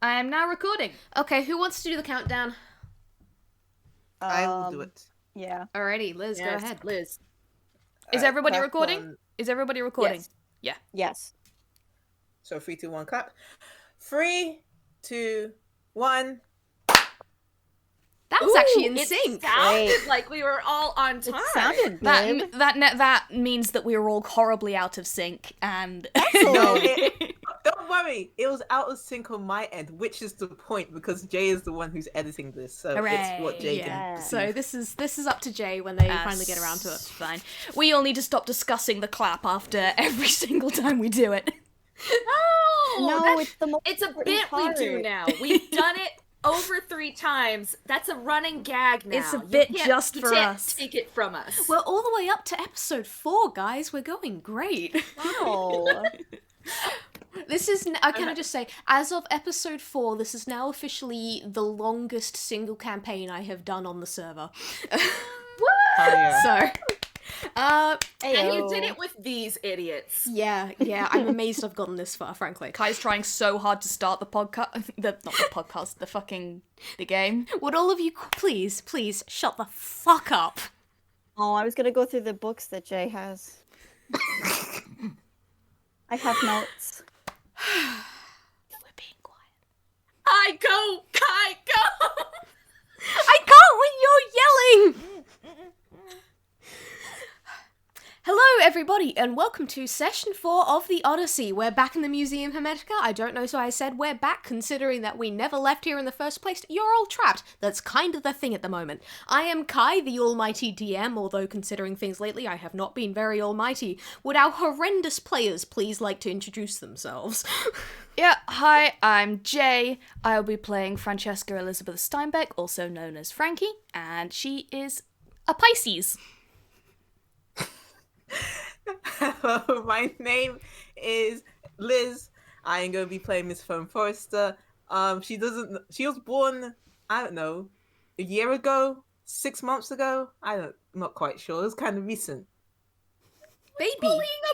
I am now recording. Okay, who wants to do the countdown? I will do it. Yeah. Alrighty, Liz, go ahead. Liz. Is everybody clap recording? on- Is everybody recording? Yes. Yeah. Yes. So 3, 2, 1, clap. 3, 2, 1. That was actually in it sync. sounded Great. like we were all on time. It sounded good. That means that we were all horribly out of sync, and No, don't worry. It was out of sync on my end, which is the point because Jay is the one who's editing this, so it's what Jay yeah. can. So this is up to Jay when they finally get around to it. Fine. We all need to stop discussing the clap after every single time we do it. No, it's the most It's a important bit part. we do now. We've done it over 3 times. That's a running gag now. It's a bit just for you can't us. take it from us. We're all the way up to episode 4, guys. We're going great. Wow. This is, can I just say, as of episode 4, this is now officially the longest single campaign I have done on the server. Oh, yeah. So, and you Ayo. did it with these idiots. yeah, I'm amazed I've gotten this far, frankly. Kai's trying so hard to start the podcast, the game. Would all of you please shut the fuck up? Oh, I was gonna go through the books that Jay has. I have notes. We're being quiet. I go! I can't when you're yelling! Hello everybody and welcome to session 4 of the Oddyssey. We're back in the Museum Hermetica. I don't know, so I said we're back considering that we never left here in the first place. You're all trapped. That's kind of the thing at the moment. I am Kai, the almighty DM, although considering things lately I have not been very almighty. Would our horrendous players please like to introduce themselves? Yeah, hi, I'm Jay. I'll be playing Francesca Elizabeth Steinbeck, also known as Frankie, and she is a Pisces. Hello, my name is Liz. I am going to be playing Miss Fern Forrester. She was born, I don't know, a year ago, 6 months ago. I'm not quite sure. It was kind of recent. Baby! Bullying a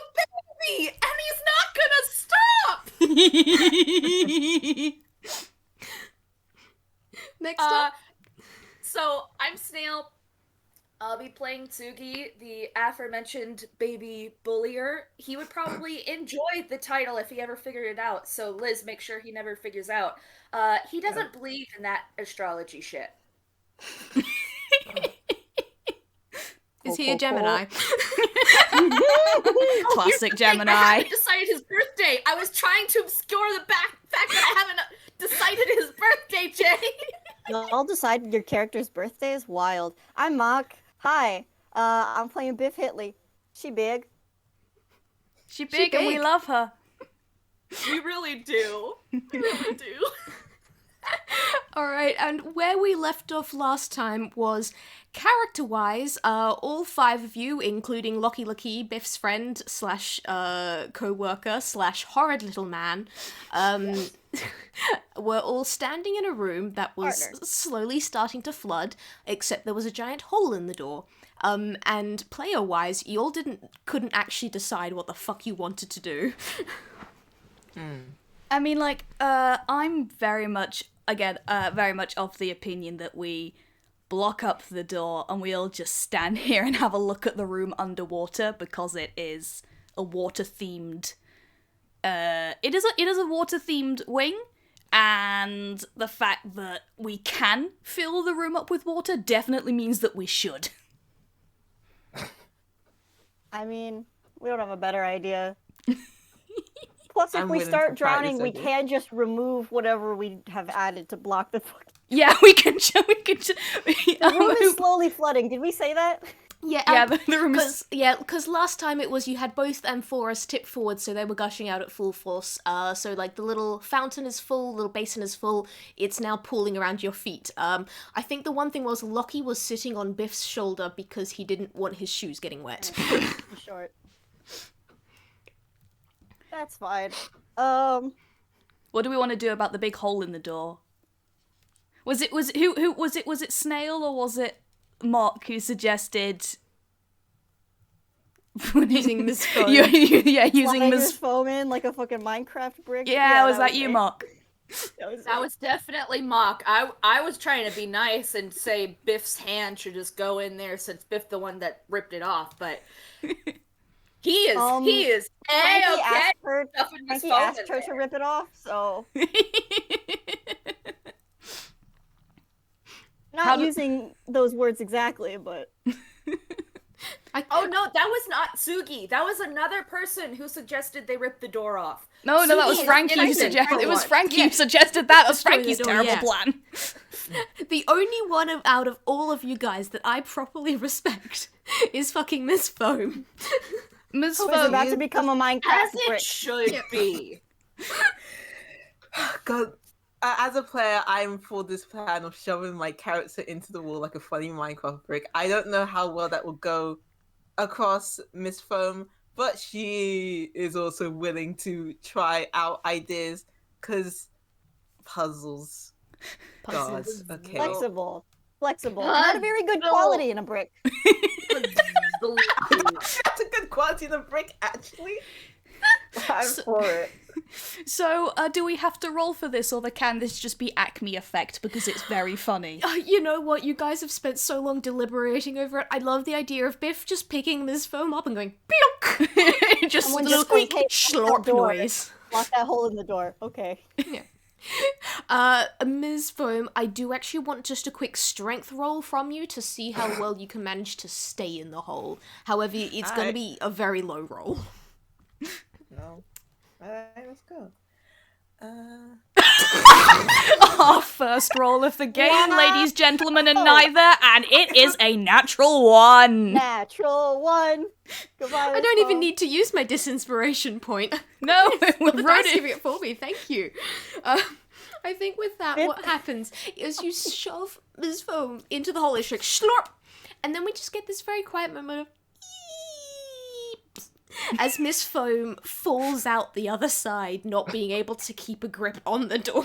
baby! And he's not gonna stop! Next up. So, I'm Snail. I'll be playing Tsugi, the aforementioned baby bullier. He would probably enjoy the title if he ever figured it out, so Liz, make sure he never figures out. He doesn't believe in that astrology shit. Is he a Gemini? Classic I Gemini. haven't decided his birthday! I was trying to obscure the fact that I haven't decided his birthday, Jay! Y'all decide your character's birthday is wild. I'm Mock. Hi. I'm playing Biff Hitley. She big. She big and we big. love her. We really do. We really do. Alright, and where we left off last time was, character-wise, all 5 of you, including Locky Lucky, Biff's friend, slash, co-worker, slash horrid little man, were all standing in a room that was Partner. slowly starting to flood, except there was a giant hole in the door. And player-wise, you all couldn't actually decide what the fuck you wanted to do. I mean, like, I'm very much of the opinion that we block up the door and we all just stand here and have a look at the room underwater because it is a water-themed... It is a water-themed wing, and the fact that we can fill the room up with water definitely means that we should. I mean, we don't have a better idea. Plus, if I'm we willing start to try drowning, this we idea. can just remove whatever we have added to block the fuck. Yeah, we can. The room is slowly flooding. Did we say that? Yeah, the room is... because last time it was you had both amphoras tipped forward, so they were gushing out at full force. So like the little fountain is full, little basin is full. It's now pooling around your feet. I think the one thing was Lockie was sitting on Biff's shoulder because he didn't want his shoes getting wet. I'm short. That's fine. What do we want to do about the big hole in the door? Was it Snail or was it Mock who suggested Using Miss Foam. using Sliding Miss his foam in like a fucking Minecraft brick. Yeah, was that me. you, Mock? That was That was definitely mock. I was trying to be nice and say Biff's hand should just go in there since Biff the one that ripped it off, but he is Frankie A-okay. asked her, Stuffing his Frankie phone asked in her to there. rip it off, so How not do- using those words exactly, but Oh no, that was not Tsugi. That was another person who suggested they rip the door off. No, that was Tsugi is Frankie who innocent suggested. for It was once. Frankie who suggested that. That was Destroy the Frankie's door, terrible yeah. plan. The only one out of all of you guys that I properly respect is fucking Miss Foam. Miss who's Foam, about to become a Minecraft As it brick. should be. God, as a player, I'm for this plan of shoving my character into the wall like a funny Minecraft brick. I don't know how well that will go across Miss Foam, but she is also willing to try out ideas because puzzles. God, okay. Flexible. Not a very good quality in a brick. That's a good quality in a brick, actually. I'm for it. So, do we have to roll for this, or can this just be Acme effect because it's very funny? You know what? You guys have spent so long deliberating over it. I love the idea of Biff just picking Miss Foam up and going plonk. Just a Someone little just goes, squeak "Hey, slorp door." noise. Lock that hole in the door. Okay. Ms. Foam, I do actually want just a quick strength roll from you to see how well you can manage to stay in the hole. However, it's going to be a very low roll. No. Alright, let's go. Our first roll of the game, ladies, gentlemen, and neither, and it is a natural one. Natural one. Goodbye. I don't even need to use my disinspiration point. No, we The wrote dice it. giving it for me, thank you. I think with that, what happens is you shove Ms. Foam into the hole, it's like slurp, and then we just get this very quiet moment of eep, as Miss Foam falls out the other side, not being able to keep a grip on the door.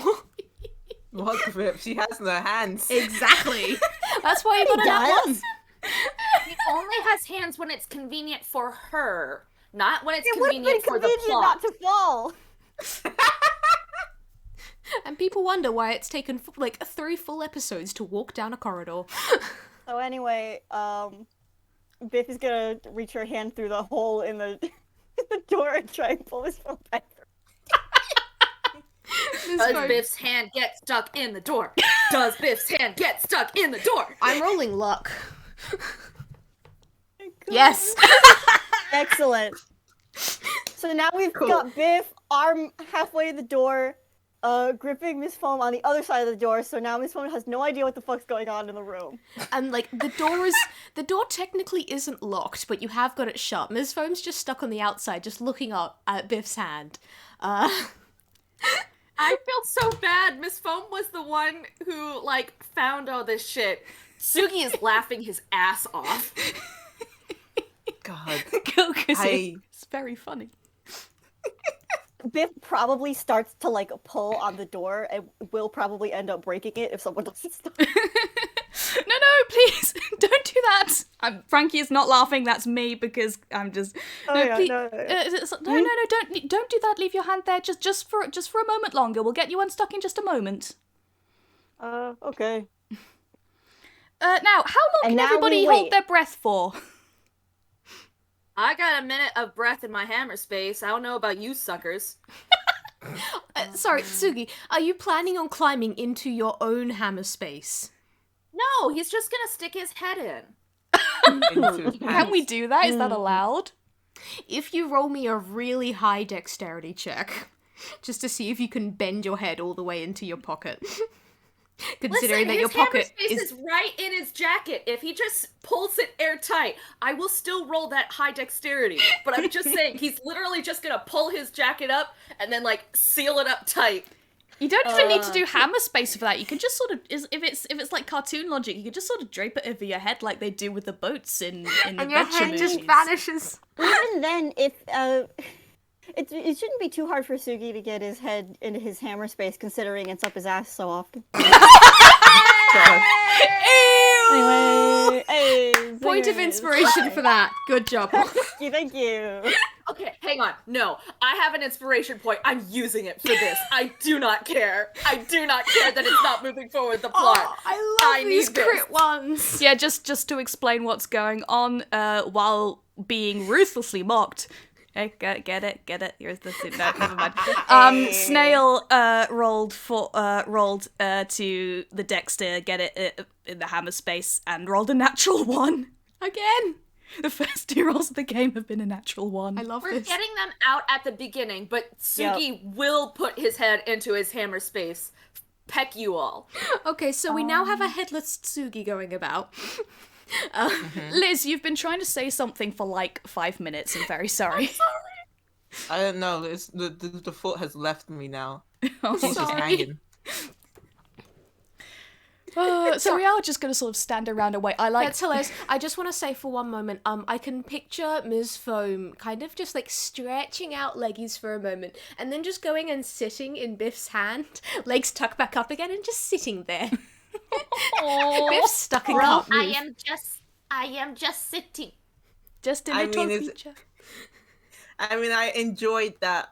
What grip? She has no hands. Exactly. That's why you got another one. He only has hands when it's convenient for her, not when it's It would have been convenient for the convenient plot. not to fall. And people wonder why it's taken like 3 full episodes to walk down a corridor. So anyway, Biff is gonna reach her hand through the hole in the, in the door and try and pull his phone back. Does Biff's hand get stuck in the door? Does Biff's hand get stuck in the door? I'm rolling luck. Yes. Excellent. So now we've got Biff, arm halfway to the door, gripping Miss Foam on the other side of the door, so now Miss Foam has no idea what the fuck's going on in the room. And like the door technically isn't locked, but you have got it shut. Ms. Foam's just stuck on the outside, just looking up at Biff's hand. I feel so bad. Miss Foam was the one who, like, found all this shit. Tsugi is laughing his ass off. God. Because I- it's very funny. Biff probably starts to like pull on the door and will probably end up breaking it if someone doesn't stop. No, please, don't do that. Frankie is not laughing. That's me because I'm just. Oh, no, yeah, please, no. don't do that. Leave your hand there. Just for a moment longer. We'll get you unstuck in just a moment. Okay. Now, how long And can now everybody we hold wait. their breath for? I got a minute of breath in my hammer space. I don't know about you suckers. Sorry, Tsugi, are you planning on climbing into your own hammer space? No, he's just gonna stick his head in. Into his Can pants. we do that? Is that allowed? If you roll me a really high dexterity check, just to see if you can bend your head all the way into your pocket. Considering Listen, that his your pocket hammer space is right in his jacket. If he just pulls it airtight, I will still roll that high dexterity. But I'm just saying, he's literally just gonna pull his jacket up and then, like, seal it up tight. You don't even need to do hammer space for that. You can just sort of, if it's like cartoon logic, you can just sort of drape it over your head like they do with the boats in and adventure your head movies. just vanishes. Even then, if it shouldn't be too hard for Tsugi to get his head into his hammer space, considering it's up his ass so often. God. Anyway, hey, Point of zingers. inspiration for that. Good job. Thank you. Okay, hang on. No, I have an inspiration point. I'm using it for this. I do not care. I do not care that it's not moving forward the plot. Oh, I love these need this. crit ones. Yeah, just to explain what's going on, while being ruthlessly mocked. Hey, get it. Here's the thing. No, never mind. Snail rolled to the Dexter, get it in the hammer space, and rolled a natural 1 Again. The first 2 rolls of the game have been a natural 1. I love We're this. getting them out at the beginning, but Tsugi will put his head into his hammer space. Peck you all. Okay, so we now have a headless Tsugi going about. Liz, you've been trying to say something for like 5 minutes. I'm very sorry. I don't know. The thought has left me now. Oh, She's just sorry. hanging. So we are just going to sort of stand around and wait. I like. That's hilarious. I just want to say for one moment, I can picture Ms. Foam kind of just like stretching out leggies for a moment, and then just going and sitting in Biff's hand, legs tucked back up again, and just sitting there. Biff's stuck in can't move. I am just sitting. Just a I little mean, feature. I mean, I enjoyed that.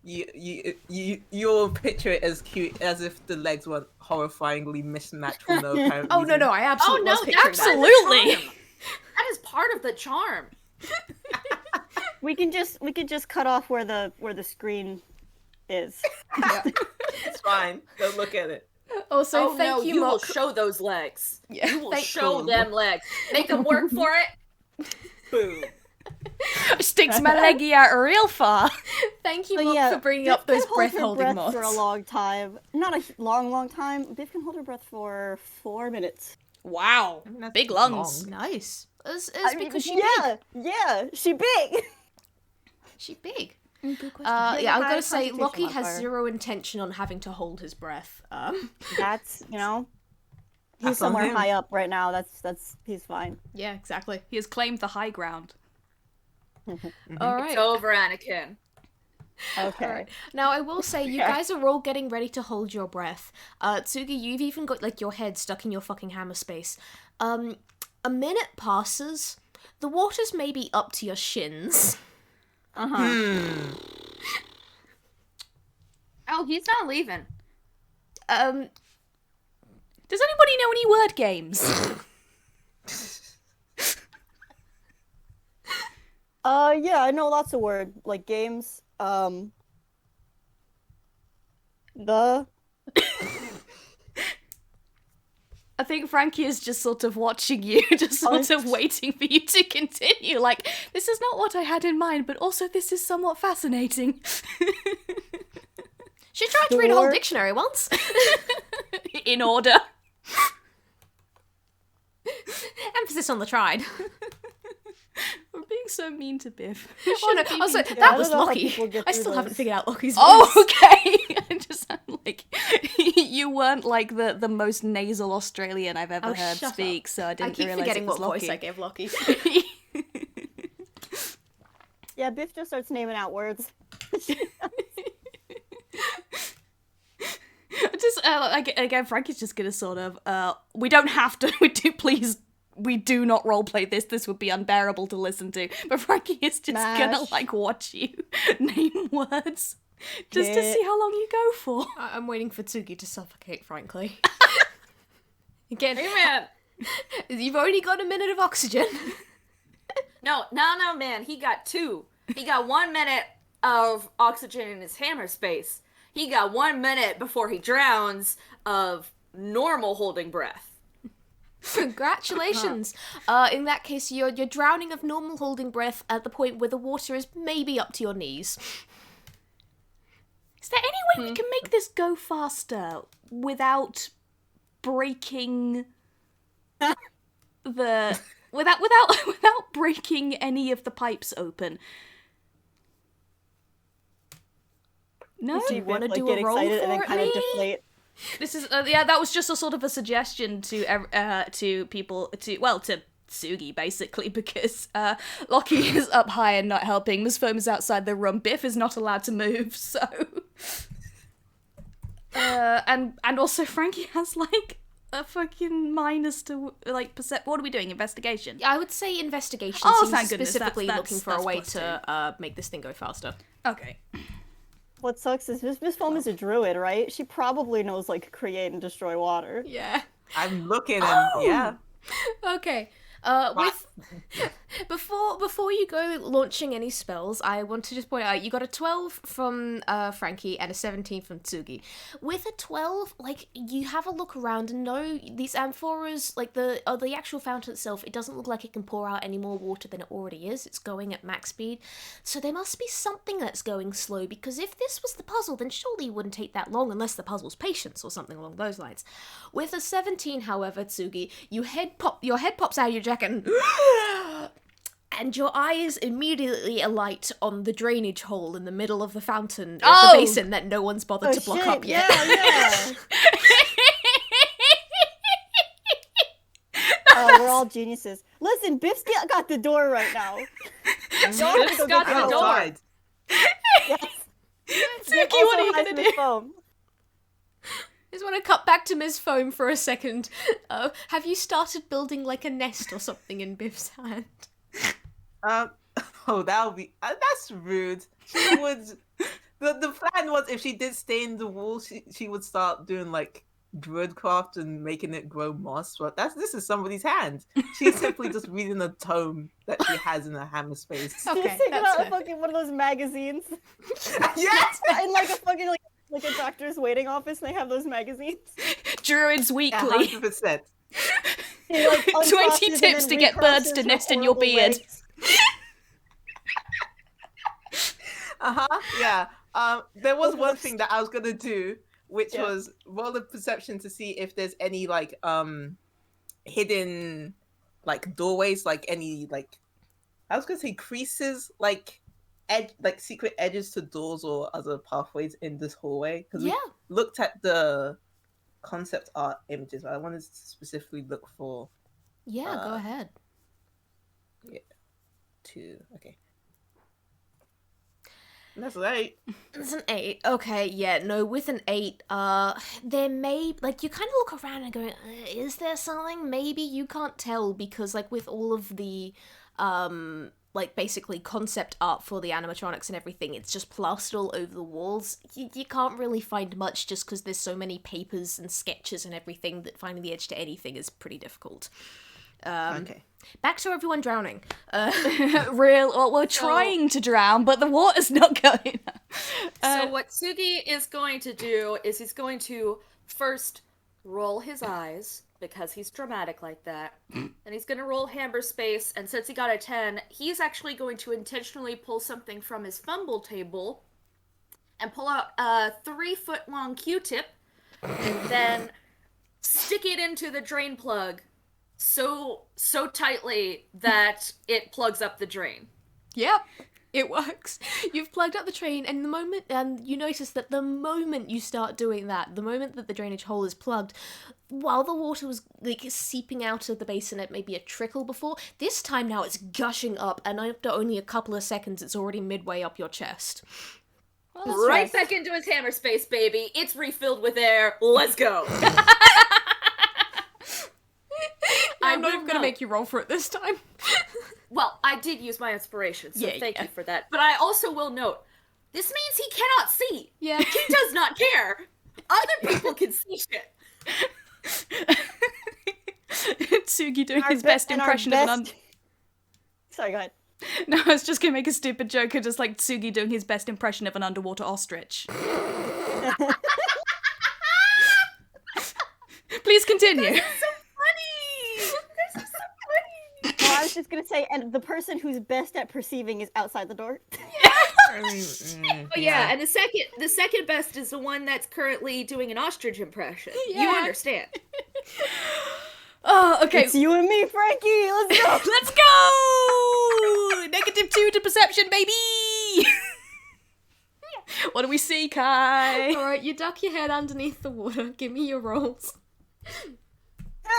You'll picture it as cute, as if the legs weren't horrifyingly mismatched for no apparent Oh no, reason. no, I absolutely was picturing absolutely. That is part of the charm. We can just cut off where the screen is. It's fine. Don't look at it. that. Also, Oh thank no, you, you will Mock. show those legs. Yeah, You will thank- show Cool. them legs. Make them work for it. Boom. Sticks my leggy out real far. Thank you, So Mock, yeah, for bringing Biff up those can hold breath her holding breath mods. for a long time. Not a long time. Biff can hold her breath for 4 minutes. Wow. I mean, that's Big lungs. Nice. It's I mean, because she yeah, she big. She big. Good question. Yeah, I'm high gonna say concentration Lockie has modifier. zero intention on having to hold his breath. That's he's That's on somewhere him. high up right now. That's he's fine. Yeah, exactly. He has claimed the high ground. All right. It's over, Anakin. Okay. Alright. Now I will say you guys are all getting ready to hold your breath. Tsugi, you've even got like your head stuck in your fucking hammer space. A minute passes. The water's maybe up to your shins. Oh, he's not leaving. Um, Does anybody know any word games? Yeah, I know lots of word like games. The I think Frankie is just sort of watching you, just sort of waiting for you to continue. Like, this is not what I had in mind, but also this is somewhat fascinating. she tried to read a whole Door. dictionary once. In order. Emphasis on the tried. We're being so mean to Biff. Oh no, also, I that don't was know how Lockie. people get I through still haven't those. figured out Lockie's Oh, voice. okay. I just sound like you weren't like the most nasal Australian I've ever Oh, heard shut up. speak, so I I didn't keep realize forgetting it was what Lockie. voice I gave Lockie. yeah, Biff just starts naming out words. Just again, Frankie's just gonna sort of. We don't have to. We do not roleplay this. This would be unbearable to listen to. But Frankie is just gonna Mash. like watch you name words, just to Hit. see how long you go for. I'm waiting for Tsugi to suffocate, frankly. Again, Hey, man. you've only got a minute of oxygen. No, man. He got 2. He got 1 minute of oxygen in his hammer space. He got 1 minute before he drowns of normal holding breath. Congratulations. In that case, you're drowning of normal holding breath at the point where the water is maybe up to your knees. Is there any way we can make this go faster without breaking the without breaking any of the pipes open? No. See you wanna Biff, do get a roll excited and then for it, kind of maybe? deflate. This is yeah. That was just a sort of a suggestion to people to Tsugi basically because Lockie is up high and not helping. Miss Foam is outside the room. Biff is not allowed to move. So and also Frankie has like a fucking minus to like percep. What are we doing? Investigation. I would say investigation. Oh, seems thank goodness. specifically looking for a that's way plus to make this thing go faster. Okay. What sucks is Miss Foam is a druid, right? She probably knows like create and destroy water. Yeah. I'm looking and yeah. Okay. Before you go launching any spells, I want to just point out you got a 12 from Frankie and a 17 from Tsugi. With a 12, like, you have a look around and know these amphoras, like the actual fountain itself, it doesn't look like it can pour out any more water than it already is. It's going at max speed. So there must be something that's going slow, because if this was the puzzle, then surely it wouldn't take that long unless the puzzle's patience or something along those lines. With a 17, however, Tsugi, your head pops out of your jacket and your eyes immediately alight on the drainage hole in the middle of the fountain, the basin that no one's bothered to block up yet. Yeah. Oh, we're all geniuses. Listen, Biff's got the door right now. Biff's got the door. Outside. Yes. Tsuki, what are you gonna do? Foam. I just want to cut back to Ms. Foam for a second. Have you started building like a nest or something in Biff's hand? That would be that's rude. She would. The plan was if she did stay in the wall, she would start doing like druidcraft and making it grow moss. But this is somebody's hand. She's simply just reading a tome that she has in her hammer space. Okay, She's taking that's out fair. a fucking one of those magazines. Yes. In like a fucking like a doctor's waiting office, and they have those magazines. Druids Weekly. 100%. She, like, 20 uncrosses and tips then to get birds recrosses to in nest in your horrible beard. ways. Yeah. There was one thing that I was gonna do, which was roll a perception to see if there's any like hidden like doorways, like any like I was gonna say creases, like secret edges to doors or other pathways in this hallway. Because we looked at the concept art images, but I wanted to specifically look for. Yeah, go ahead. Yeah. 2. Okay. That's an 8. It's an 8. Okay, yeah, no, with an 8, there may, like, you kind of look around and go, is there something? Maybe you can't tell, because, like, with all of the, like, basically concept art for the animatronics and everything, it's just plastered all over the walls. You can't really find much just because there's so many papers and sketches and everything that finding the edge to anything is pretty difficult. Okay. Back to everyone drowning. We're trying to drown, but the water's not going. So what Tsugi is going to do is he's going to first roll his eyes, because he's dramatic like that, and he's going to roll hammer space, and since he got a 10, he's actually going to intentionally pull something from his fumble table and pull out a 3-foot-long Q-tip and then stick it into the drain plug so tightly that it plugs up the drain. Yep, it works. You've plugged up the drain, and you notice that the moment you start doing that, the moment that the drainage hole is plugged, while the water was like seeping out of the basin at maybe a trickle before, this time now it's gushing up, and after only a couple of seconds, it's already midway up your chest. Well, right back into his hammer space, baby. It's refilled with air. Let's go. I'm not even going to make you roll for it this time. Well, I did use my inspiration, so thank yeah. you for that. But I also will note, this means he cannot see. Yeah. He does not care. Other people can see shit. Tsugi doing his best impression of an Sorry, go ahead. No, I was just gonna make a stupid joke of just like Tsugi doing his best impression of an underwater ostrich. Please continue. Well, I was just gonna say, and the person who's best at perceiving is outside the door. But yeah, and the second best is the one that's currently doing an ostrich impression. Yeah. You understand. Oh, okay. It's you and me, Frankie. Let's go. Let's go! -2 to perception, baby! What do we see, Kai? Alright, you duck your head underneath the water. Give me your rolls.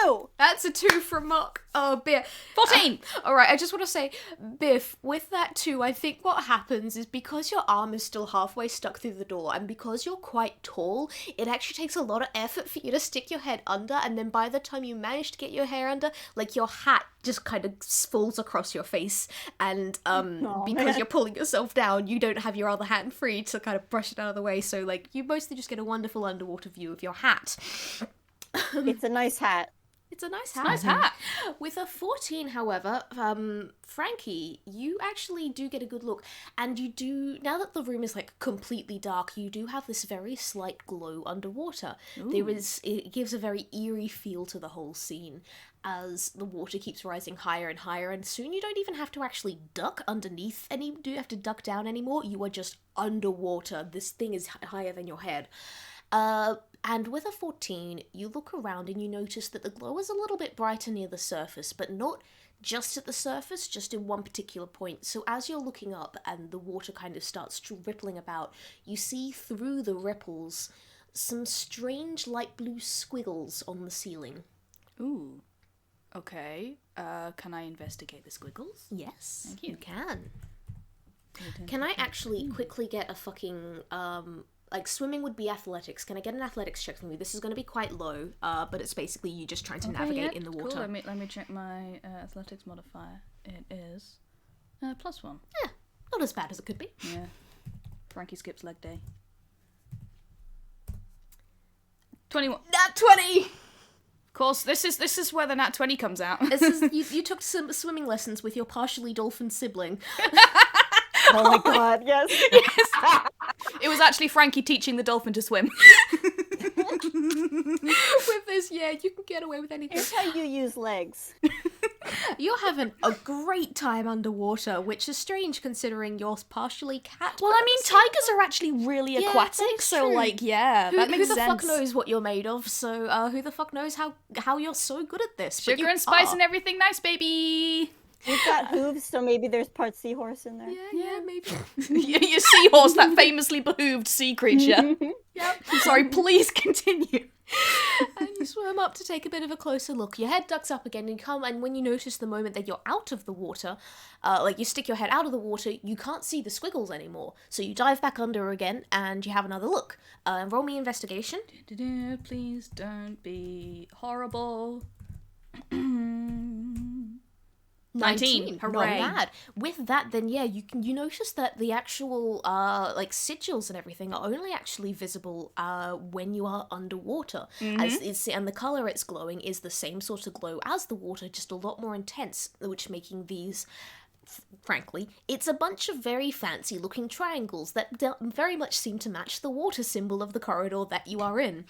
2. That's a 2 from Mark. Oh, Biff. 14! Alright, I just want to say, Biff, with that 2, I think what happens is because your arm is still halfway stuck through the door, and because you're quite tall, it actually takes a lot of effort for you to stick your head under, and then by the time you manage to get your hair under, like, your hat just kind of falls across your face, and because man. you're pulling yourself down, you don't have your other hand free to kind of brush it out of the way, so, like, you mostly just get a wonderful underwater view of your hat. It's a nice hat. It's a nice hat. Nice hat. With a 14, however, Frankie, you actually do get a good look, and you do, now that the room is, like, completely dark, you do have this very slight glow underwater. It gives a very eerie feel to the whole scene, as the water keeps rising higher and higher, and soon you don't even have to actually duck underneath do you have to duck down anymore, you are just underwater. This thing is higher than your head. And with a 14, you look around and you notice that the glow is a little bit brighter near the surface, but not just at the surface, just in one particular point. So as you're looking up and the water kind of starts rippling about, you see through the ripples some strange light blue squiggles on the ceiling. Ooh. Okay. Can I investigate the squiggles? Yes, Thank you. you can. Can I actually quickly get a fucking, like, swimming would be athletics. Can I get an athletics check from you? This is going to be quite low, but it's basically you just trying to navigate in the water. Cool. Let me check my athletics modifier. It is +1. Yeah, not as bad as it could be. Yeah. Frankie skips leg day. 21. Nat 20! Of course, this is where the nat 20 comes out. This is, you took some swimming lessons with your partially dolphin sibling. Oh my god, yes. Yes. It was actually Frankie teaching the dolphin to swim. With this, yeah, you can get away with anything. Here's how you use legs. You're having a great time underwater, which is strange considering you're partially cat. Well, I mean, tigers are actually really Yeah, aquatic, that's so, true. like, yeah, that makes who the sense. fuck knows what you're made of? So, who the fuck knows how you're so good at this? But Sugar you and spice are. and everything nice, baby! You've got hooves, so maybe there's part seahorse in there. Yeah, maybe. Your seahorse, that famously behooved sea creature. Yep. I'm sorry, please continue. And you swim up to take a bit of a closer look. Your head ducks up again, and when you notice the moment that you're out of the water, like you stick your head out of the water, you can't see the squiggles anymore. So you dive back under again, and you have another look. Roll me investigation. Please don't be horrible. 19. Hooray. Not bad. With that, then yeah, you notice that the actual like sigils and everything are only actually visible when you are underwater, and the color it's glowing is the same sort of glow as the water, just a lot more intense, which making these. Frankly, it's a bunch of very fancy looking triangles that very much seem to match the water symbol of the corridor that you are in.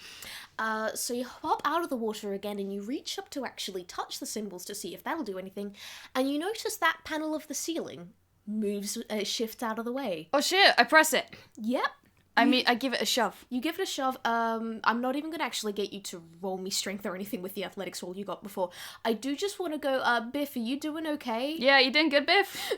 So you hop out of the water again and you reach up to actually touch the symbols to see if that'll do anything, and you notice that panel of the ceiling shifts out of the way. Oh shit, I press it. Yep. I mean, I give it a shove. You give it a shove. I'm not even going to actually get you to roll me strength or anything with the athletics roll you got before. I do just want to go, Biff, are you doing okay? Yeah, you doing good, Biff?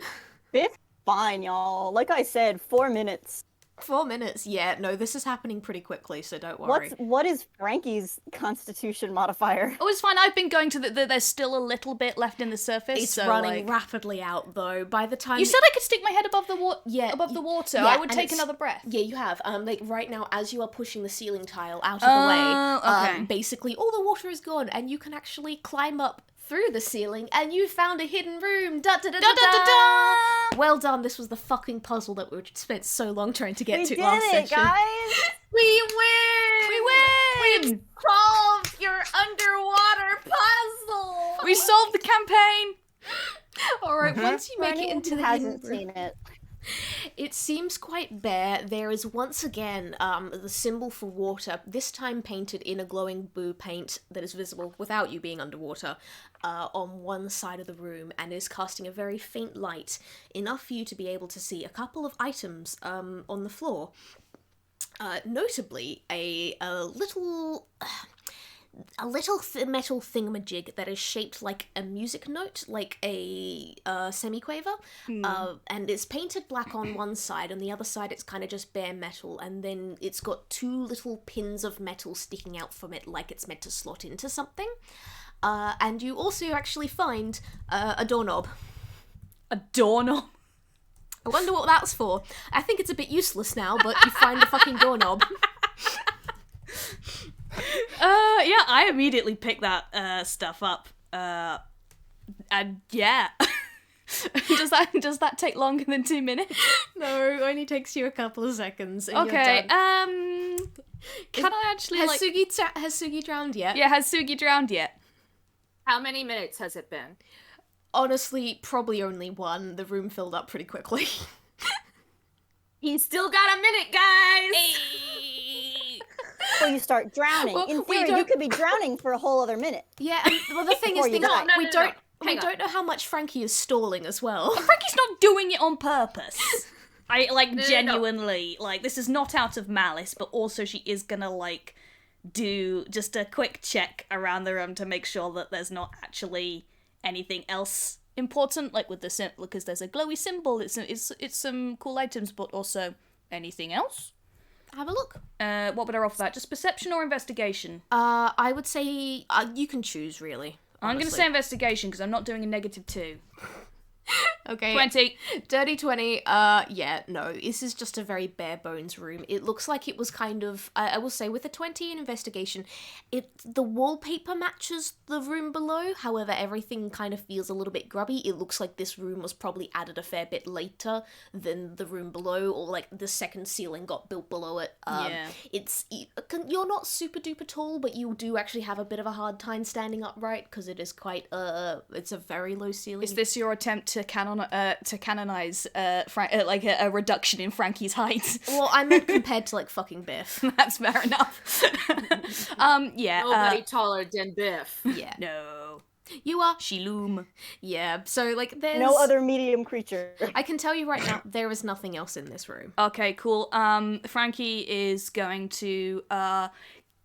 Biff, fine, y'all. Like I said, 4 minutes. 4 minutes? Yeah, no, this is happening pretty quickly, so don't worry. What is Frankie's constitution modifier? Oh, it's fine. I've been going to there's still a little bit left in the surface. It's so, running like... rapidly out, though. By the time You said I could stick my head above the water. Yeah, above the water. yeah, I would and take it's- another breath. Yeah, you have. Like right now, as you are pushing the ceiling tile out of the way, okay. basically all the water is gone, and you can actually climb up through the ceiling, and you found a hidden room. Da da da da da da. Da-da-da-da! Well done. This was the fucking puzzle that we spent so long trying to get We to did last it, session. guys! We win! We win! Solved your underwater puzzle. We solved the campaign. All right. Once you For make it anyone into who the hasn't hidden room, seen it. it seems quite bare. There is once again the symbol for water, this time painted in a glowing blue paint that is visible without you being underwater, on one side of the room, and is casting a very faint light, enough for you to be able to see a couple of items on the floor. Notably, a little metal thingamajig that is shaped like a music note, like a semiquaver, and it's painted black on one side, on the other side it's kind of just bare metal, and then it's got two little pins of metal sticking out from it like it's meant to slot into something. and you also actually find a doorknob. A doorknob. I wonder what that's for. I think it's a bit useless now, but you find the fucking doorknob. Yeah, I immediately pick that stuff up. And yeah. Does that take longer than 2 minutes? No, it only takes you a couple of seconds. And Okay. You're done. Can I actually has Tsugi drowned yet? Yeah, has Tsugi drowned yet? How many minutes has it been? Honestly, probably only one. The room filled up pretty quickly. He's still got a minute, guys! Before you start drowning. Well, In we theory, don't- you could be drowning for a whole other minute. Yeah, and well, the thing is, Before you die. No, we no, don't. no. We Hang on. don't know how much Frankie is stalling as well. Frankie's not doing it on purpose. I like no. genuinely like this is not out of malice, but also she is gonna like do just a quick check around the room to make sure that there's not actually anything else important, like with the symbol, because there's a glowy symbol. It's some cool items, but also anything else. Have a look. What would I roll for that? Just perception or investigation? I would say you can choose, really. I'm gonna honestly. say investigation because I'm not doing a -2. Okay. 20. Dirty 20. Yeah, no. This is just a very bare bones room. It looks like it was kind of, I will say, with a 20 in investigation, the wallpaper matches the room below. However, everything kind of feels a little bit grubby. It looks like this room was probably added a fair bit later than the room below, or like the second ceiling got built below it. Yeah. You're not super duper tall, but you do actually have a bit of a hard time standing upright because it is quite, it's a very low ceiling. Is this your attempt to canonize like a reduction in Frankie's height? Well, I meant compared to like fucking Biff. That's fair enough. Yeah. Nobody taller than Biff. Yeah. No. You are. She loom. Yeah. So like there's No other medium creature. I can tell you right now, there is nothing else in this room. Okay, cool. Frankie is going to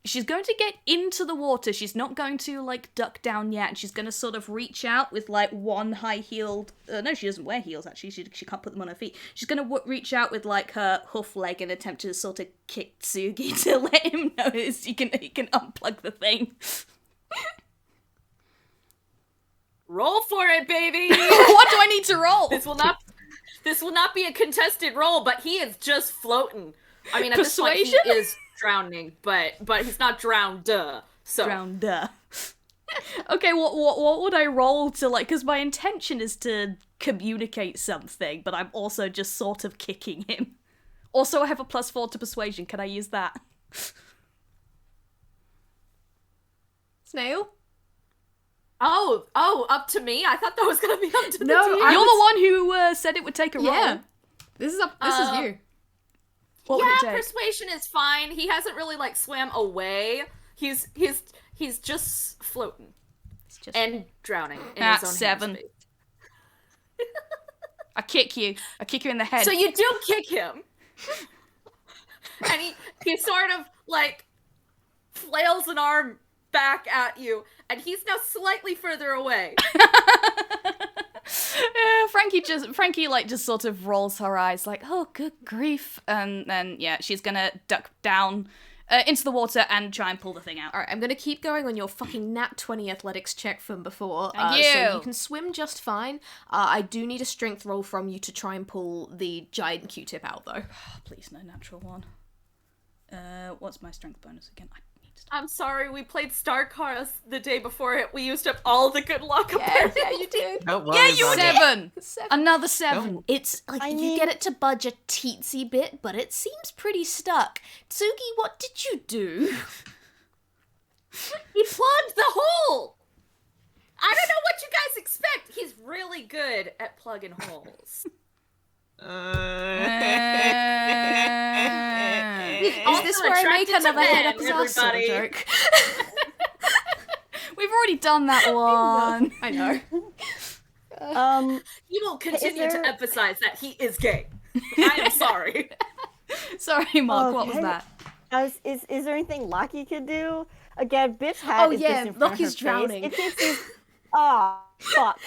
she's going to get into the water. She's not going to like duck down yet. She's going to sort of reach out with like one high-heeled no, she doesn't wear heels actually. She can't put them on her feet. She's going to reach out with like her hoof leg and attempt to sort of kick Tsugi to let him know he can unplug the thing. Roll for it, baby! What do I need to roll? This will not be a contested roll, but he is just floating. I mean, at this point, he Persuasion? is drowning, but he's not drowned. So Drowned. Okay, what would I roll to like? Because my intention is to communicate something, but I'm also just sort of kicking him. Also, I have a +4 to persuasion. Can I use that? Snail? Oh, up to me? I thought that was gonna be up to No, the team. I You're was- the one who said it would take a roll. Yeah. This is you. What would Yeah, it take? persuasion is fine. He hasn't really like swam away. He's just floating It's just and drowning in That's his own 7. space. I kick you. I kick you in the head. So you do kick him, and he sort of like flails an arm back at you, and he's now slightly further away. Frankie like just sort of rolls her eyes like, oh, good grief, and then yeah, she's gonna duck down into the water and try and pull the thing out. Alright, I'm gonna keep going on your fucking nat 20 athletics check from before. Thank So you. you can swim just fine. I do need a strength roll from you to try and pull the giant Q-tip out, though. Please, no natural one. What's my strength bonus again? I need to. I'm sorry, we played Star Cars the day before it. We used up all the good luck. apparently. you did. Don't worry Yeah, you about it. 7. 7. Another 7. Don't- It's like I you mean- get it to budge a teensy bit, but it seems pretty stuck. Tsugi, what did you do? He plugged the hole! I don't know what you guys expect. He's really good at plugging holes. Is this where I make attracted to another head up men, his ass sort of everybody. joke? We've already done that one. I know. You will continue there- to emphasize that he is gay. I am sorry. Sorry, Mark. What was Okay. that? Guys, is there anything Lucky could do? Again, Biff had Oh, his yeah, fist in front Lucky's of her face. drowning. Ah, fuck.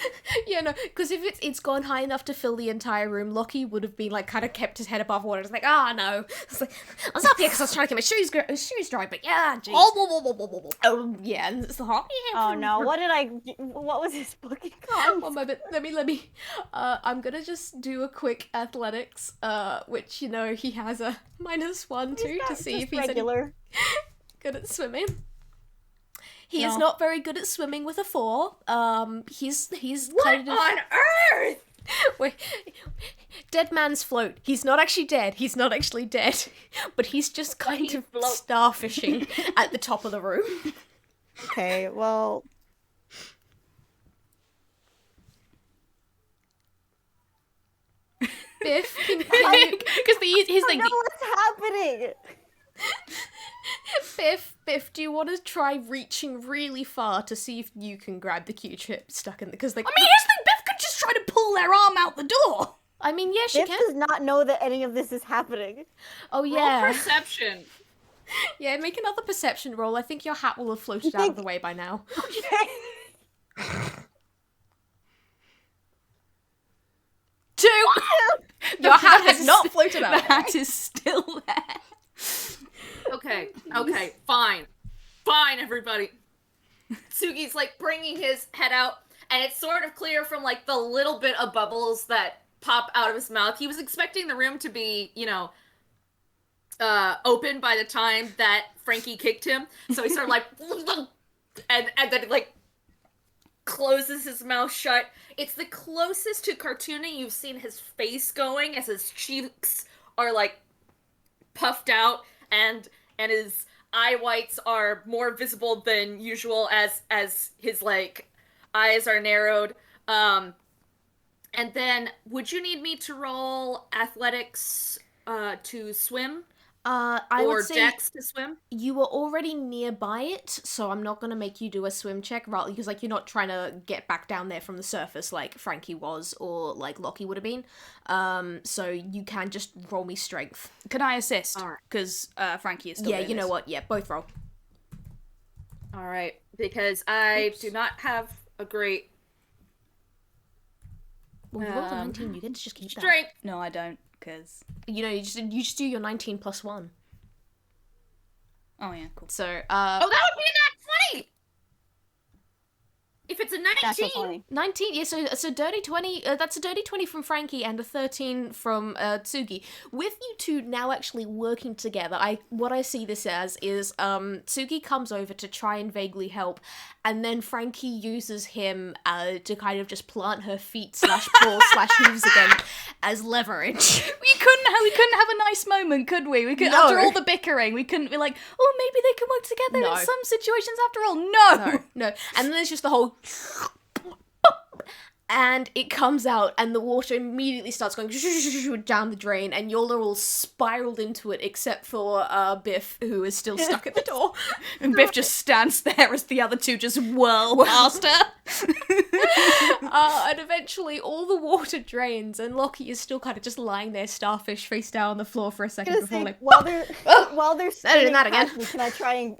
Yeah, no, because if it's gone high enough to fill the entire room, Lockie would have been like kind of kept his head above water. It's like, no. It's like, I was up here because I was trying to get my shoes dry, but yeah, jeez. Oh yeah, and it's the hot. Oh no, what was his fucking called? One moment, let me. I'm gonna just do a quick athletics, which he has a -1 to see if he's regular. good at swimming. He is not very good at swimming with a 4. He's What kind of on earth? Wait, dead man's float. He's not actually dead. He's not actually dead, but he's just kind of starfishing at the top of the room. Okay, well. Biff, because he's like, No, what's happening? Biff, do you want to try reaching really far to see if you can grab the Q-tip stuck in? Because like, I mean, here's the thing, Biff could just try to pull their arm out the door. I mean, yeah, she Biff can. does not know that any of this is happening. Oh Roll yeah, perception. yeah. Make another perception roll. I think your hat will have floated out of the way by now. Okay. 2. Your hat has not floated The out. hat is still there. Okay, fine, everybody. Tsugi's like bringing his head out, and it's sort of clear from like the little bit of bubbles that pop out of his mouth. He was expecting the room to be, open by the time that Frankie kicked him, so he sort of like, and then like closes his mouth shut. It's the closest to cartooning you've seen his face going, as his cheeks are like puffed out, and his eye whites are more visible than usual as his like eyes are narrowed. And then would you need me to roll athletics to swim? I or would say dex to swim? you were already nearby it, so I'm not gonna make you do a swim check, right? Because like you're not trying to get back down there from the surface like Frankie was or like Lockie would have been. So you can just roll me strength. Can I assist? Alright. Because Frankie is still Yeah, doing you know this. what? Yeah, both roll. All right, because I do not have a great Well, you rolled a 19. You can just keep that. strength. No, I don't, because... You just do your 19 plus 1. Oh, yeah, cool. So Oh, that would be a nat 20. If it's a 19, That's so funny. 19, yeah, so dirty 20, that's a dirty 20 from Frankie and a 13 from Tsugi. With you two now actually working together, what I see this as is Tsugi comes over to try and vaguely help, and then Frankie uses him to kind of just plant her feet / paws / hooves again as leverage. We couldn't have a nice moment, could we? No. After all the bickering, we couldn't be like, oh, maybe they can work together No. in some situations after all. No! No. And then there's just the whole... And it comes out, and the water immediately starts going down the drain, and y'all are all spiraled into it, except for Biff, who is still stuck at the door. And Biff just stands there as the other two just whirl past her. And eventually all the water drains, and Lockie is still kind of just lying there, starfish, face down on the floor for a second Gonna before say, like, while they're Better spinning than that past again. me,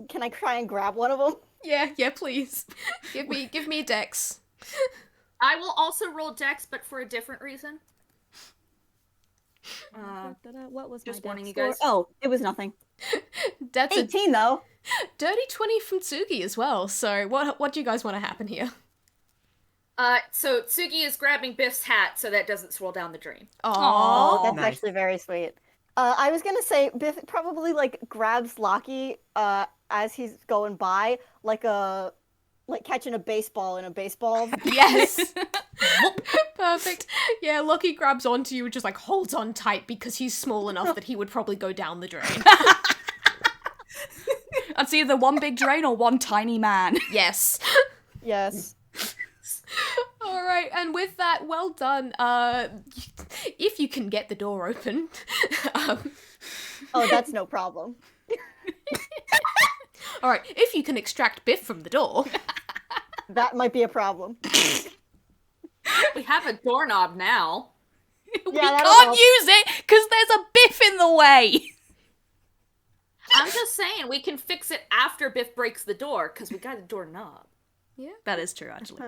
can I try and grab one of them? yeah, please, give me a dex. I will also roll dex, but for a different reason. What was just my warning dex you guys. score? Oh, it was nothing. That's a 18 though. dirty 20 from Tsugi as well. So what do you guys want to happen here? So Tsugi is grabbing Biff's hat so that doesn't swirl down the drain. Aww. That's Nice. actually very sweet. I was gonna say Biff probably like grabs Lockie as he's going by, like catching a baseball in a baseball. Yes. Perfect. Yeah, Lockie grabs onto you and just like holds on tight because he's small enough that he would probably go down the drain. It's either one big drain or one tiny man. Yes. Yes. All right, and with that, well done. If you can get the door open. Oh, that's no problem. All right, if you can extract Biff from the door. That might be a problem. We have a doorknob now. We that'll can't help. use it because there's a Biff in the way. I'm just saying, we can fix it after Biff breaks the door, because we got a doorknob. Yeah. That is true, actually.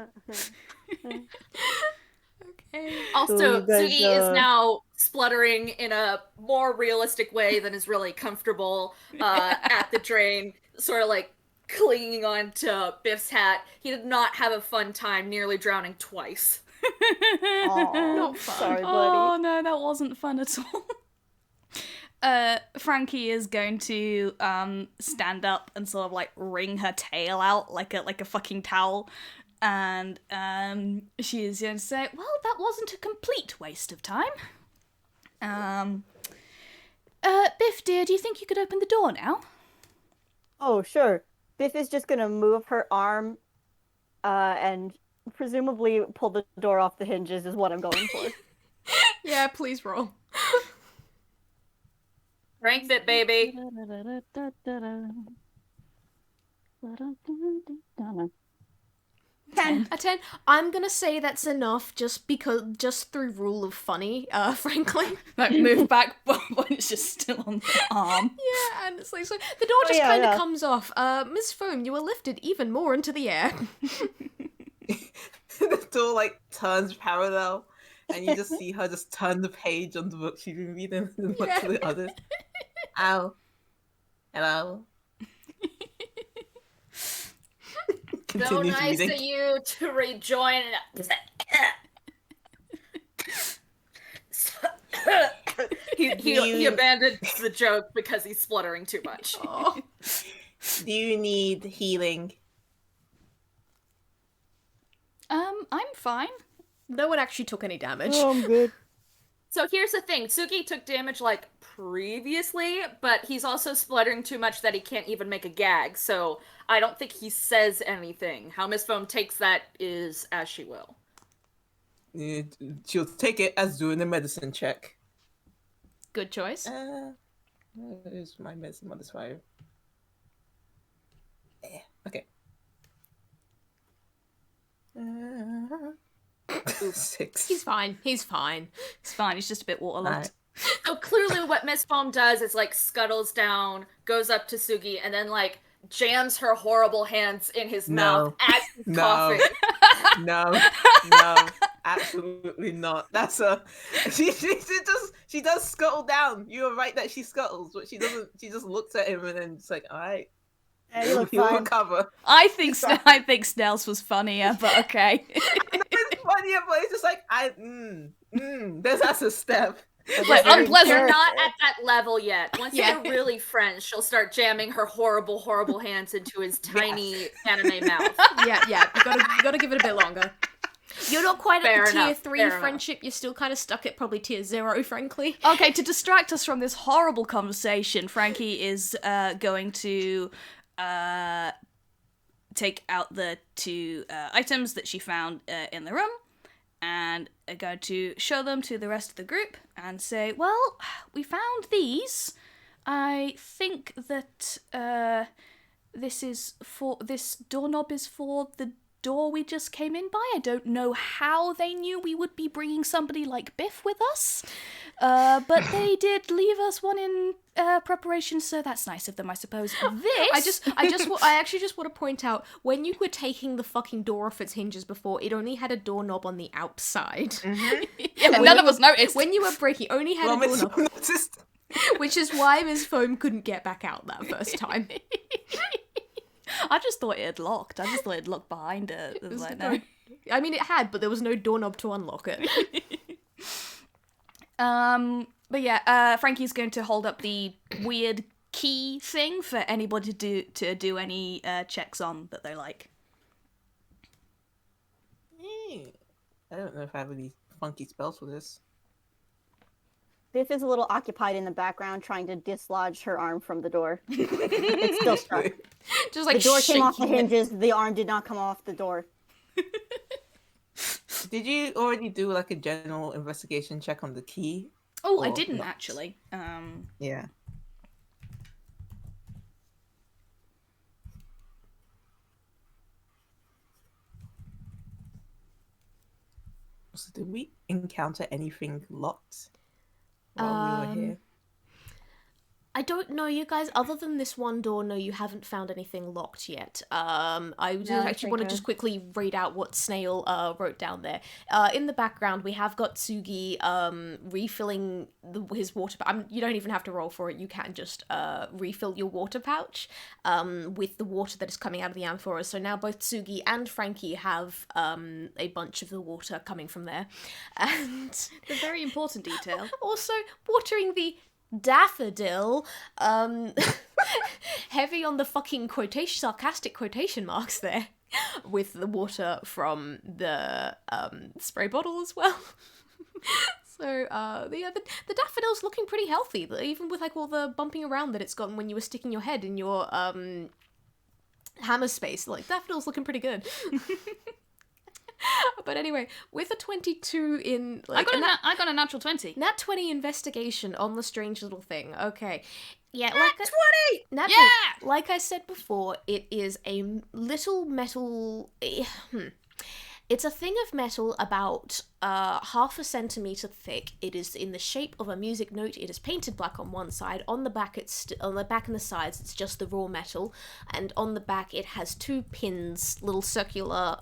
Okay. Also, So you guys, Tsugi is now spluttering in a more realistic way than is really comfortable at the drain, sort of like clinging on to Biff's hat. He did not have a fun time, nearly drowning twice. Aw, Not fun. sorry, buddy. Oh no, that wasn't fun at all. Frankie is going to stand up and sort of like wring her tail out like a fucking towel, and she is going to say, "Well, that wasn't a complete waste of time." Biff, dear, do you think you could open the door now? Oh, sure. Biff is just gonna move her arm, and presumably pull the door off the hinges is what I'm going for. Yeah, please roll. Strength it, baby. 10. A 10. I'm gonna say that's enough just through rule of funny, frankly. Like, move back, but it's just still on the arm. Yeah, and it's like, so the door just kind of comes off. Miss Foam, you were lifted even more into the air. The door like turns parallel, and you just see her just turn the page on the book she's been reading and look to the others. Ow. Hello. So Continues nice reading. of you to rejoin. He abandoned the joke because he's spluttering too much. Oh. Do you need healing? I'm fine. No one actually took any damage. Oh, I'm good. So here's the thing. Tsugi took damage like previously, but he's also spluttering too much that he can't even make a gag. So I don't think he says anything. How Miss Foam takes that is as she will. She'll take it as doing a medicine check. Good choice. Where's my medicine modifier? Okay. 6. He's fine. He's fine. It's fine, he's just a bit waterlogged. Alright. So clearly what Miss Foam does is like scuttles down, goes up to Tsugi, and then like jams her horrible hands in his mouth as he's coughing. No, absolutely not. That's a she does scuttle down. You were right that she scuttles, but she doesn't. She just looks at him and then it's like, all right, Yeah, you look he'll fine. recover. I think Snail's was funnier, but okay. It's funnier, but it's just like that's a step. Like, unpleasant. They're not at that level yet. Once Yeah. they're really friends, she'll start jamming her horrible, horrible hands into his tiny anime mouth. Yeah. You gotta give it a bit longer. You're not quite Fair at the enough, tier 3 fair enough. friendship. You're still kind of stuck at probably tier 0, frankly. Okay, to distract us from this horrible conversation, Frankie is going to take out the 2 items that she found in the room and are going to show them to the rest of the group and say, well, we found these. I think that this doorknob is for the door we just came in by. I don't know how they knew we would be bringing somebody like Biff with us, but they did leave us one in preparation, so that's nice of them, I suppose. This I actually just want to point out, when you were taking the fucking door off its hinges before, it only had a doorknob on the outside. yeah, none of us noticed. When you were breaking, it only had a Miss doorknob, Foam noticed. which is why Ms. Foam couldn't get back out that first time. I just thought it had locked. I just thought it had locked behind it. It was like, no. I mean, it had, but there was no doorknob to unlock it. But yeah, Frankie's going to hold up the weird key thing for anybody to do any checks on that they like. I don't know if I have any funky spells for this. Biff is a little occupied in the background trying to dislodge her arm from the door. It's still stuck. Just like The door came off the shaking it. hinges, the arm did not come off the door. Did you already do like a general investigation check on the key? Oh, I Or didn't not? actually. Yeah. So did we encounter anything locked while we were here? I don't know, you guys. Other than this one door, no, you haven't found anything locked yet. I do that's actually want to pretty just quickly read out what Snail wrote down there. In the background, we have got Tsugi refilling his water. You don't even have to roll for it. You can just refill your water pouch with the water that is coming out of the amphora. So now both Tsugi and Frankie have a bunch of the water coming from there, and The very important detail. also watering the daffodil, heavy on the fucking sarcastic quotation marks there, with the water from the spray bottle as well. So the daffodil's looking pretty healthy, even with like all the bumping around that it's gotten when you were sticking your head in your hammer space. Like, daffodil's looking pretty good. But anyway, with a 22 in... I like, got a natural 20. Nat 20 investigation on the strange little thing. Okay. Yeah, Nat 20! Nat Yeah! 20. Like I said before, it is a little metal... It's a thing of metal about half a centimeter thick. It is in the shape of a music note. It is painted black on one side. On the back, on the back and the sides, it's just the raw metal. And on the back, it has two pins, little circular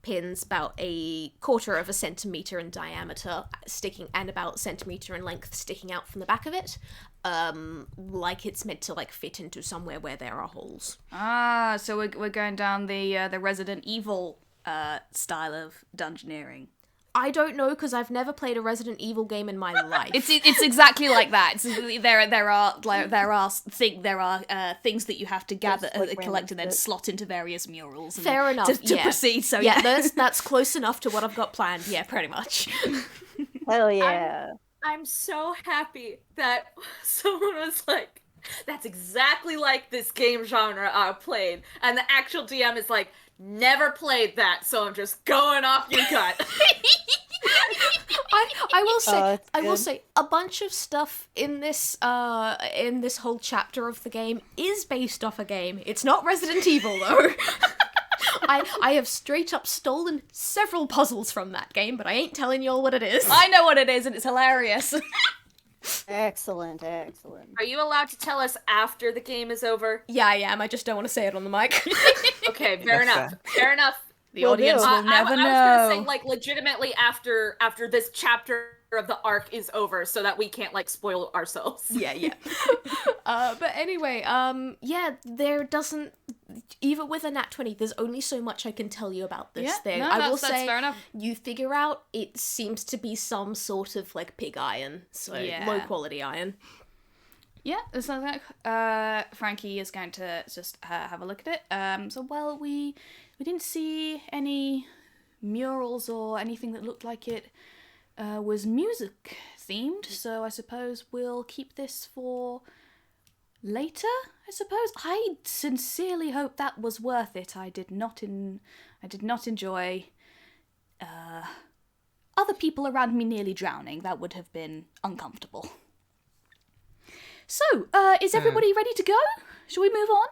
pins, about a quarter of a centimeter in diameter, sticking, and about a centimeter in length, sticking out from the back of it. Like it's meant to like fit into somewhere where there are holes. Ah, so we're going down the Resident Evil style of dungeoneering. I don't know, because I've never played a Resident Evil game in my life. It's exactly like that. There are things that you have to gather, Just like collect, and then random slot into various murals. And Fair enough, to yeah. proceed. So Yeah, that's close enough to what I've got planned. Yeah, pretty much. Hell yeah. I'm so happy that someone was like, that's exactly like this game genre I played. And the actual DM is like, never played that, so I'm just going off your gut. I will say, that's I will good. say, a bunch of stuff in this whole chapter of the game is based off a game. It's not Resident Evil though. I have straight up stolen several puzzles from that game, but I ain't telling y'all what it is. I know what it is, and it's hilarious. Excellent, excellent. Are you allowed to tell us after the game is over? Yeah, I am. I just don't want to say it on the mic. Okay, fair enough. Fair enough. The Will audience do. will never I was know. gonna say, like, legitimately after this chapter of the arc is over, so that we can't like spoil ourselves. Yeah. But anyway, yeah, there doesn't, even with a nat 20, there's only so much I can tell you about this Yeah, thing. no, I will that's say, fair enough. you figure out it seems to be some sort of like pig iron, so Yeah. low quality iron. Yeah, it sounds like Frankie is going to just have a look at it. So, well, we didn't see any murals or anything that looked like it was music themed, so I suppose we'll keep this for later, I suppose. I sincerely hope that was worth it. I did not enjoy other people around me nearly drowning. That would have been uncomfortable. So, is everybody ready to go? Shall we move on?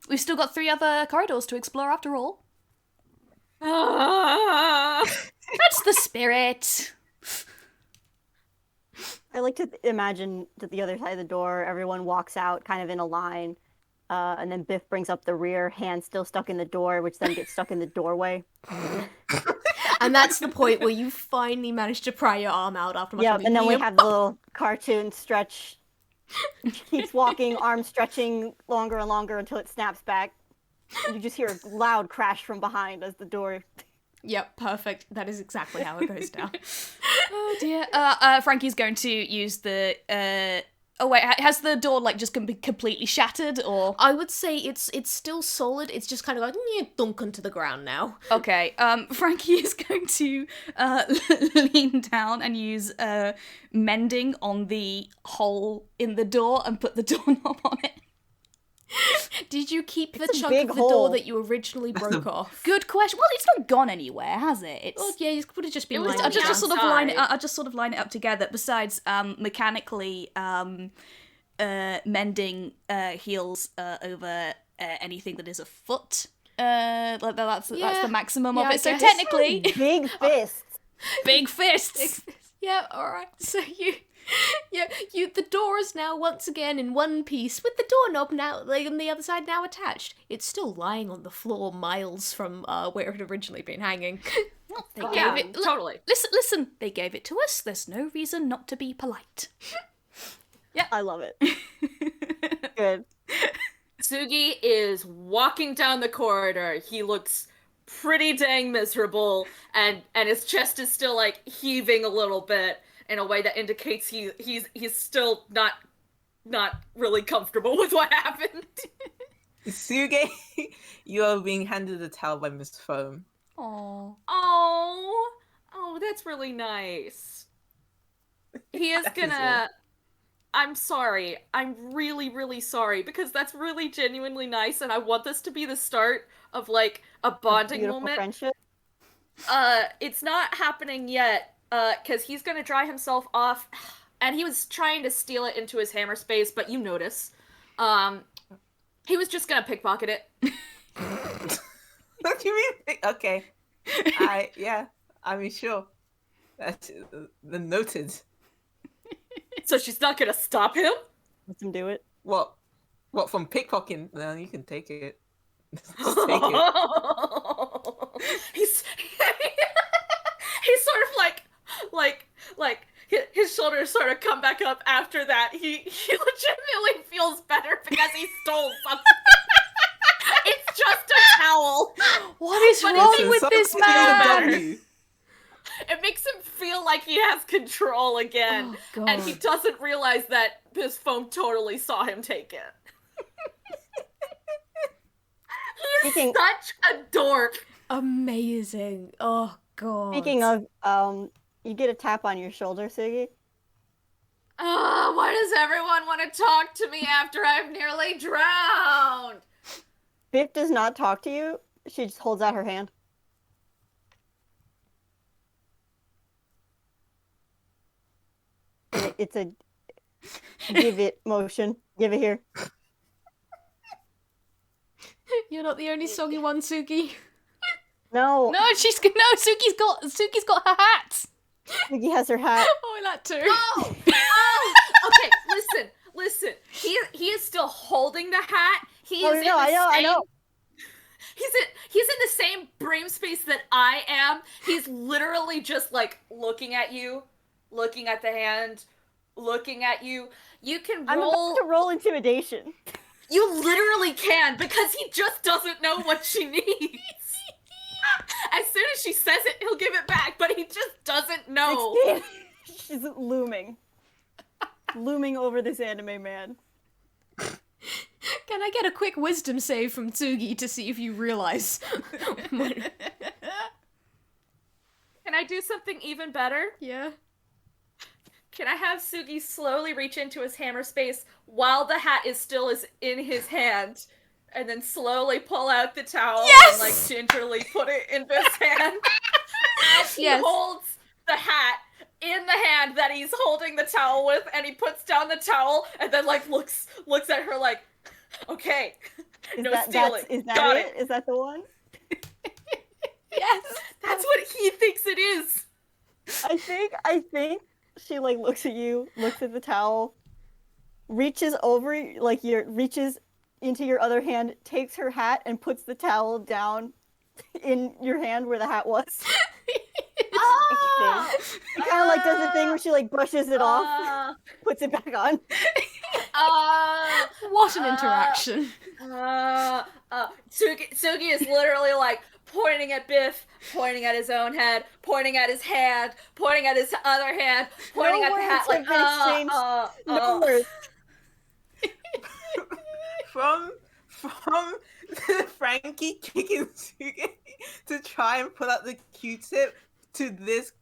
We've still got 3 other corridors to explore after all. That's the spirit. I like to imagine that the other side of the door, everyone walks out kind of in a line, and then Biff brings up the rear, hand still stuck in the door, which then gets stuck in the doorway. And that's the point where you finally manage to pry your arm out after much Yeah, of a and then we yep. have the little cartoon stretch. Keeps walking, arm stretching longer and longer until it snaps back. And you just hear a loud crash from behind as the door... Yep, perfect. That is exactly how it goes down. Oh dear. Frankie's going to use the. Oh wait, has the door like just been completely shattered, or? I would say it's still solid. It's just kind of like dunk onto the ground now. Okay. Frankie is going to lean down and use mending on the hole in the door and put the doorknob on it. Did you keep the It's a chunk big of the door hole. that you originally broke off? Good question. Well, it's not gone anywhere, has it? It's. Well, yeah, you would have just been It was lying I on the just ground. sort of line it. outside. I just sort of line it up together. Besides, mechanically, mending heals over anything that is a foot. Like that's Yeah. the maximum Yeah, of I it. So guess. technically, Big fists. big fists. Yeah, alright. So Yeah, the door is now once again in one piece, with the doorknob now, like, on the other side now attached. It's still lying on the floor miles from where it had originally been hanging. They gave it. Totally. Listen. They gave it to us. There's no reason not to be polite. I love it. Good. Tsugi is walking down the corridor. He looks pretty dang miserable, and his chest is still like heaving a little bit in a way that indicates he's still not really comfortable with what happened. Tsugi, you are being handed a towel by Miss Foam. Aww. Oh, that's really nice. He is gonna. I'm sorry. I'm really, really sorry, because that's really genuinely nice, and I want this to be the start of, like, a bonding Beautiful moment. friendship. It's not happening yet, because he's gonna dry himself off, and he was trying to steal it into his hammer space, but you notice. He was just gonna pickpocket it. What do you mean? Okay. I mean, sure. That's the noted. So she's not gonna stop him? Let him do it. What from pickpocketing? No, you can take it. Just take it. he's sort of like his shoulders sort of come back up after that. He legitimately feels better because he stole something. It's just a towel. What is wrong with this man? W. It makes him feel like he has control again. Oh, God. And he doesn't realize that this foam totally saw him take it. He's Speaking- such a dork. Amazing. Oh, God. Speaking of, you get a tap on your shoulder, Tsugi. Why does everyone want to talk to me after I've nearly drowned? Biff does not talk to you. She just holds out her hand. It's a give it motion. Give it here. You're not the only soggy one, Tsugi. No, No, Suki's got her hat. Tsugi has her hat. Oh, that too. Oh! Okay, listen. He is still holding the hat. He is I know. He's in the same brain space that I am. He's literally just like looking at you, looking at the hand, looking at you. You can I'm roll. about to roll intimidation. You literally can, because he just doesn't know what she needs. As soon as she says it, he'll give it back, but he just doesn't know. She's looming over this anime man. Can I get a quick wisdom save from Tsugi to see if you realize? Can I do something even better? Yeah. Can I have Tsugi slowly reach into his hammer space while the hat is still in his hand, and then slowly pull out the towel and like gingerly put it in Biff's hand as he holds the hat in the hand that he's holding the towel with, and he puts down the towel and then like looks at her like, okay, stealing. Is that Got it? Is that the one? Yes, that's what he thinks it is. I think she like looks at you, looks at the towel, reaches over, like reaches into your other hand, takes her hat and puts the towel down in your hand where the hat was. She kind of like does the thing where she like brushes it off, puts it back on. What an interaction. Tsugi is literally like pointing at Biff, pointing at his own head, pointing at his hand, pointing at his other hand, pointing at the hat like, No words. From Frankie kicking Tsugi to try and put out the Q-tip to this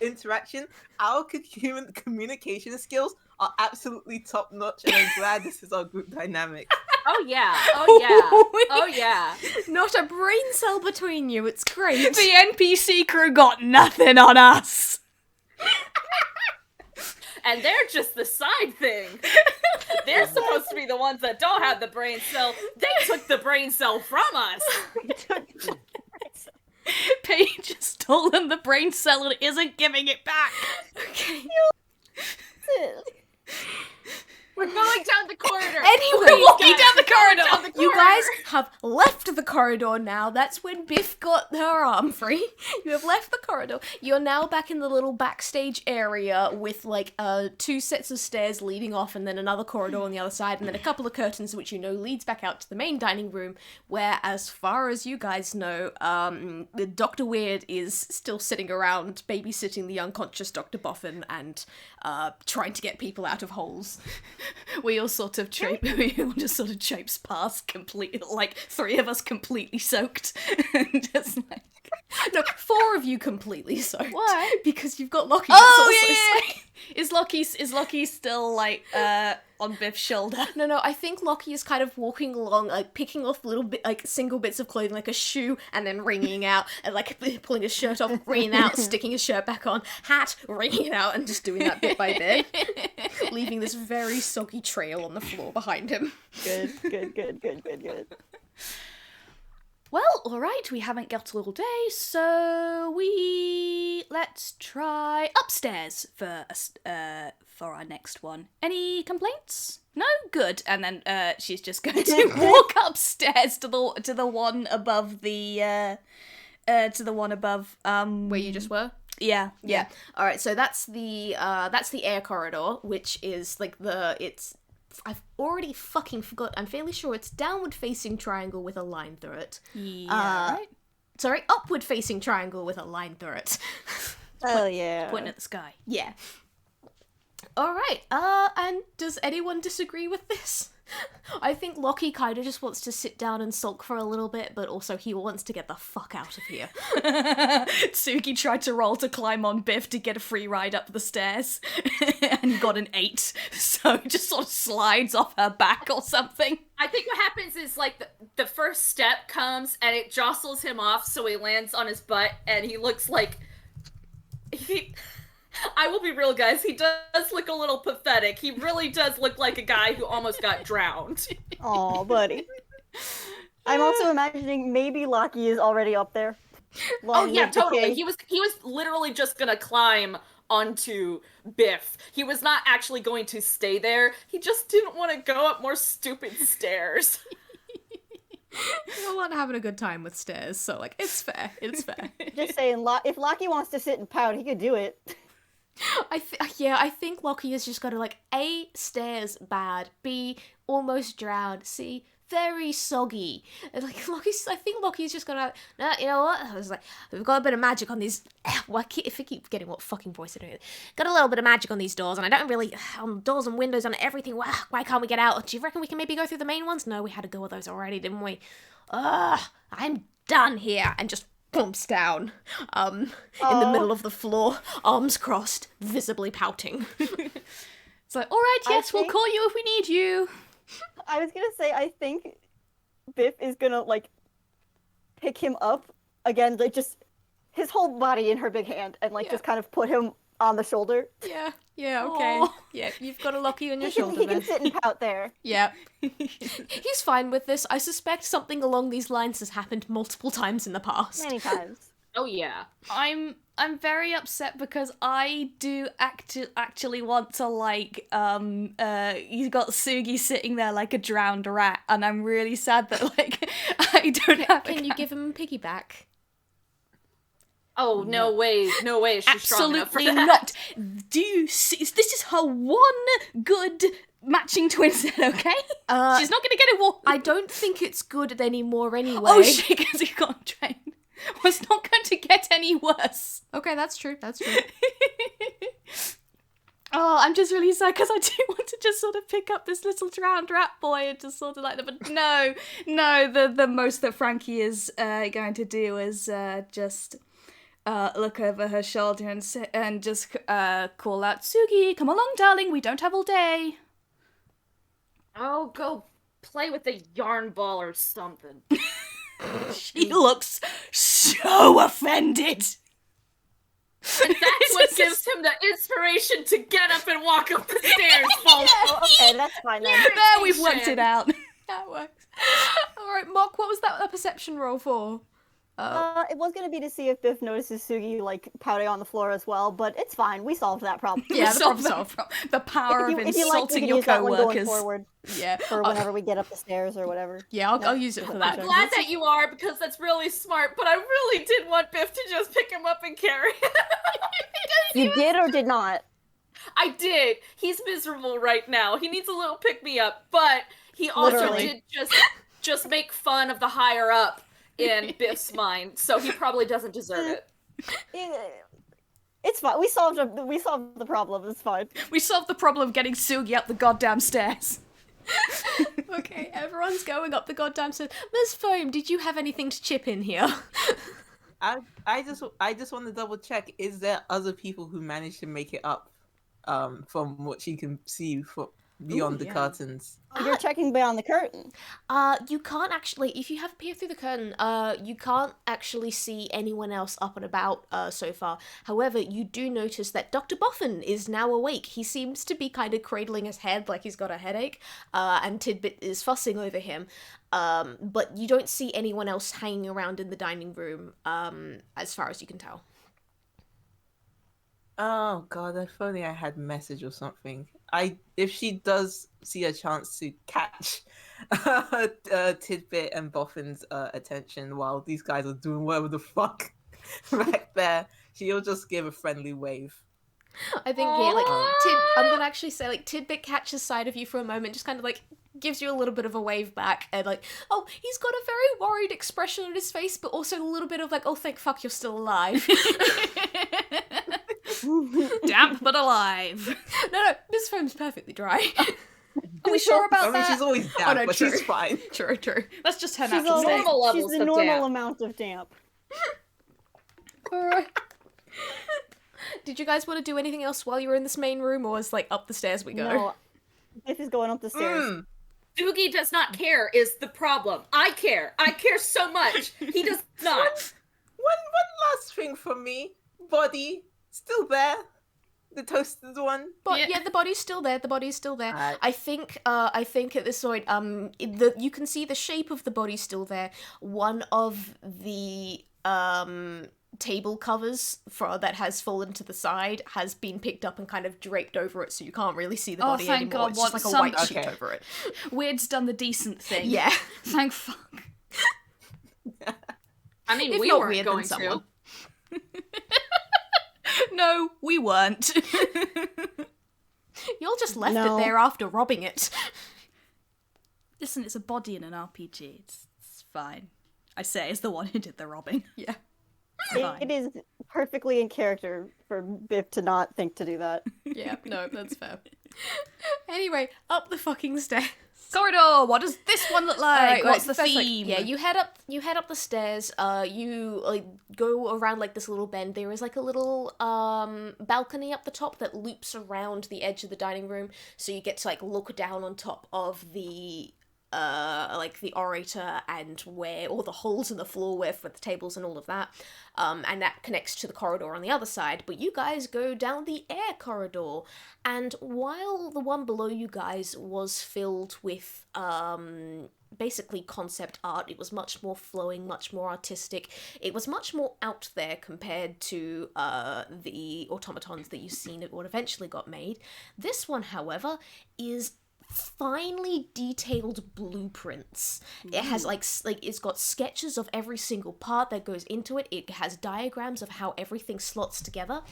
interaction, our human communication skills are absolutely top notch, and I'm glad this is our group dynamic. Oh yeah. Not a brain cell between you, it's great. The NPC crew got nothing on us. And they're just the side thing. They're supposed to be the ones that don't have the brain cell. They took the brain cell from us. Paige has stolen the brain cell and isn't giving it back. Okay. it. We're going down the corridor. Anyway, We're walking down the Going corridor. down the you corridor. guys have left the corridor now. That's when Biff got her arm free. You have left the corridor. You're now back in the little backstage area with like 2 sets of stairs leading off and then another corridor on the other side and then a couple of curtains which you know leads back out to the main dining room where, as far as you guys know, Dr. Weird is still sitting around babysitting the unconscious Dr. Boffin and trying to get people out of holes. We all just sort of traipse past completely, like 3 of us completely soaked. Just like... No, 4 of you completely soaked. Why? Because you've got Lockie. Oh, yeah. Is Lockie still, like, on Biff's shoulder? No, I think Lockie is kind of walking along, like, picking off little bit, like, single bits of clothing, like a shoe, and then wringing out, and, like, pulling his shirt off, wringing out, sticking his shirt back on, hat, wringing it out, and just doing that bit by bit, leaving this very soggy trail on the floor behind him. Good. Well, alright, we haven't got all day, so let's try upstairs for our next one. Any complaints? No? Good. And then she's just going to walk upstairs to the one above where you just were? Yeah. Alright, so that's the air corridor, which is, like, I've already fucking forgot. I'm fairly sure it's downward-facing triangle with a line through it. Yeah, right? Sorry, upward-facing triangle with a line through it. Oh yeah. Pointing at the sky. Yeah. Alright, and does anyone disagree with this? I think Lockie kind of just wants to sit down and sulk for a little bit, but also he wants to get the fuck out of here. Tsugi tried to roll to climb on Biff to get a free ride up the stairs, and he got an 8, so he just sort of slides off her back or something. I think what happens is, like, the first step comes and it jostles him off, so he lands on his butt, and he looks like... I will be real, guys, he does look a little pathetic. He really does look like a guy who almost got drowned. Aw, buddy. I'm also imagining maybe Lockie is already up there. Oh yeah, totally. He was literally just gonna climb onto Biff. He was not actually going to stay there. He just didn't want to go up more stupid stairs. You're not having a good time with stairs, so, like, it's fair. Just saying, if Lockie wants to sit and pout, he could do it. I think Lockie has just got to, like, A, stairs, bad, B, almost drowned, C, very soggy. And, like, I think Lockie's just gonna, no, you know what? I was like, we've got a bit of magic on these, if I keep forgetting what fucking voice I do, got a little bit of magic on these doors, and I don't really, on doors and windows and everything, why can't we get out? Do you reckon we can maybe go through the main ones? No, we had to go with those already, didn't we? I'm done here, and just plumps down, in the middle of the floor, arms crossed, visibly pouting. It's like, alright, yes, we'll call you if we need you. I was gonna say, I think Biff is gonna, like, pick him up again, like, just his whole body in her big hand, and, like, just kind of put him on the shoulder. Yeah, okay. Aww. Yeah, you've got a Lockie on your He can, shoulder he can then. sit and pout there. Yeah. He's fine with this. I suspect something along these lines has happened multiple times in the past. Many times. Oh yeah. I'm very upset because I do actually want to, like, you've got Tsugi sitting there like a drowned rat, and I'm really sad that, like, I don't have Can you give him a piggyback? Oh, no way. She's strong enough for Absolutely that. not. Do you see? This is her one good matching twin set, okay? She's not going to get a war. I don't think it's good anymore anyway. Oh shit, because he got trained. Well, it's not going to get any worse. Okay, that's true. Oh, I'm just really sad because I do want to just sort of pick up this little drowned rat boy and just sort of like, but no, the most that Frankie is going to do is just look over her shoulder and just call out, Tsugi, come along, darling, we don't have all day. Oh, go play with the yarn ball or something. She looks so offended. And that's what gives him the inspiration to get up and walk up the stairs, folks. Oh, okay, that's fine then. There, we've worked it out. That works. Alright, Mock, what was that a perception roll for? It was gonna be to see if Biff notices Tsugi like pouting on the floor as well, but it's fine. We solved that problem. Yeah, the problem solved. The power If of you like, we insulting can your use that one going co-workers. forward Yeah. for whenever we get up the stairs or whatever. Yeah, I'll use it for that. I'm glad that you are, because that's really smart, but I really did want Biff to just pick him up and carry him. You did or did not? I did. He's miserable right now. He needs a little pick-me-up, but he also Literally. did just make fun of the higher-up in Biff's mind, so he probably doesn't deserve it. It's fine. We solved the problem. It's fine. We solved the problem of getting Tsugi up the goddamn stairs. Okay, everyone's going up the goddamn stairs. Ms. Foam, did you have anything to chip in here? I just want to double check. Is there other people who managed to make it up? From what you can see beyond the curtains. Oh, you're checking beyond the curtain. You can't actually, if you have a peer through the curtain, you can't actually see anyone else up and about so far. However, you do notice that Dr. Boffin is now awake. He seems to be kind of cradling his head like he's got a headache, and Tidbit is fussing over him. But you don't see anyone else hanging around in the dining room, as far as you can tell. Oh god, if only I had message or something. If she does see a chance to catch Tidbit and Boffin's attention while these guys are doing whatever the fuck back there, she'll just give a friendly wave. I think I'm gonna actually say Tidbit catches sight of you for a moment, just kind of gives you a little bit of a wave back, and oh, he's got a very worried expression on his face, but also a little bit of oh, thank fuck you're still alive. Damp but alive. No, Miss Foam's perfectly dry. Are we sure about that? She's always down, but true. she's fine. True. That's just her She's natural state. normal levels the of normal damp. amount of damp. Did you guys want to do anything else while you were in this main room, or is up the stairs we go? No, Biff is going up the stairs. Tsugi does not care is the problem. I care. I care so much. He does not. One last thing from me. Body still there. The toasted one. But yeah, the body's still there. Alright. I think at this point, you can see the shape of the body still there. One of the table covers that has fallen to the side has been picked up and kind of draped over it, so you can't really see the body thank anymore. God, It's just what- a white sheet Okay. over it. Weird's done the decent thing. Yeah. Thank fuck. I mean, If we not weren't weird, then going someone. to. No, we weren't. You all just left No. it there after robbing it. Listen, it's a body in an RPG. It's fine. I say as the one who did the robbing. Yeah. Fine. It is perfectly in character for Biff to not think to do that. Yeah, no, that's fair. Anyway, up the fucking stairs. Corridor, what does this one look like? Alright, What's right, the first, theme? you head up the stairs. You go around this little bend. There is a little balcony up the top that loops around the edge of the dining room, so you get to look down on top of the the orator and where all the holes in the floor where for the tables and all of that, and that connects to the corridor on the other side. But you guys go down the air corridor, and while the one below you guys was filled with basically concept art, it was much more flowing, much more artistic. It was much more out there compared to the automatons that you've seen at what eventually got made. This one, however, is finely detailed blueprints. It has it's got sketches of every single part that goes into it. It has diagrams of how everything slots together.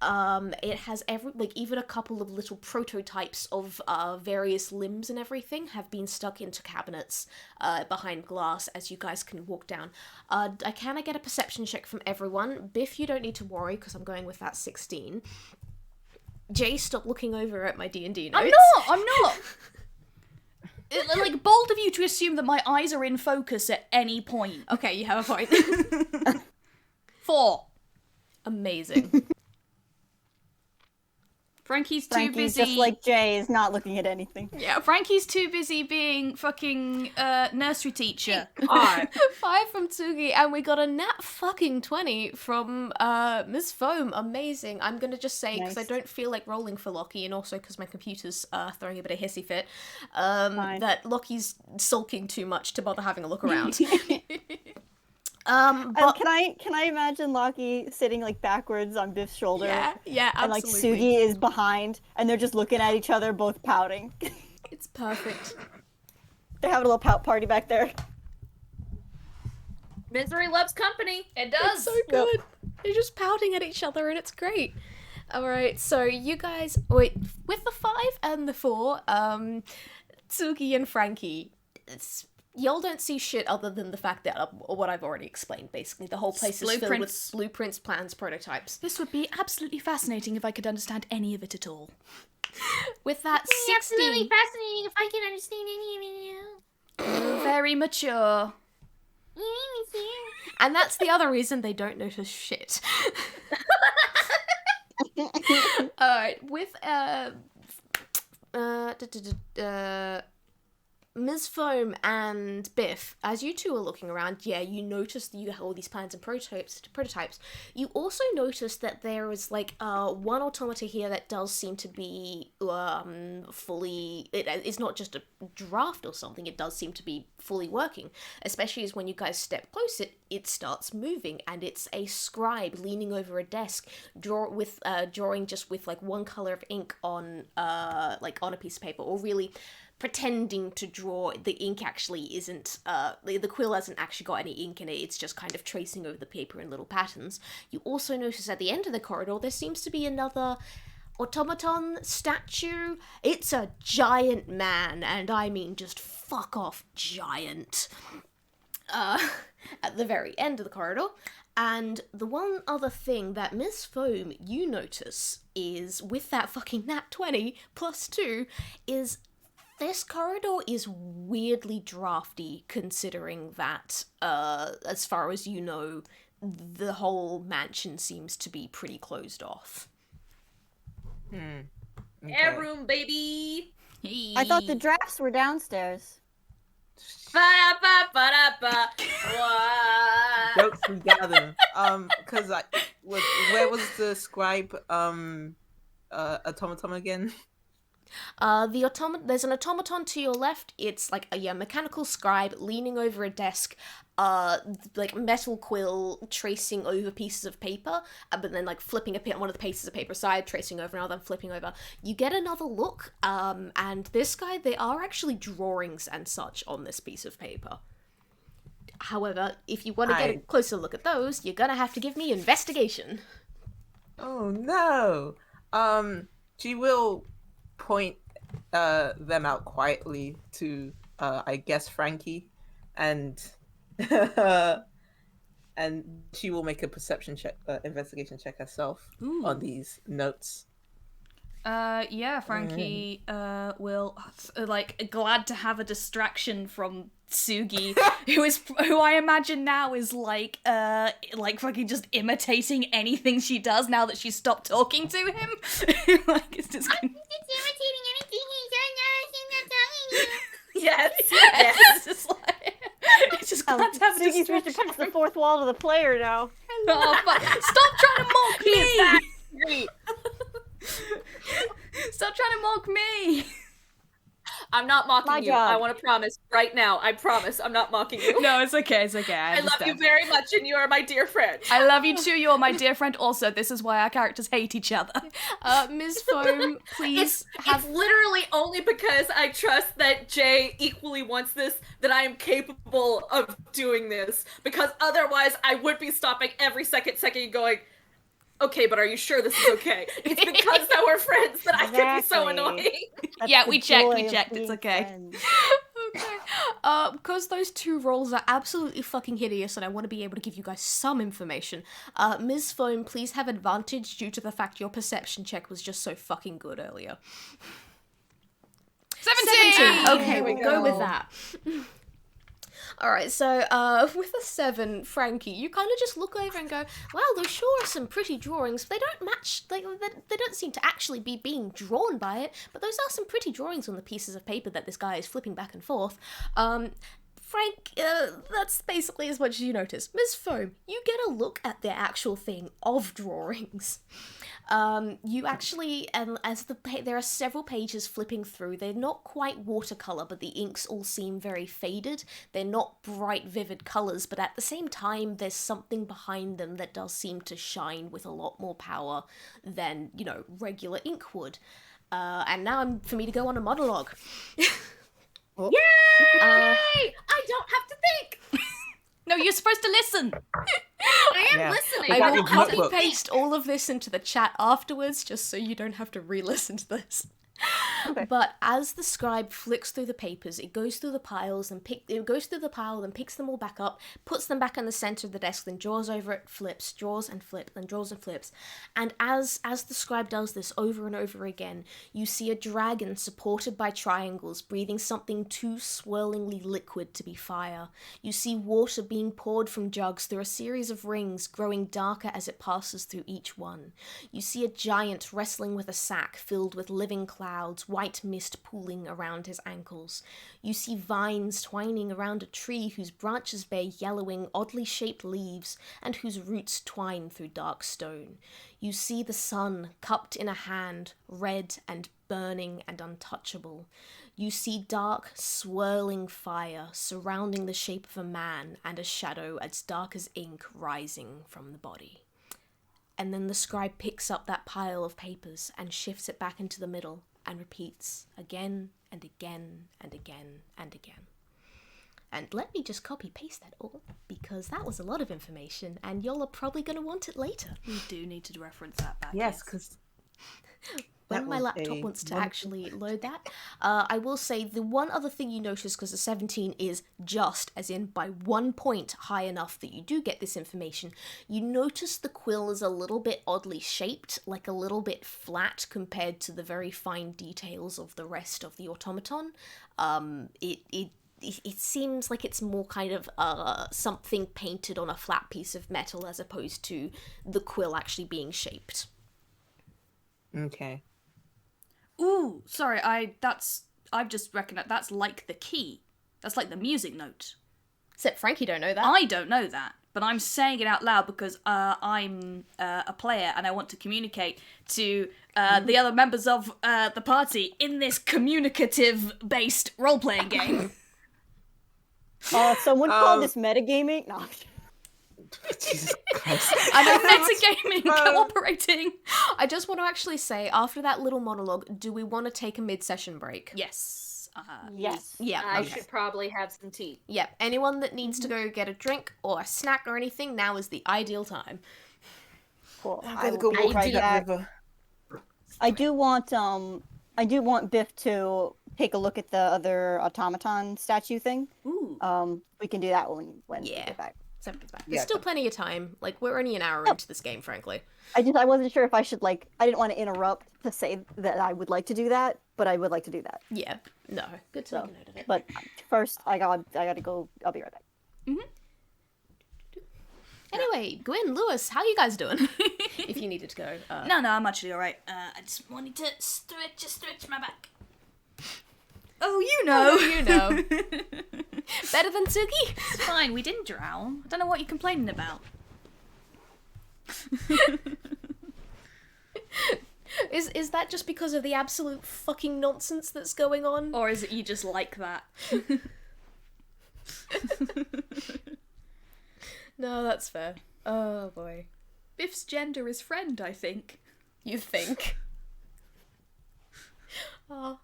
It has even a couple of little prototypes of various limbs and everything have been stuck into cabinets behind glass as you guys can walk down. Can I get a perception check from everyone? Biff, you don't need to worry because I'm going with that 16. Jay, stop looking over at my D&D notes. I'm not! Bold of you to assume that my eyes are in focus at any point. Okay, you have a point. 4. Amazing. Frankie's too Frankie's busy. just like Jay is not looking at anything. Yeah. Frankie's too busy being fucking nursery teacher. 5 from Tsugi, and we got a nat fucking 20 from Ms. Foam. Amazing. I'm gonna just say, because I Nice. don't feel like rolling for Lockie, and also because my computer's throwing a bit of hissy fit, Fine. that Lockie's sulking too much to bother having a look around. But Can I imagine Loki sitting like backwards on Biff's shoulder? yeah, And like absolutely. Tsugi is behind, and they're just looking at each other, both pouting. It's perfect. They're having a little pout party back there. Misery loves company. It does. It's so good. They're just pouting at each other and it's great. Alright, so you guys, wait, with the 5 and the 4, Tsugi and Frankie, y'all don't see shit other than the fact that, what I've already explained, basically. The whole place is filled with blueprints, plans, prototypes. This would be absolutely fascinating if I could understand any of it at all. With that 16... Absolutely fascinating if I can understand any of it. Very mature. And that's the other reason they don't notice shit. Alright, with, Ms. Foam and Biff, as you two are looking around, yeah, you notice that you have all these plans and prototypes. You also notice that there is, like, one automata here that does seem to be, fully... It's not just a draft or something, it does seem to be fully working. Especially as when you guys step closer, it starts moving, and it's a scribe leaning over a desk, drawing just with, like, one color of ink on, on a piece of paper, or really... pretending to draw. The ink actually isn't, the quill hasn't actually got any ink in it, it's just kind of tracing over the paper in little patterns. You also notice at the end of the corridor there seems to be another automaton statue. It's a giant man, and I mean just fuck off giant, at the very end of the corridor. And the one other thing that Miss Foam, you notice, is with that fucking nat 20 plus 2, is this corridor is weirdly drafty, considering that, as far as you know, the whole mansion seems to be pretty closed off. Okay. Air room, baby. I thought the drafts were downstairs. Ba-da-ba-ba-da-ba. What? Jokes we gather. Because where was the scribe automaton again? There's an automaton to your left. It's like a mechanical scribe leaning over a desk, like metal quill tracing over pieces of paper, but then like flipping one of the pieces of paper aside, tracing over another, then flipping over. You get another look, and this guy, there are actually drawings and such on this piece of paper. However, if you want to get a closer look at those, you're gonna have to give me investigation. Oh no. She will point them out quietly to I guess Frankie, and and she will make a perception check, investigation check herself. Ooh. On these notes. Yeah, Frankie will glad to have a distraction from Tsugi, who I imagine now is like fucking just imitating anything she does now that she's stopped talking to him. Like it's just imitating anything he does now that she's not talking to you. Yes, yes. It's just like it's just glad to have a Tsugi's distraction. reached past the fourth wall to the player now. Oh, fuck. Stop trying to mock me! Stop trying to mock me! I'm not mocking My you. job. I want to promise right now. I promise I'm not mocking you. No, it's okay, it's okay. I love you very much, and you are my dear friend. I love you too, you're my dear friend also. This is why our characters hate each other. Ms. Foam, please It's literally only because I trust that Jay equally wants this, that I am capable of doing this. Because otherwise, I would be stopping every second and going, okay, but are you sure this is okay? It's because that we're friends that I can be so annoying. Yeah, we checked, it's okay. Okay. Because those two rolls are absolutely fucking hideous and I want to be able to give you guys some information, Ms. Foam, please have advantage due to the fact your perception check was just so fucking good earlier. 17! Okay, we'll go with that. Alright, so, with a 7, Frankie, you kind of just look over and go, well, there sure are some pretty drawings. They don't match, they don't seem to actually be being drawn by it, but those are some pretty drawings on the pieces of paper that this guy is flipping back and forth. Frank, that's basically as much as you notice. Ms. Foam, you get a look at the actual thing of drawings. You actually, there are several pages flipping through. They're not quite watercolor, but the inks all seem very faded. They're not bright, vivid colors, but at the same time, there's something behind them that does seem to shine with a lot more power than, regular ink would. And now for me to go on a monologue. Yay! I don't have to think. No, you're supposed to listen. I am listening. I will Your copy notebook. paste all of this into the chat afterwards, just so you don't have to re-listen to this. Okay. But as the scribe flicks through the papers, it goes through the piles and picks them all back up, puts them back in the center of the desk, then draws over it, flips, draws and flips, then draws and flips. And as the scribe does this over and over again, you see a dragon supported by triangles, breathing something too swirlingly liquid to be fire. You see water being poured from jugs through a series of rings, growing darker as it passes through each one. You see a giant wrestling with a sack filled with living clouds, white mist pooling around his ankles. You see vines twining around a tree whose branches bear yellowing, oddly shaped leaves, and whose roots twine through dark stone. You see the sun, cupped in a hand, red and burning and untouchable. You see dark, swirling fire surrounding the shape of a man and a shadow as dark as ink rising from the body. And then the scribe picks up that pile of papers and shifts it back into the middle, and repeats again and again and again and again. And let me just copy paste that all, because that was a lot of information and y'all are probably going to want it later. We do need to reference that back. Yes, because When my laptop wants to actually load that. I will say the one other thing you notice, because the 17 is just, as in by 1 point high enough that you do get this information, you notice the quill is a little bit oddly shaped, like a little bit flat compared to the very fine details of the rest of the automaton. It seems like it's more kind of something painted on a flat piece of metal as opposed to the quill actually being shaped. Okay. Ooh, sorry, I've just recognized that's like the key. That's like the music note. Except Frankie don't know that. I don't know that, but I'm saying it out loud because I'm a player and I want to communicate to the other members of the party in this communicative-based role-playing game. Someone called this metagaming. No. Jesus Christ. I know Metagaming, cooperating. I just want to actually say, after that little monologue, do we want to take a mid-session break? Yes. Yes. Yeah, I okay. should probably have some tea. Yeah, anyone that needs to go get a drink or a snack or anything, now is the ideal time. Cool. I'm I gonna will go be walk right that back. river. I do want Biff to take a look at the other automaton statue thing. Ooh. We can do that when we Yeah. get back. So it's back. Yeah, There's still plenty of time. Like, we're only an hour into this game, frankly. I wasn't sure if I should I didn't want to interrupt to say that I would like to do that, but I would like to do that. Yeah. No. Good to make a note of it. But first, I gotta go. I'll be right back. Anyway, Gwyn, Lewis, how you guys doing? If you needed to go. No, I'm actually alright. I just wanted to stretch my back. Oh, you know. You know. Better than Tsugi? It's fine, we didn't drown. I don't know what you're complaining about. Is that just because of the absolute fucking nonsense that's going on? Or is it you just like that? No, that's fair. Oh boy. Biff's gender is friend, I think. You think? Oh.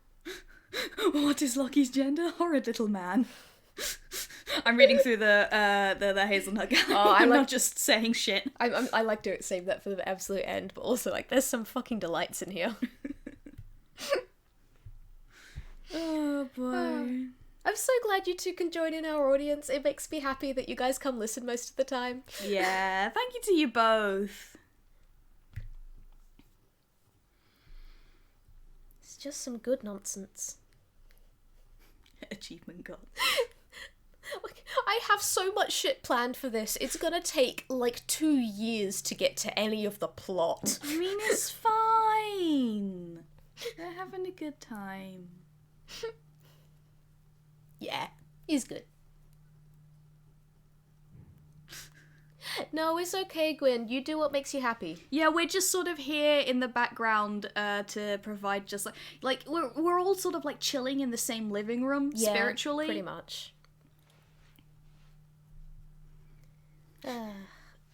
What is Lockie's gender? Horrid little man. I'm reading through the hazelnut gown. Oh, I'm not just saying shit. I like to save that for the absolute end, but also, like, there's some fucking delights in here. Oh boy. I'm so glad you two can join in our audience. It makes me happy that you guys come listen most of the time. Yeah, thank you to you both. It's just some good nonsense. Achievement goal. Like, I have so much shit planned for this. It's gonna take, like, 2 years to get to any of the plot. I mean, it's fine. They're having a good time. Yeah, he's good. No, it's okay, Gwyn. You do what makes you happy. Yeah, we're just sort of here in the background to provide just like we're all sort of like chilling in the same living room spiritually. Pretty much.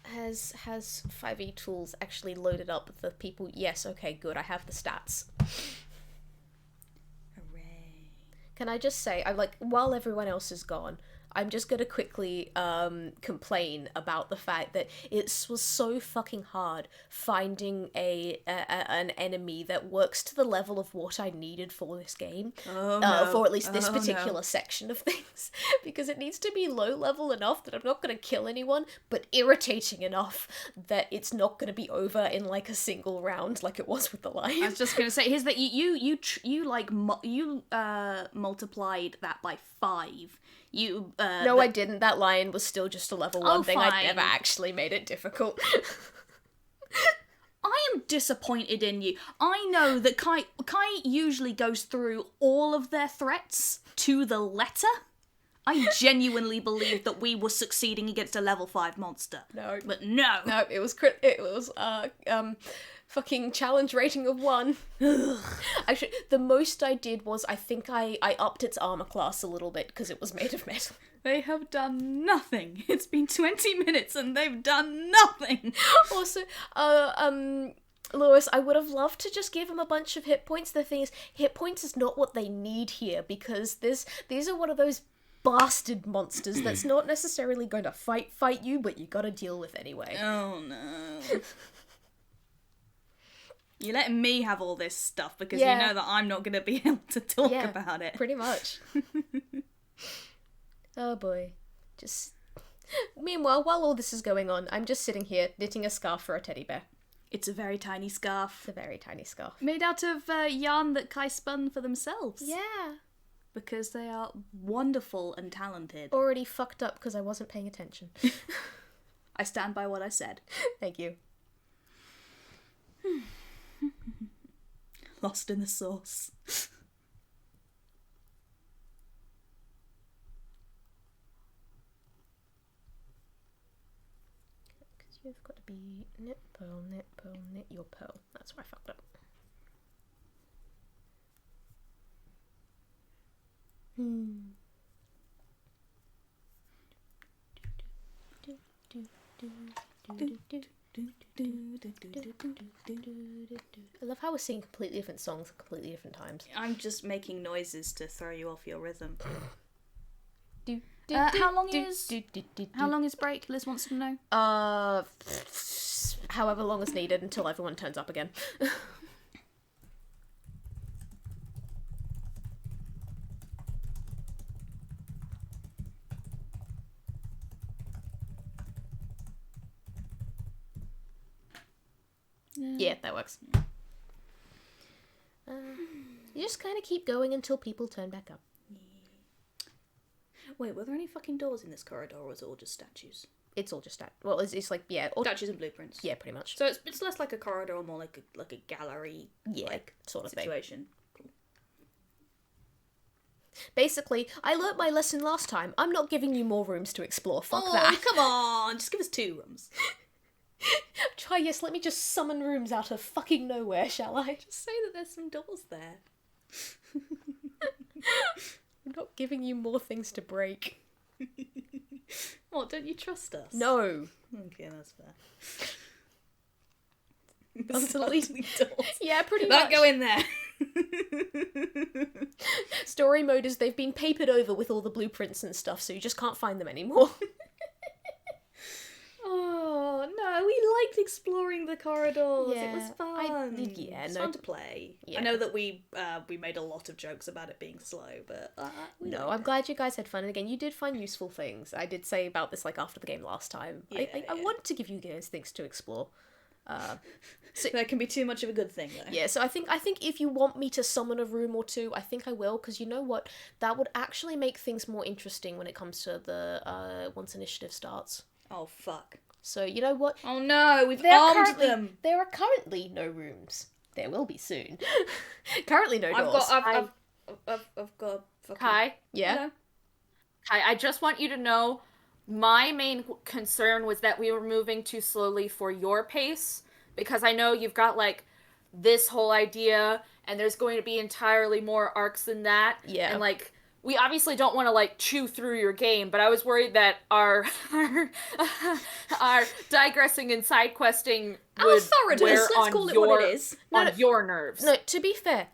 Has 5e Tools actually loaded up the people? Yes, okay, good. I have the stats. Hooray. Can I just say, while everyone else is gone, I'm just gonna quickly complain about the fact that it was so fucking hard finding an enemy that works to the level of what I needed for this game, for at least this particular section of things, because it needs to be low level enough that I'm not gonna kill anyone, but irritating enough that it's not gonna be over in like a single round like it was with the lion. I was just gonna say, here's that you multiplied that by 5. No, I didn't. That lion was still just a level 1 thing. fine. I never actually made it difficult. I am disappointed in you. I know that Kai usually goes through all of their threats to the letter. I genuinely believed that we were succeeding against a level 5 monster. No. But no. No, it was fucking challenge rating of 1. Actually, the most I did was I think I upped its armor class a little bit because it was made of metal. They have done nothing. It's been 20 minutes and they've done nothing. Also, Lewis, I would have loved to just give him a bunch of hit points. The thing is, hit points is not what they need here because these are one of those bastard monsters that's not necessarily going to fight you, but you gotta deal with anyway. Oh no. You're letting me have all this stuff because you know that I'm not going to be able to talk about it. Pretty much. Oh boy. Just... Meanwhile, while all this is going on, I'm just sitting here knitting a scarf for a teddy bear. It's a very tiny scarf. It's a very tiny scarf. Made out of yarn that Kai spun for themselves. Yeah. Because they are wonderful and talented. Already fucked up because I wasn't paying attention. I stand by what I said. Thank you. Lost in the sauce. Because you've got to be knit, pearl, knit your pearl. That's where I fucked up. I love how we're singing completely different songs at completely different times. I'm just making noises to throw you off your rhythm. How How long is break? Liz wants to know. However long is needed until everyone turns up again. Yeah, that works. You just kind of keep going until people turn back up. Wait, were there any fucking doors in this corridor, or was it all just statues? It's all just well, it's like Statues and blueprints. yeah, pretty much. So it's less like a corridor, more like a gallery, sort of situation. thing. Basically, I learnt my lesson last time. I'm not giving you more rooms to explore. Fuck that. Come on, just give us 2 rooms. Try, yes, let me just summon rooms out of fucking nowhere, shall I? Just say that there's some doors there. I'm not giving you more things to break. What, don't you trust us? No. Okay, that's fair. Constantly. Doors. Yeah, pretty Don't much. go in there. Story mode is they've been papered over with all the blueprints and stuff, so you just can't find them anymore. Oh, no, we liked exploring the corridors. It was Yeah, fun. It's fun to play. Yeah. I know that we made a lot of jokes about it being slow, but we No, liked I'm it. glad you guys had fun. And again, you did find useful things. I did say about this after the game last time. I wanted to give you guys things to explore. That can be too much of a good thing, though. Yeah, so I think if you want me to summon a room or 2, I think I will, because you know what? That would actually make things more interesting when it comes to the once initiative starts. Oh, fuck. So you know what? Oh no, we've armed them. There are currently no rooms. There will be soon. Currently no doors. I've got a fucking... Kai, Yeah. Hello? Kai, I just want you to know my main concern was that we were moving too slowly for your pace, because I know you've got like this whole idea, and there's going to be entirely more arcs than that. Yeah. And like, we obviously don't want to like chew through your game, but I was worried that our our digressing and side questing would thoroughness, wear let's on call it your, what it is. your nerves. No, to be fair,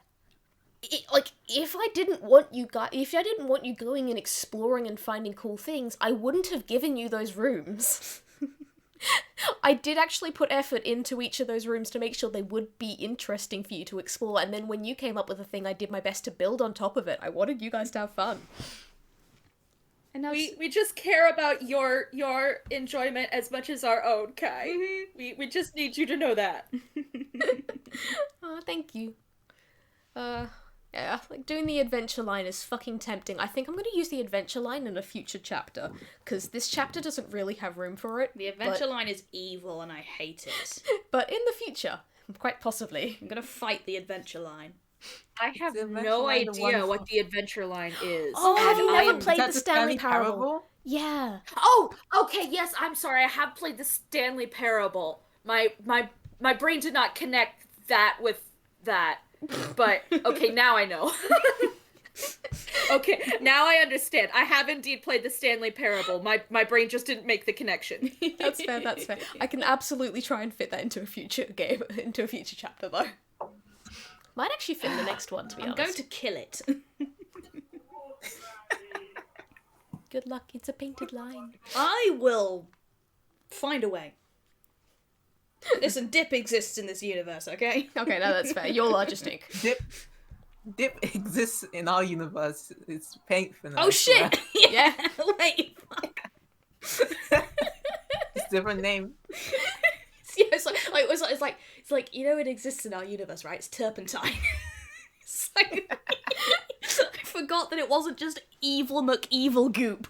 like, if I didn't want you going and exploring and finding cool things, I wouldn't have given you those rooms. I did actually put effort into each of those rooms to make sure they would be interesting for you to explore, and then when you came up with a thing, I did my best to build on top of it. I wanted you guys to have fun. And now We just care about your enjoyment as much as our own, Kai. We just need you to know that. Oh, thank you. Yeah, like, doing the adventure line is fucking tempting. I think I'm gonna use the adventure line in a future chapter, because this chapter doesn't really have room for it. the adventure line is evil and I hate it. But in the future, quite possibly. I'm gonna fight the adventure line. I have The adventure no line, the idea one what for- the adventure line is. Oh, have you and never I'm- played Is the that Stanley Parable? Yeah. Oh, okay, yes, I'm sorry. I have played the Stanley Parable. My brain did not connect that with that. But okay, now I know. Okay, now I understand. I have indeed played the Stanley Parable. My brain just didn't make the connection. That's fair, that's fair. I can absolutely try and fit that into a future game, into a future chapter, though. Might actually fit in the next one, to be I'm honest. going to kill it. Good luck, it's a painted line. I will find a way. Listen, Dip exists in this universe, okay? Okay, no, that's fair. You're logistic. Dip exists in our universe. It's paint for now. Oh shit! Yeah. Wait, fuck. It's a different name. Yeah, it's like you know it exists in our universe, right? It's turpentine. It's like I forgot that it wasn't just evil McEvil goop.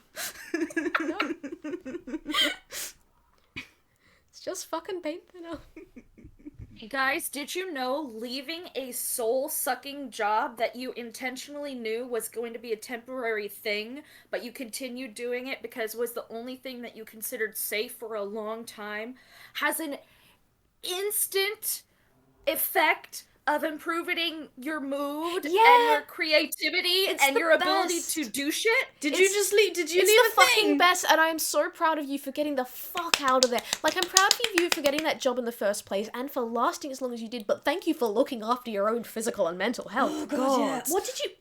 It's just fucking paint thinner. Hey guys, did you know leaving a soul-sucking job that you intentionally knew was going to be a temporary thing, but you continued doing it because it was the only thing that you considered safe for a long time, has an instant effect of improving your mood and Yeah. your creativity It's and the your ability best. to do shit? Did It's- you just leave? Did you It's leave the a fucking thing? best, and I am so proud of you for getting the fuck out of there. Like, I'm proud of you for getting that job in the first place, and for lasting as long as you did, but thank you for looking after your own physical and mental health. Oh god, yeah. What did you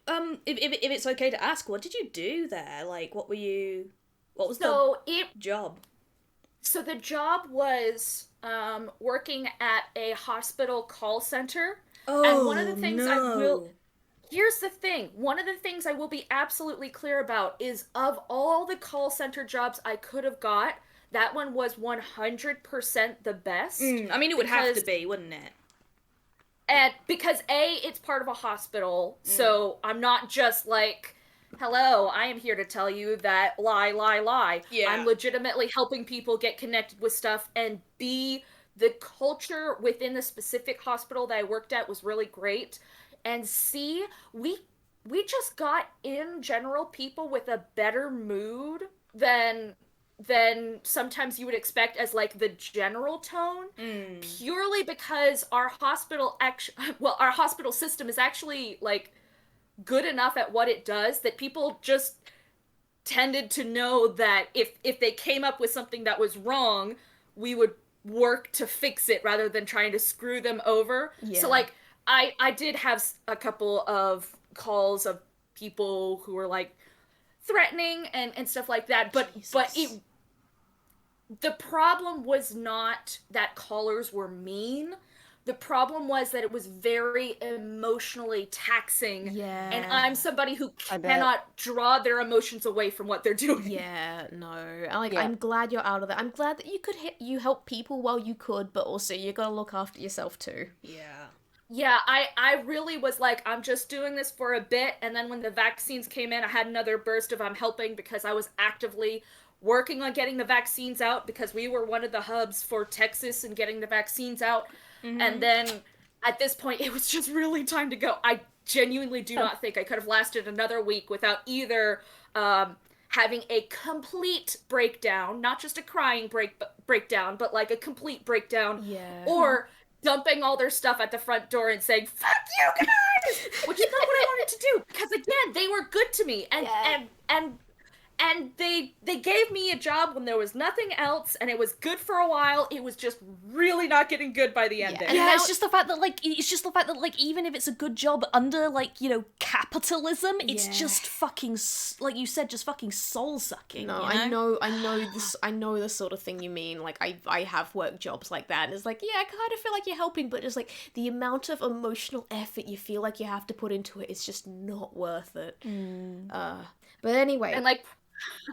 if it's okay to ask, what did you do there? Like, what was So the job? So the job was working at a hospital call center. Oh, And one of the things I no. will... Here's the thing. One of the things I will be absolutely clear about is of all the call center jobs I could have got, that one was 100% the best. I mean, it would have to because- be, wouldn't it? And because A, it's part of a hospital, so I'm not just like, hello, I am here to tell you that lie. Yeah. I'm legitimately helping people get connected with stuff. And B, the culture within the specific hospital that I worked at was really great. And C, we just got, in general, people with a better mood than sometimes you would expect as like the general tone, purely because our hospital our hospital system is actually like good enough at what it does that people just tended to know that if they came up with something that was wrong, we would work to fix it rather than trying to screw them over. Yeah. So like I did have a couple of calls of people who were like threatening and stuff like that, but the problem was not that callers were mean. The problem was that it was very emotionally taxing. Yeah. And I'm somebody who I bet. cannot draw their emotions away from what they're doing. Yeah, no. Like, Yeah. I'm glad you're out of there. I'm glad that you could you help people while you could, but also you gotta look after yourself too. Yeah. Yeah, I really was like, I'm just doing this for a bit, and then when the vaccines came in, I had another burst of I'm helping because I was actively working on getting the vaccines out because we were one of the hubs for Texas and getting the vaccines out. And then at this point, it was just really time to go. I genuinely do not think I could have lasted another week without either having a complete breakdown, not just a crying breakdown, but like a complete breakdown, Yeah. or dumping all their stuff at the front door and saying "fuck you guys," which is not what I wanted to do. Because again, they were good to me, and they gave me a job when there was nothing else, and it was good for a while. It was just really not getting good by the ending. Yeah, it's just the fact that like even if it's a good job under like, you know, capitalism, it's just fucking like you said, just fucking soul sucking. No, you know? I know this. I know the sort of thing you mean. Like, I have worked jobs like that, and it's like, yeah, I kind of feel like you're helping, but just like the amount of emotional effort you feel like you have to put into it is just not worth it. But anyway, And like,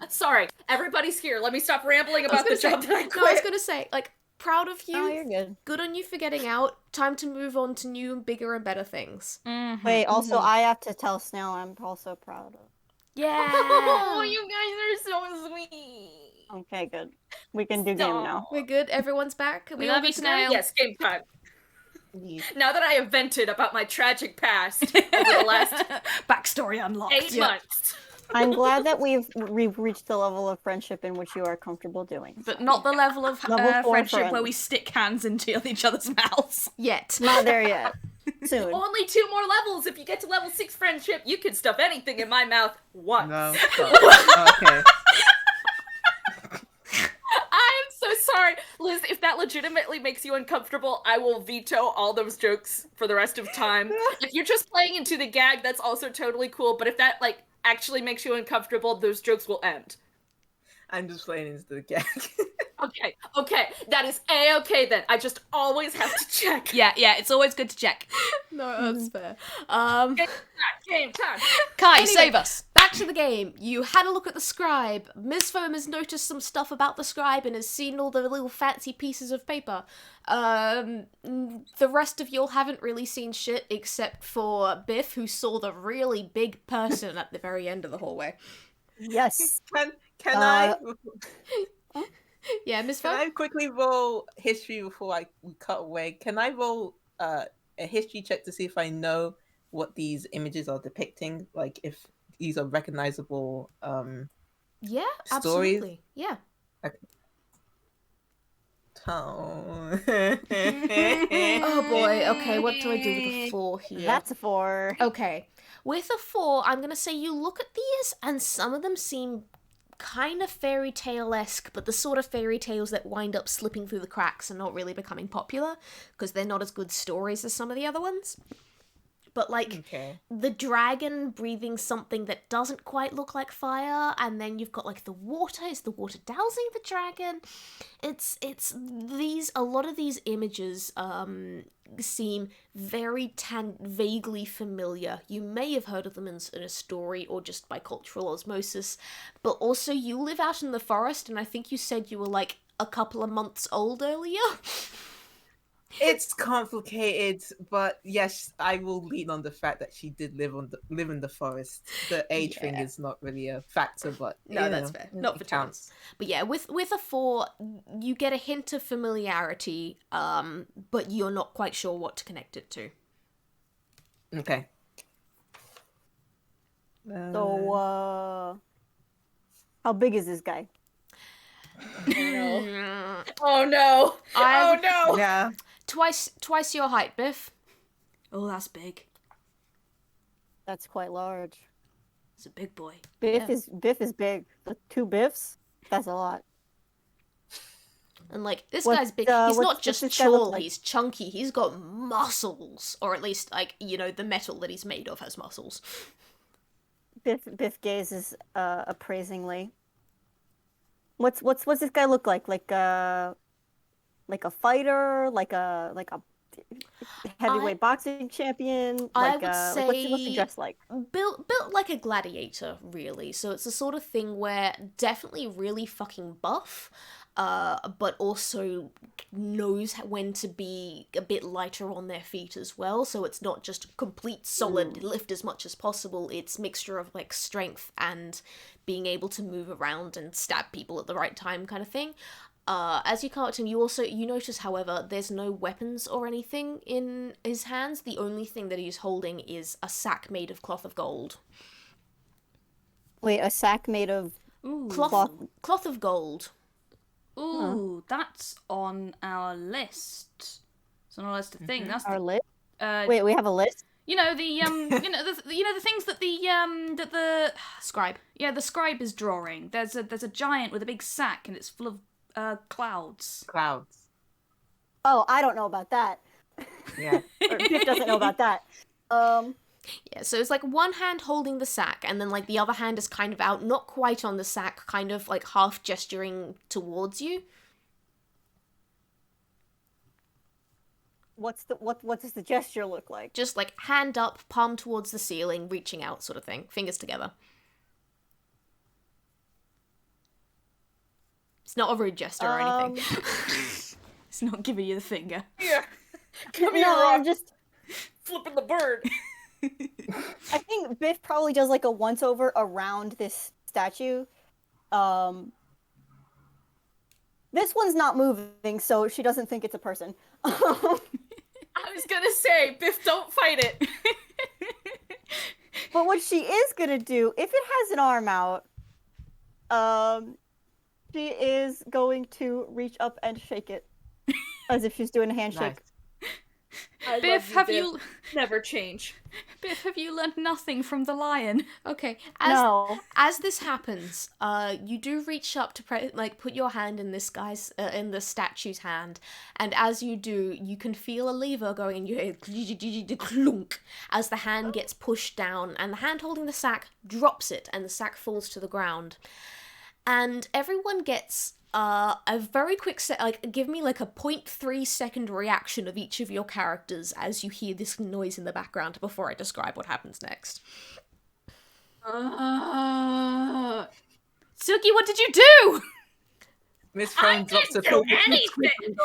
sorry, everybody's here. Let me stop rambling about the job that I quit. no, I was gonna say, like, proud of you. Oh, you're good. Good on you for getting out. Time to move on to new and bigger and better things. Wait, also, I have to tell Snail I'm also proud of. Yeah. Oh, you guys are so sweet. Okay, good. We can do game now. We're good. Everyone's back. We love you, Snail. Yes, game time. Yeah. Now that I have vented about my tragic past over the last Backstory unlocked. 8 months. I'm glad that we've reached the level of friendship in which you are comfortable doing. But not the level of Level 4 friendship where friends. we stick hands into each other's mouths. Yet. Not there yet. Soon. Only 2 more levels. If you get to level 6 friendship, you can stuff anything in my mouth once. No. Okay. I'm so sorry. Liz, if that legitimately makes you uncomfortable, I will veto all those jokes for the rest of time. If you're just playing into the gag, that's also totally cool, but if that, like, actually makes you uncomfortable, those jokes will end. I'm just playing into the gag. Okay, that is A-okay then. I just always have to check. Yeah, it's always good to check. No, that's fair. Game time. Kai, Anyway. save us. Back to the game. You had a look at the scribe. Ms. Foam has noticed some stuff about the scribe and has seen all the little fancy pieces of paper. The rest of y'all haven't really seen shit except for Biff, who saw the really big person at the very end of the hallway. Yes. Can I Yeah, Ms. can Foam? I quickly roll history before we cut away? Can I roll a history check to see if I know what these images are depicting? Like if these are recognizable Yeah, stories? absolutely. Yeah. Oh. Oh boy, okay, what do I do with a 4 here? That's a 4. Okay. With a 4, I'm gonna say you look at these, and some of them seem kind of fairy tale-esque, but the sort of fairy tales that wind up slipping through the cracks and not really becoming popular, because they're not as good stories as some of the other ones. But, like, Okay. the dragon breathing something that doesn't quite look like fire, and then you've got, like, the water. Is the water dousing the dragon? It's a lot of these images, seem very vaguely familiar. You may have heard of them in a story or just by cultural osmosis, but also you live out in the forest, and I think you said you were, like, a couple of months old earlier. It's complicated, but yes, I will lean on the fact that she did live in the forest. The age thing is not really a factor, but No, that's fair. Not for counts. But yeah, with a 4, you get a hint of familiarity, but you're not quite sure what to connect it to. Okay. So, how big is this guy? Oh no. I'm- Oh no. Yeah. Twice your height, Biff. Oh, that's big. That's quite large. It's a big boy. Biff is big. The 2 Biffs? That's a lot. And like, this What's, guy's big. uh, He's what's- not what's just this guy look tall, like? he's chunky. He's got muscles. Or at least, like, you know, the metal that he's made of has muscles. Biff gazes appraisingly. What's this guy look like? Like a fighter? Like a heavyweight boxing champion? I Like would what's he say- dressed like? Built like a gladiator, really. So it's the sort of thing where definitely really fucking buff, but also knows when to be a bit lighter on their feet as well. So it's not just complete solid lift as much as possible. It's mixture of like strength and being able to move around and stab people at the right time kind of thing. As you come up to him, you notice, however, there's no weapons or anything in his hands. The only thing that he's holding is a sack made of cloth of gold. Wait, a sack made of Ooh. Cloth of gold. Ooh, that's on our list. It's on our list of things. That's Our list? the, Wait, we have a list? you know the the things that the Scribe. yeah, the scribe is drawing. There's a giant with a big sack and it's full of clouds. Clouds. Oh, I don't know about that. Yeah. Or Biff doesn't know about that. Yeah, so it's like one hand holding the sack, and then like the other hand is kind of out, not quite on the sack, kind of like half gesturing towards you. What does the gesture look like? Just like hand up, palm towards the ceiling, reaching out, sort of thing, fingers together. It's not a rude gesture or anything. It's not giving you the finger. Yeah. Come here, No, I'm Rob. just. Flipping the bird. I think Biff probably does like a once over around this statue. This one's not moving, so she doesn't think it's a person. I was gonna say, Biff, don't fight it. But what she is gonna do, if it has an arm out, she is going to reach up and shake it, as if she's doing a handshake. I Biff, love have you Biff. Never change. Biff, have you learned nothing from the lion? Okay, No. as this happens, you do reach up to put your hand in this guy's in the statue's hand, and as you do, you can feel a lever going in your head, clunk, as the hand gets pushed down, and the hand holding the sack drops it, and the sack falls to the ground, and everyone gets a very quick give me like a 0.3 second reaction of each of your characters as you hear this noise in the background before I describe what happens next. Tsugi, what did you do? Miss Phone drops the didn't do anything.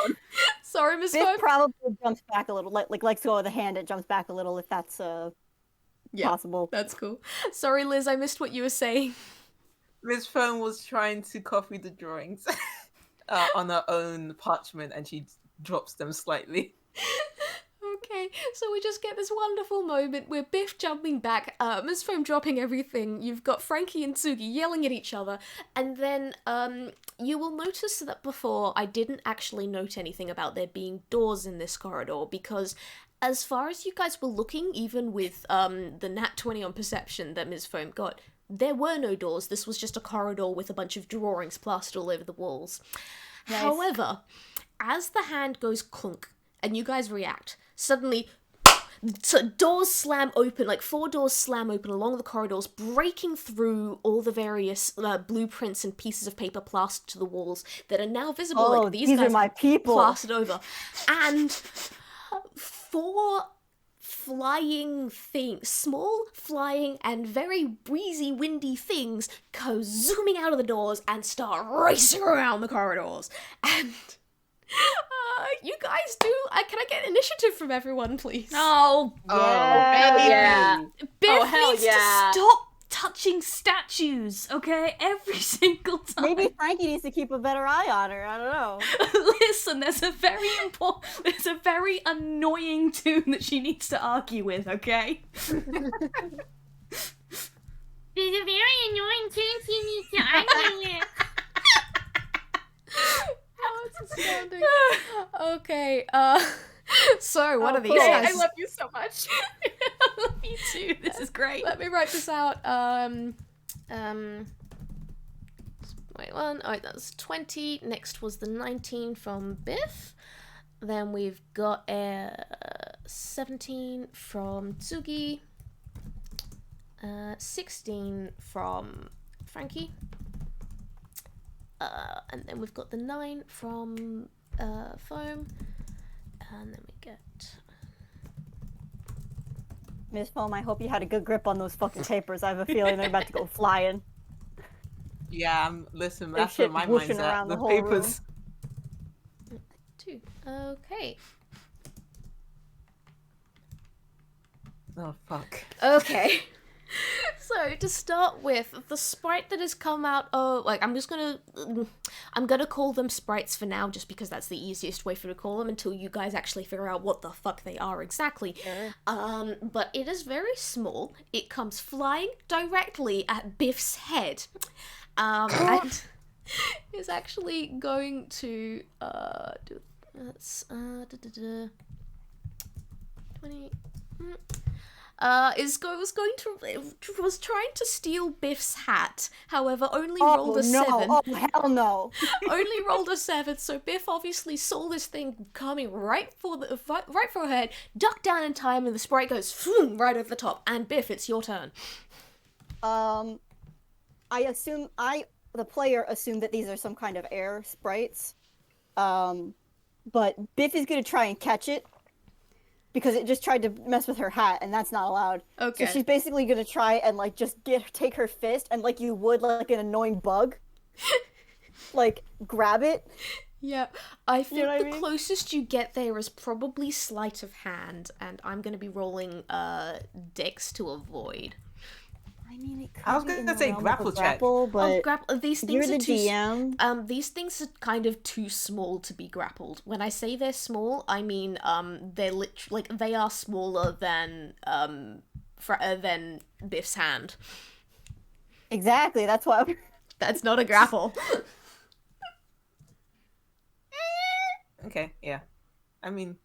Sorry, Miss Biff Foam. probably jumps back a little, like lets go of the hand. It jumps back a little if that's possible. That's cool. Sorry, Liz, I missed what you were saying. Miss Phone was trying to copy the drawings on her own parchment, and she drops them slightly. Okay, so we just get this wonderful moment where Biff jumping back, Miss Foam dropping everything, you've got Frankie and Tsugi yelling at each other, and then you will notice that before I didn't actually note anything about there being doors in this corridor, because as far as you guys were looking, even with the nat 20 on perception that Ms. Foam got, there were no doors. This was just a corridor with a bunch of drawings plastered all over the walls. Nice. However, as the hand goes clunk and you guys react, suddenly doors slam open, like 4 doors slam open along the corridors, breaking through all the various blueprints and pieces of paper plastered to the walls that are now visible. Oh, like these guys are my people. plastered over. And 4 flying things, small flying and very breezy windy things, go zooming out of the doors and start racing around the corridors. And you guys do, can I get initiative from everyone, please? Oh, Yeah. Biff hell needs yeah. to stop touching statues, okay? Every single time. Maybe Frankie needs to keep a better eye on her. I don't know. Listen, there's a very annoying tune that she needs to argue with, okay? There's a very annoying tune she needs to argue with. Oh, it's astounding. Okay, so what are these Okay, guys? I love you so much. I love you too. This is great. Let me write this out. Wait, one. Oh, that was 20. Next was the 19 from Biff. Then we've got a 17 from Tsugi. 16 from Frankie. And then we've got the 9 from Foam. And then we get... Miss Foam, I hope you had a good grip on those fucking papers. I have a feeling they're about to go flying. Yeah, listen, There's that's where shit my whooshing mind's at. around The the whole papers. 2. Okay. Oh, fuck. Okay. So to start with, the sprite that has come out of, like, I'm gonna call them sprites for now, just because that's the easiest way for me to call them until you guys actually figure out what the fuck they are exactly. Sure. But it is very small. It comes flying directly at Biff's head. And is actually going to do that's 20. Was trying to steal Biff's hat. However, only rolled a 7. Oh hell no! Only rolled a 7. So Biff obviously saw this thing coming right for her head, ducked down in time, and the sprite goes right over the top. And Biff, it's your turn. The player assumed that these are some kind of air sprites. But Biff is gonna try and catch it because it just tried to mess with her hat, and that's not allowed. Okay. So she's basically gonna try and like just take her fist and like you would like an annoying bug, like grab it. Yeah, I think know what I the mean? closest you get there is probably sleight of hand, and I'm gonna be rolling dex to avoid. I mean, it could I was be gonna in the say realm of grapple a check. grapple, but These you're things the are too. DM. These things are kind of too small to be grappled. When I say they're small, I mean they're they are smaller than Biff's hand. Exactly. That's why. That's not a grapple. Okay, yeah. I mean,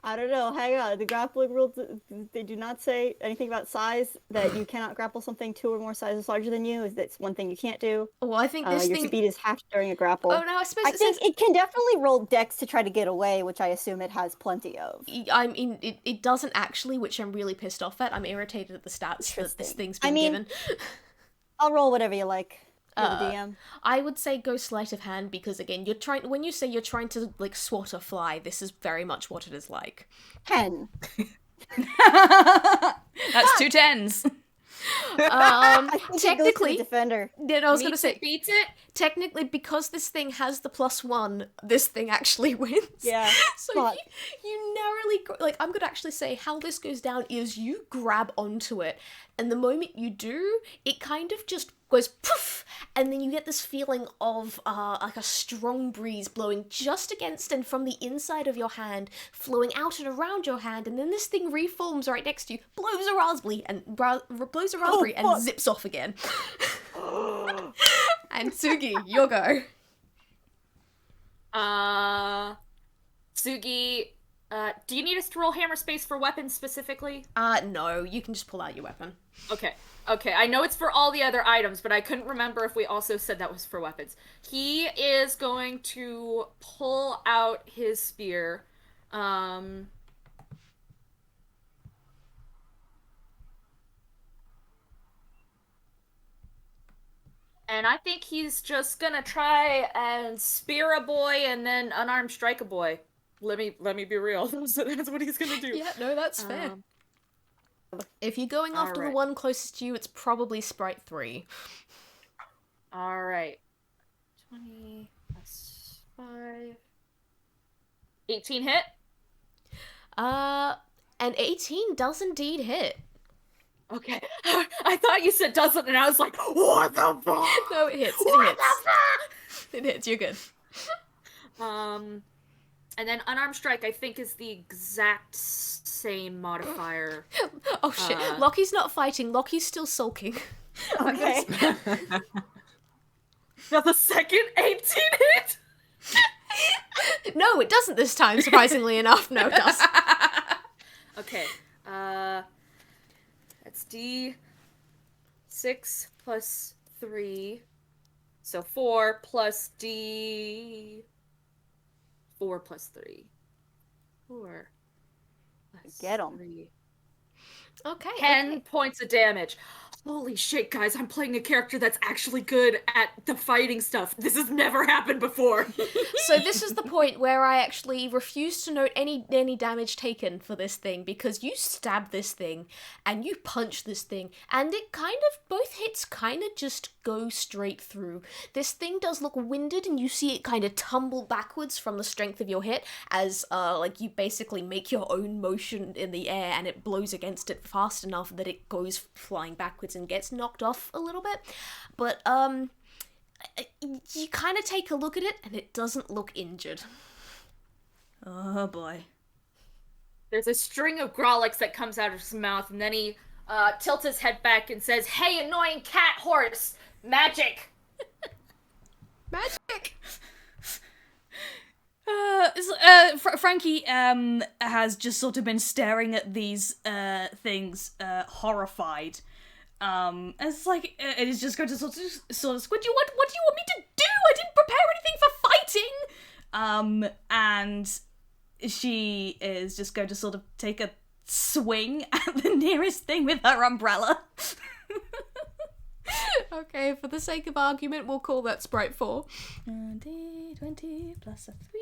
I don't know. Hang on. The grappling rules, they do not say anything about size, that you cannot grapple something 2 or more sizes larger than you. That's one thing you can't do. Well, I think this Your thing. speed is halved during a grapple. Oh no, I suppose I it think says. it can definitely roll dex to try to get away, which I assume it has plenty of. I mean, it doesn't actually, which I'm really pissed off at. I'm irritated at the stats that this Interesting. thing's I been mean, given. I'll roll whatever you like. You're the DM. I would say go sleight of hand because again, when you say you're trying to like swat a fly, this is very much what it is like. 10. That's 2 10s. I think it goes to the Technically, defender. then I was gonna say beats it. technically because this thing has the +1, this thing actually wins. Yeah. So Fuck. you narrowly I'm gonna actually say how this goes down is you grab onto it, and the moment you do, it kind of just goes poof, and then you get this feeling of like a strong breeze blowing just against and from the inside of your hand, flowing out and around your hand, and then this thing reforms right next to you, blows a raspberry and fuck. zips off again. And Tsugi, your go. Tsugi, do you need us to roll hammer space for weapons specifically? No, you can just pull out your weapon. Okay, I know it's for all the other items, but I couldn't remember if we also said that was for weapons. He is going to pull out his spear. And I think he's just gonna try and spear a boy and then unarmed strike a boy. Let me be real. That's what he's gonna do. Yeah, no, that's fair. If you're going after the alright. one closest to you, it's probably Sprite 3. All right. 20 plus 5. 18 hit? And 18 does indeed hit. Okay. I thought you said doesn't, and I was like, what the fuck? No, it hits. What It hits. the fuck? It hits. You're good. And then unarmed strike, I think, is the exact same modifier. Oh shit. Lockie's not fighting. Lockie's still sulking. Okay. Now the second 18 hit? No, it doesn't this time, surprisingly enough. No, it does. Okay. That's D6 plus 3. So 4 plus D... 4 plus 3. 4 plus Get 'em. 3. Okay. 10 points of damage. Holy shit, guys, I'm playing a character that's actually good at the fighting stuff. This has never happened before. So this is the point where I actually refuse to note any damage taken for this thing, because you stab this thing and you punch this thing and it kind of, both hits kind of just go straight through. This thing does look winded and you see it kind of tumble backwards from the strength of your hit as like you basically make your own motion in the air and it blows against it fast enough that it goes flying backwards and gets knocked off a little bit. But you kind of take a look at it and it doesn't look injured. Oh boy. There's a string of growlix that comes out of his mouth, and then he tilts his head back and says, "Hey, annoying cat horse! Magic. Magic. Frankie has just sort of been staring at these things, horrified. It's like it is just going to sort of squid you. What do you want me to do? I didn't prepare anything for fighting. And she is just going to sort of take a swing at the nearest thing with her umbrella. Okay, for the sake of argument, we'll call that Sprite 4. 20 plus a 3.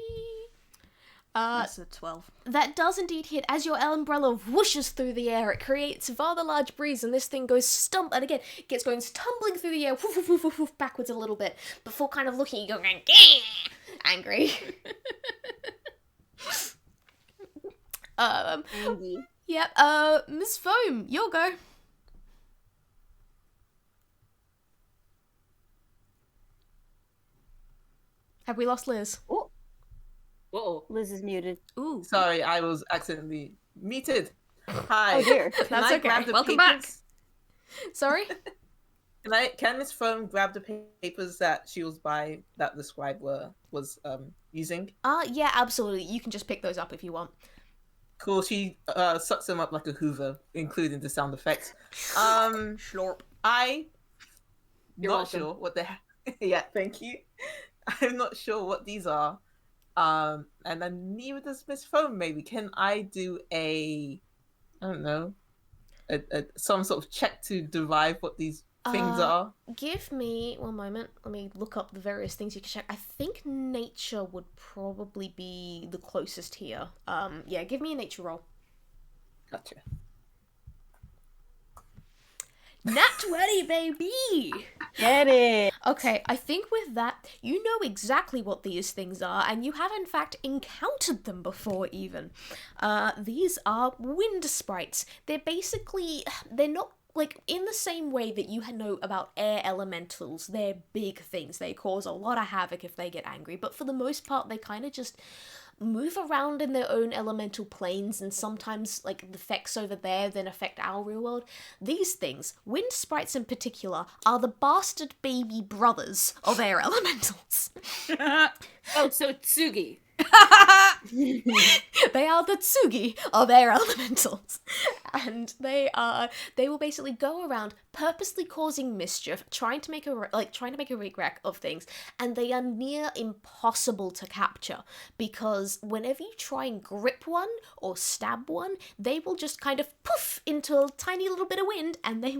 That's a 12. That does indeed hit. As your umbrella whooshes through the air, it creates a rather large breeze, and this thing goes and again, gets going tumbling through the air, woof, woof, woof, woof, woof, backwards a little bit, before kind of looking at you going, angry. Andy. Yep, Miss Foam, your go. Have we lost Liz? Oh, Whoa. Liz is muted. Ooh. Sorry, I was accidentally muted. Hi. Oh dear. Can That's I okay. grab the Welcome papers? Sorry? Can Miss Foam grab the papers that she was by that the scribe was using? Yeah, absolutely. You can just pick those up if you want. Cool. She sucks them up like a Hoover, including the sound effects. Schlorp. I You're not welcome. sure what the yeah, thank you. I'm not sure what these are. And then neither does Miss Foam. Maybe can I do I don't know, some sort of check to derive what these things are? Give me one moment. Let me look up the various things you can check. I think nature would probably be the closest here. Yeah, give me a nature roll. Gotcha. Nat 20, baby! Get it. Okay, I think with that, you know exactly what these things are, and you have in fact encountered them before even. These are wind sprites. They're not like in the same way that you know about air elementals. They're big things. They cause a lot of havoc if they get angry, but for the most part, they kind of just move around in their own elemental planes, and sometimes like the effects over there then affect our real world. These things, wind sprites in particular, are the bastard baby brothers of air elementals. Oh, so Tsugi. They are the Tsugi of air elementals, and they will basically go around purposely causing mischief, trying to make a wreck of things, and they are near impossible to capture because whenever you try and grip one or stab one, they will just kind of poof into a tiny little bit of wind, and they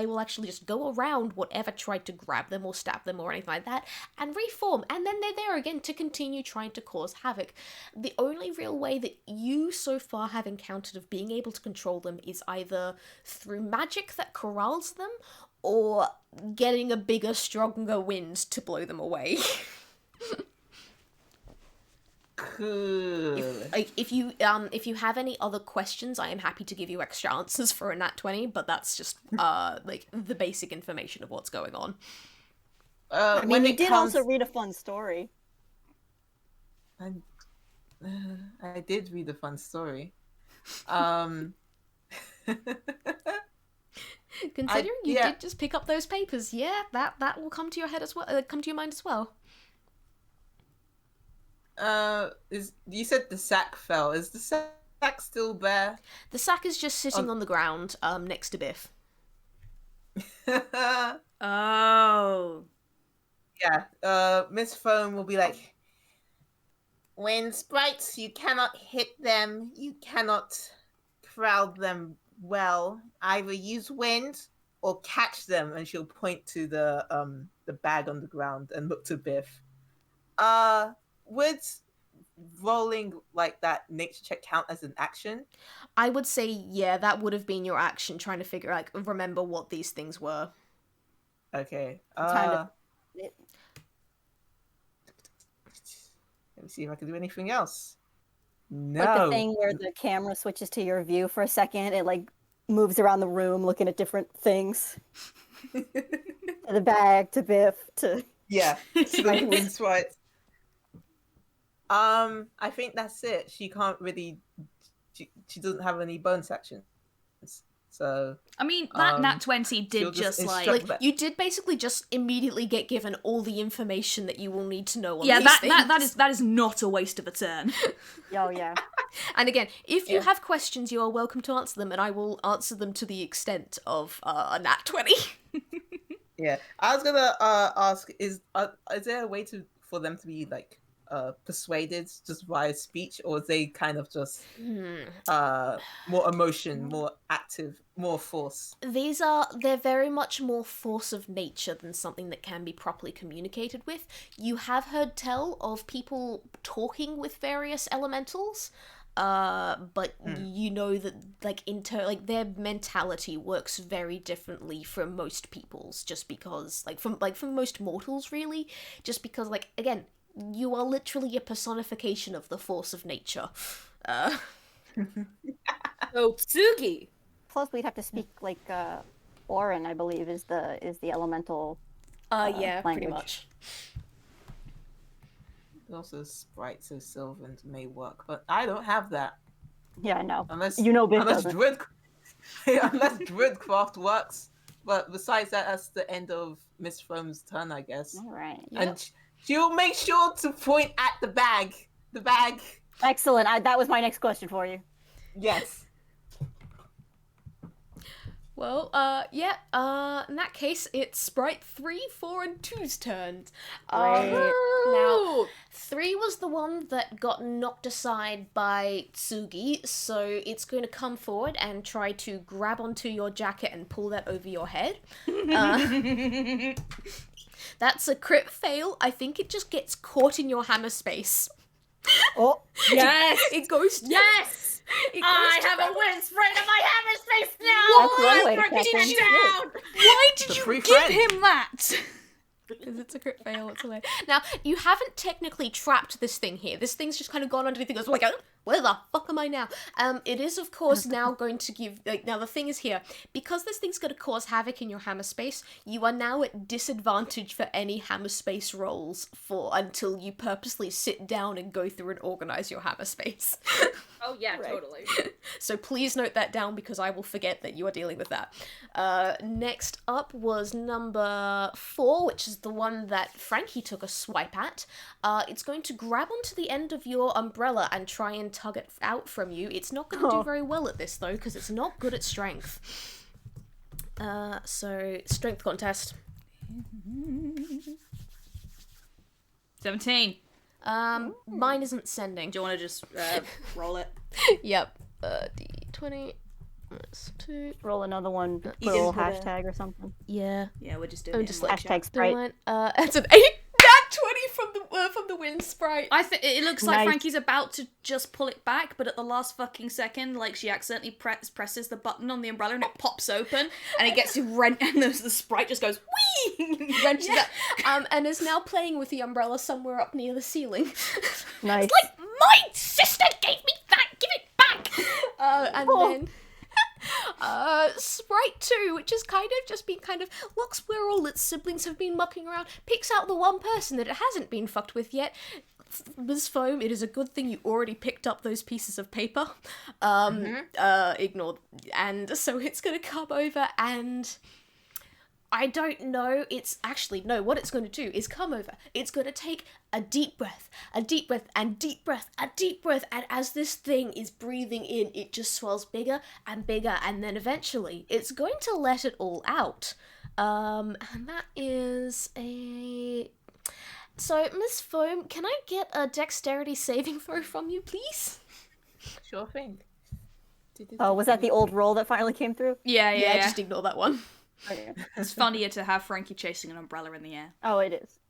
will actually just go around whatever tried to grab them or stab them or anything like that, and reform, and then they're there again to continue trying to cause havoc. The only real way that you so far have encountered of being able to control them is either through magic that corrals them or getting a bigger, stronger wind to blow them away. Cool. If you have any other questions, I am happy to give you extra answers for a nat 20, but that's just like the basic information of what's going on. I mean, when you it did comes... also read a fun story. I did read a fun story. Considering you did just pick up those papers, yeah, that will come to your head as well. Come to your mind as well. You said the sack fell. Is the sack still there? The sack is just sitting on the ground, next to Biff. Oh. Yeah. Miss Foam will be like, when sprites, you cannot hit them. You cannot crowd them well. Either use wind or catch them. And she'll point to the bag on the ground and look to Biff. Would rolling like that nature check count as an action? I would say, yeah, that would have been your action, trying to remember what these things were. Okay. Time Let me see if I can do anything else. No. Like the thing where the camera switches to your view for a second, it like moves around the room looking at different things. To the bag, to Biff, to... Yeah, to the wind sprites. I think that's it. She can't really... She doesn't have any bonus actions. So I mean, that nat 20 she'll did just just instruct like... that. You did basically just immediately get given all the information that you will need to know on Yeah, these things. that is not a waste of a turn. Oh yeah. And again, if you Yeah. have questions, you are welcome to answer them, and I will answer them to the extent of a nat 20. Yeah, I was gonna ask: is there a way for them to be like persuaded just via speech, or is they kind of just more emotion, more active, more force? They're very much more force of nature than something that can be properly communicated with. You have heard tell of people talking with various elementals, but you know that like their mentality works very differently from most people's, just because from most mortals really, just because like again, you are literally a personification of the force of nature. So Tsugi. Plus, we'd have to speak like Orin, I believe, is the elemental. Yeah, pretty language. much. Also, sprites of Sylvan may work, but I don't have that. Yeah, I know. Unless Biff unless doesn't. unless Druidcraft works. But besides that, that's the end of Miss Foam's turn, I guess. All right. And she'll make sure to point at the bag. The bag. Excellent. That was my next question for you. Yes. Well, in that case, it's Sprite 3, 4, and 2's turns. Now, 3 was the one that got knocked aside by Tsugi, so it's going to come forward and try to grab onto your jacket and pull that over your head. That's a crit fail. I think it just gets caught in your hammer space. Oh, Yes. It goes... Yes. I have a wind spray in my hammer space now. That's one way to I'm catch breaking him. it down. Why did It's a you free give friend. him that? Because it's a crit fail, it's hilarious. Now, you haven't technically trapped this thing here. This thing's just kind of gone underneath and goes, like, where the fuck am I now? It is, of course, now going to give... now, the thing is here. Because this thing's going to cause havoc in your hammer space, you are now at disadvantage for any hammer space rolls until you purposely sit down and go through and organize your hammer space. Oh yeah, totally. So please note that down because I will forget that you are dealing with that. Next up was number 4, which is the one that Frankie took a swipe at. It's going to grab onto the end of your umbrella and try and tug it out from you. It's not going to do very well at this though because it's not good at strength. So strength contest. 17. Mine isn't sending. Do you want to just roll it? Yep. D20 minus 2. roll another one. Put a You little didn't put hashtag or something. Yeah. Yeah, we're just doing I'm it. just in like, chat. Hashtag Sprite. Don't mind. It's an 8. Nat 20 from the wind sprite. I think it looks like Nice. Frankie's about to just pull it back, but at the last fucking second, like she accidentally presses the button on the umbrella and it pops open, and it gets to rent, and the sprite just goes whee, wrenches it. And is now playing with the umbrella somewhere up near the ceiling. Nice. Like, my sister gave me that! Give it back! And then Sprite 2, which has kind of just been looks where all its siblings have been mucking around, picks out the one person that it hasn't been fucked with yet. Ms. Foam, it is a good thing you already picked up those pieces of paper. Ignored. And so it's gonna come over and... I don't know, what it's going to do is come over. It's going to take a deep breath, and deep breath, and as this thing is breathing in, it just swells bigger, and then eventually, it's going to let it all out. And that is a... So, Miss Foam, can I get a dexterity saving throw from you, please? Sure thing. Oh, was that the old roll that finally came through? Yeah. Just ignore that one. Okay. It's funnier to have Frankie chasing an umbrella in the air. Oh, it is.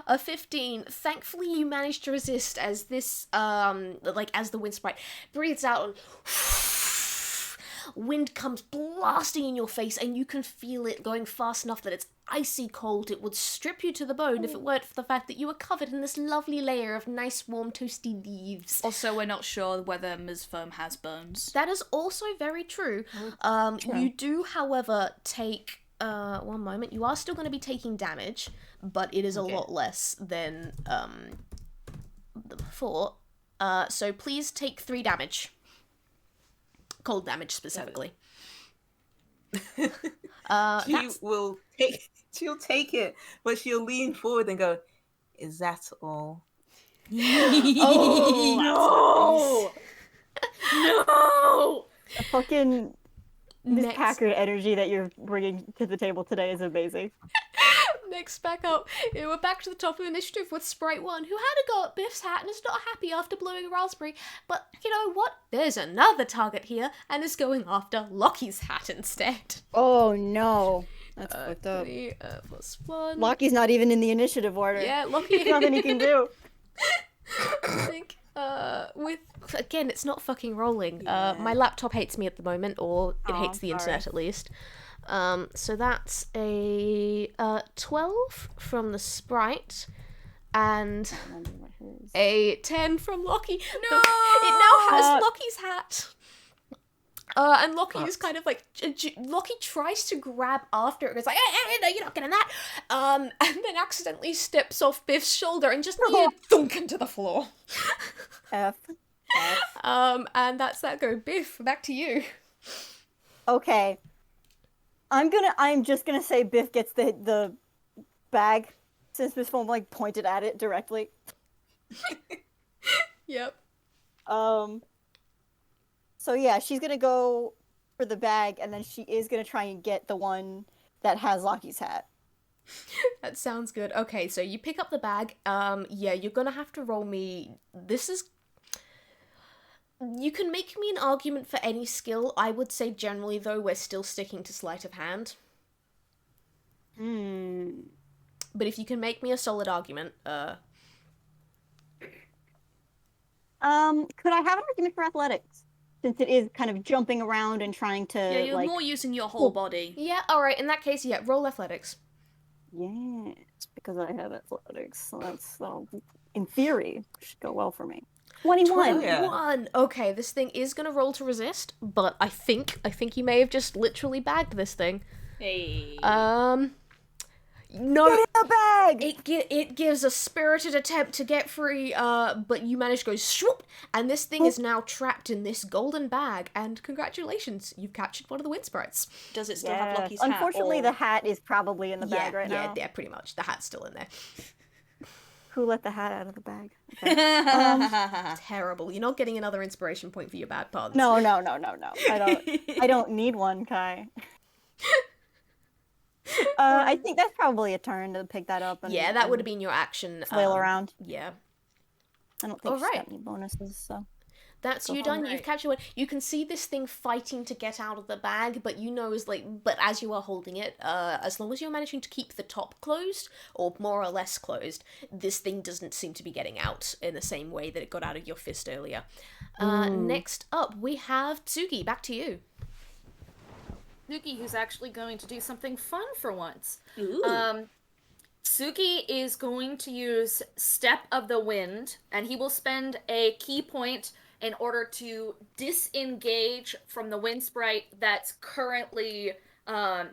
A 15. Thankfully, you managed to resist as this, as the wind sprite breathes out and wind comes blasting in your face, and you can feel it going fast enough that it's icy cold. It would strip you to the bone if it weren't for the fact that you were covered in this lovely layer of nice, warm, toasty leaves. Also, we're not sure whether Ms. Foam has bones. That is also very true. You do, however, take... one moment. You are still going to be taking damage, but it is a lot less than before. So please take 3 damage. Cold damage, specifically. Will take. She'll take it, but she'll lean forward and go, "Is that all?" Oh, No! The fucking Miss Next. Packard energy that you're bringing to the table today is amazing. Next, back up. We're back to the top of initiative with Sprite 1, who had a go at Biff's hat and is not happy after blowing a raspberry. But you know what? There's another target here and is going after Lockie's hat instead. Oh no. That's fucked up. 3 +1. Lockie's not even in the initiative order. Yeah, Lockie. There's nothing he can do. I think, with... Again, it's not fucking rolling. My laptop hates me at the moment, or it hates the internet at least. So that's a 12 from the Sprite, and a 10 from Lockie. No! It now has Lockie's hat. And Lockie is kind of like, Lockie tries to grab after it, goes like, hey, no, you're not getting that, and then accidentally steps off Biff's shoulder and just thunk into the floor. F. And that's that go. Biff, back to you. Okay. I'm just gonna say Biff gets the bag, since Miss Foam like pointed at it directly. Yep. So yeah, she's gonna go for the bag, and then she is gonna try and get the one that has Lockie's hat. That sounds good. Okay, so you pick up the bag. Yeah, you're gonna have to roll me. You can make me an argument for any skill. I would say generally, though, we're still sticking to sleight of hand. But if you can make me a solid argument, Could I have an argument for athletics? Since it is kind of jumping around and trying to, Yeah, you're like... more using your whole body. yeah, alright, in that case, yeah, roll athletics. Yes, because I have athletics, so that's, in theory, should go well for me. 21! Yeah. 21! Okay, this thing is gonna roll to resist, but I think you may have just literally bagged this thing. Hey. No, Get in the bag! it gives a spirited attempt to get free, but you manage to go swoop, and this thing is now trapped in this golden bag, and congratulations, you've captured one of the wind sprites. Does it still have Lockie's hat? Unfortunately, or... the hat is probably in the bag right now. Yeah, pretty much. The hat's still in there. Who let the hat out of the bag? Okay. Terrible. You're not getting another inspiration point for your bad puns. No. I don't need one, Kai. I think that's probably a turn to pick that up. And, Yeah, that would have been your action. Flail around. Yeah. I don't think she's Alright. got any bonuses, so... That's Go you on. done. Right. You've captured one. You can see this thing fighting to get out of the bag, but but as you are holding it, as long as you're managing to keep the top closed, or more or less closed, this thing doesn't seem to be getting out in the same way that it got out of your fist earlier. Next up, we have Tsugi. Back to you. Tsugi, who's actually going to do something fun for once. Ooh. Tsugi is going to use Step of the Wind, and he will spend a key point in order to disengage from the wind sprite that's currently at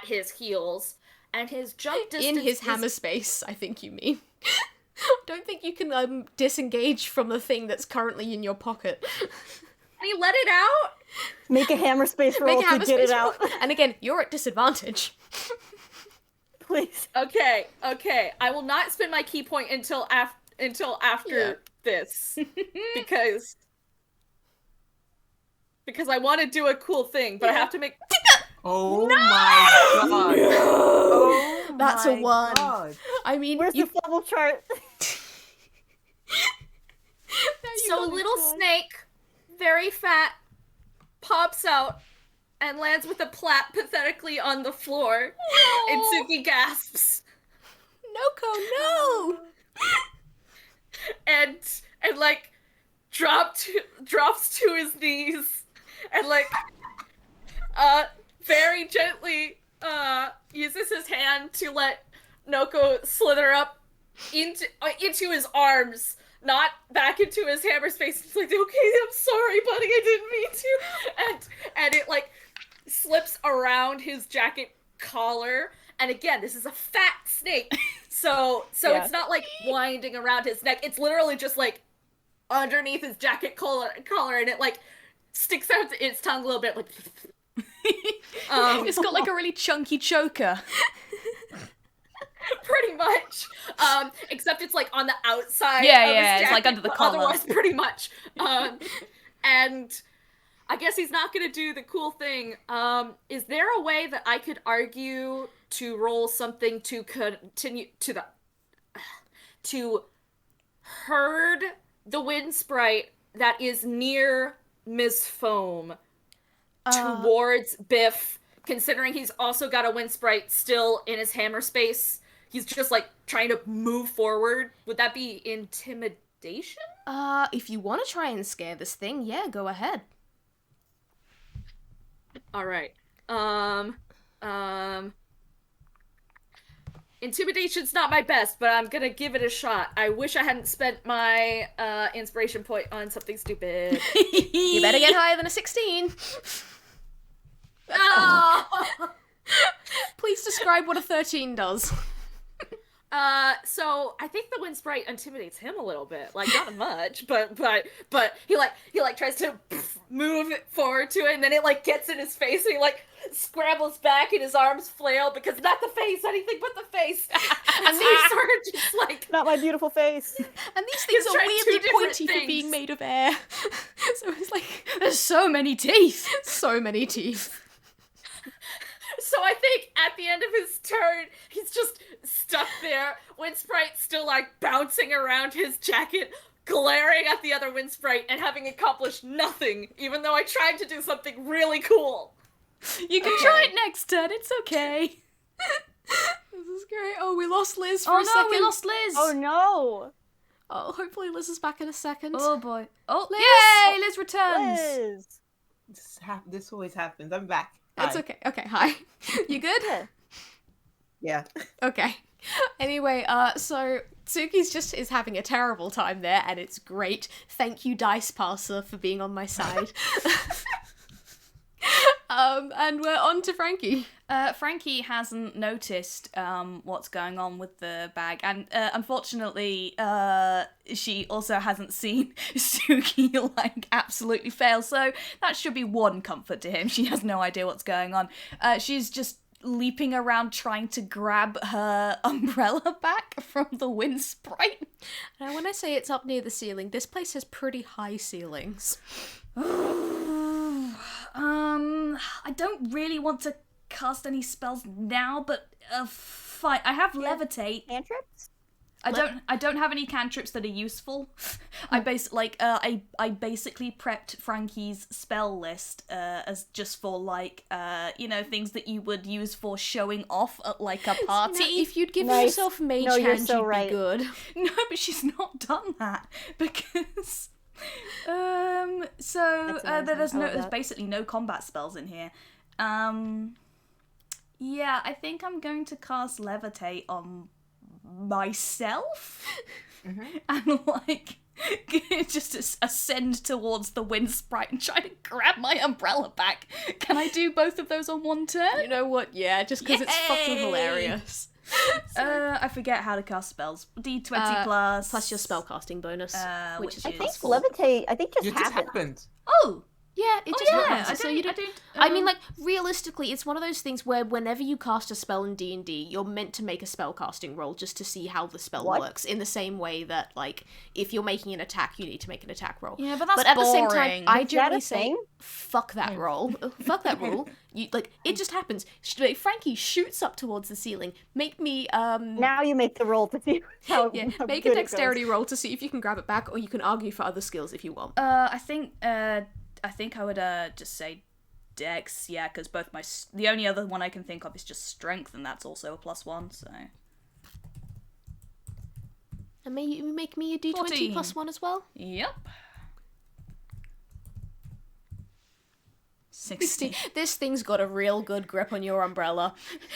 his heels. And his jump distance In his is... hammer space, I think you mean. Don't think you can disengage from the thing that's currently in your pocket. Can he let it out? Make a hammer space roll Make a hammer to get space it out. roll. And again, you're at disadvantage. Please. Okay. I will not spend my key point until after this. because I want to do a cool thing, but I have to make... Oh my god. Oh That's a my 1. God. I mean, Where's the bubble chart? So little snake, very fat, pops out and lands with a plap pathetically on the floor. And Tsuki gasps. Noko, no! And like drops to his knees and like very gently uses his hand to let Noko slither up into his arms, not back into his hammer space. He's like, okay, I'm sorry, buddy, I didn't mean to. And it like slips around his jacket collar. And again, this is a fat snake, so Yeah. it's not like winding around his neck. It's literally just like underneath his jacket collar, and it like sticks out its tongue a little bit, like. It's got like a really chunky choker. Pretty much. Except it's like on the outside. Yeah, of his yeah, it's jacket, like under the but collar. Otherwise, pretty much. And I guess he's not gonna do the cool thing. Is there a way that I could argue to roll something to continue to herd the wind sprite that is near Ms. Foam towards Biff, considering he's also got a wind sprite still in his hammer space? He's just like trying to move forward. Would that be intimidation? If you want to try and scare this thing, yeah, go ahead. All right. Intimidation's not my best, but I'm gonna give it a shot. I wish I hadn't spent my inspiration point on something stupid. You better get higher than a 16. Oh! Please describe what a 13 does. So I think the wind sprite intimidates him a little bit, like not much, but he tries to move it forward to it, and then it like gets in his face, and he like scrambles back, and his arms flail because not the face, anything but the face, and these sort of just like Not my beautiful face. And these things He's are tried two weirdly different pointy for things. being made of air. So it's like, There's so many teeth. so many teeth. So I think at the end of his turn, he's just stuck there. Wind Sprite still like bouncing around his jacket, glaring at the other Wind Sprite and having accomplished nothing, even though I tried to do something really cool. You can try it next turn. It's okay. This is great. Oh, we lost Liz for Oh a no, second. we lost Liz. Oh no! Oh, hopefully Liz is back in a second. Oh boy. Oh, Liz! yay! Liz returns. Liz! This always happens. I'm back. It's Hi. okay. Okay, hi. You good? Yeah. Yeah. Okay. Anyway, so Tsuki's just is having a terrible time there, and it's great. Thank you, Dice Passer, for being on my side. And we're on to Frankie. Frankie hasn't noticed what's going on with the bag, and unfortunately, she also hasn't seen Tsugi like absolutely fail. So that should be one comfort to him. She has no idea what's going on. She's just leaping around trying to grab her umbrella back from the wind sprite. Now, when I say it's up near the ceiling, this place has pretty high ceilings. I don't really want to cast any spells now, but fine. I have levitate. Cantrips? I don't have any cantrips that are useful. I basically prepped Frankie's spell list as just for like things that you would use for showing off at like a party. Now, if you'd given Nice. yourself mage No, you're hand, so you'd right. be good. No, but she's not done that because That's amazing. there's I love there's that. basically no combat spells in here. Yeah, I think I'm going to cast levitate on myself and like just ascend towards the wind sprite and try to grab my umbrella back. Can I do both of those on one turn? You know what? Yeah, just because it's fucking Yay! hilarious. I forget how to cast spells. D20 plus Plus your spellcasting bonus, which is I think useful. levitate. I think It just just happened. happened. Oh, Yeah, it oh just yeah. happens. I So don't. you don't. I mean, like realistically, it's one of those things where whenever you cast a spell in D&D, you're meant to make a spellcasting roll just to see how the spell What? works. In the same way that, like, if you're making an attack, you need to make an attack roll. Yeah, but that's at the same boring. time, I Is that generally a say, thing? fuck that roll. Fuck that rule. You like it just happens. Frankie shoots up towards the ceiling. Make me Now you make the roll to see how. yeah, how make good a it goes. dexterity roll to see if you can grab it back, or you can argue for other skills if you want. I think I would just say Dex, yeah, because the only other one I can think of is just Strength, and that's also a +1. So And may you make me a d20 14. plus 1 as well? yep. 16. This thing's got a real good grip on your umbrella.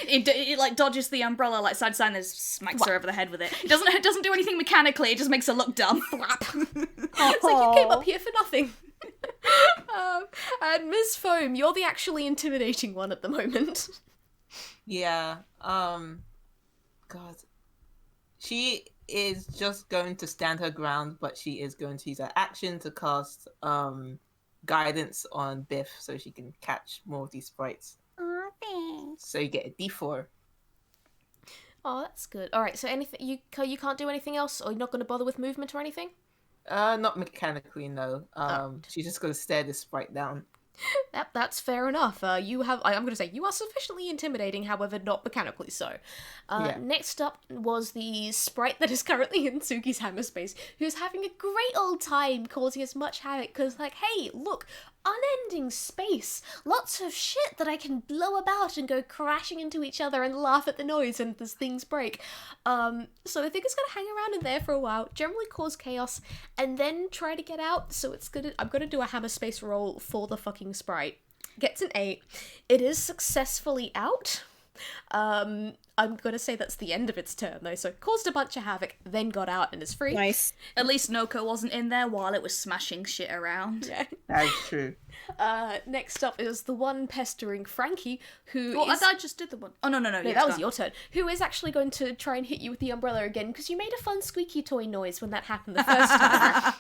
It like dodges the umbrella like side to side and just smacks her over the head with it. It doesn't do anything mechanically. It just makes her look dumb. It's like you came up here for nothing. And Ms. Foam, you're the actually intimidating one at the moment. Yeah. God. She is just going to stand her ground, but she is going to use her action to cast guidance on Biff so she can catch more of these sprites. Aw, thanks. So you get a D4. Oh, that's good. All right, so anything you can't do anything else, or you're not going to bother with movement or anything? Not mechanically, no. She's just gonna stare this sprite down. That's fair enough. I'm going to say you are sufficiently intimidating, however, not mechanically so. Yeah. Next up was the sprite that is currently in Tsugi's hammer space, who's having a great old time causing as much havoc, because, like, hey, look, unending space, lots of shit that I can blow about and go crashing into each other and laugh at the noise and as things break. So I think it's going to hang around in there for a while, generally cause chaos, and then try to get out, so I'm going to do a hammer space roll for the fucking sprite. Gets an 8. It is successfully out. I'm gonna say that's the end of its turn though, so it caused a bunch of havoc, then got out and is free. Nice. At least Noko wasn't in there while it was smashing shit around. Yeah. That's true. Next up is the one pestering Frankie, who Well, is... I just did the one. Oh, no, No, yeah, that was go. your turn. Who is actually going to try and hit you with the umbrella again, because you made a fun squeaky toy noise when that happened the first time.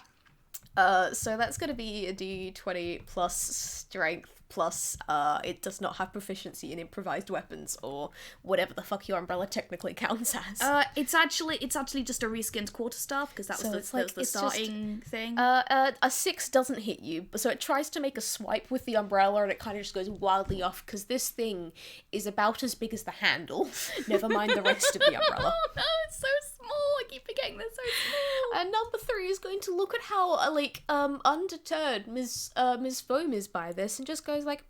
So that's going to be a d20 plus strength plus it does not have proficiency in improvised weapons or whatever the fuck your umbrella technically counts as. It's actually just a reskinned quarterstaff because that was So the, it's like- that was it's the just- starting thing. A 6 doesn't hit you, so it tries to make a swipe with the umbrella and it kind of just goes wildly off because this thing is about as big as the handle. Never mind the rest of the umbrella. Oh no, it's so small. I keep forgetting they're so small. And number 3 is going to look at how, undeterred Ms. Foam is by this and just goes like,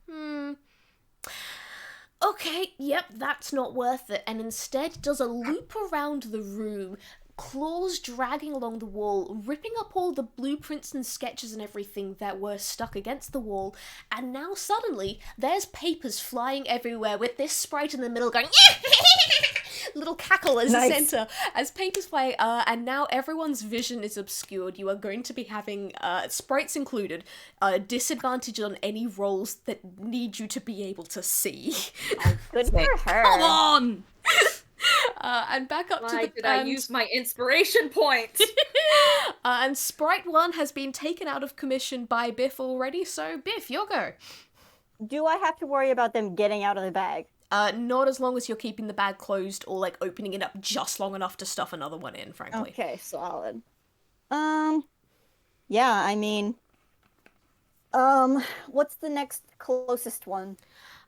okay, yep, that's not worth it, and instead does a loop around the room, claws dragging along the wall, ripping up all the blueprints and sketches and everything that were stuck against the wall, and now suddenly there's papers flying everywhere with this sprite in the middle going little cackle as Nice. a center as papers fly, and now everyone's vision is obscured. You are going to be having sprites included disadvantage on any rolls that need you to be able to see. Good for her. Come on! And back up to Why the did I use my inspiration point? and Sprite 1 has been taken out of commission by Biff already, so Biff, your go. Do I have to worry about them getting out of the bag? Not as long as you're keeping the bag closed or, like, opening it up just long enough to stuff another one in, frankly. Okay, solid. Yeah, I mean, what's the next closest one?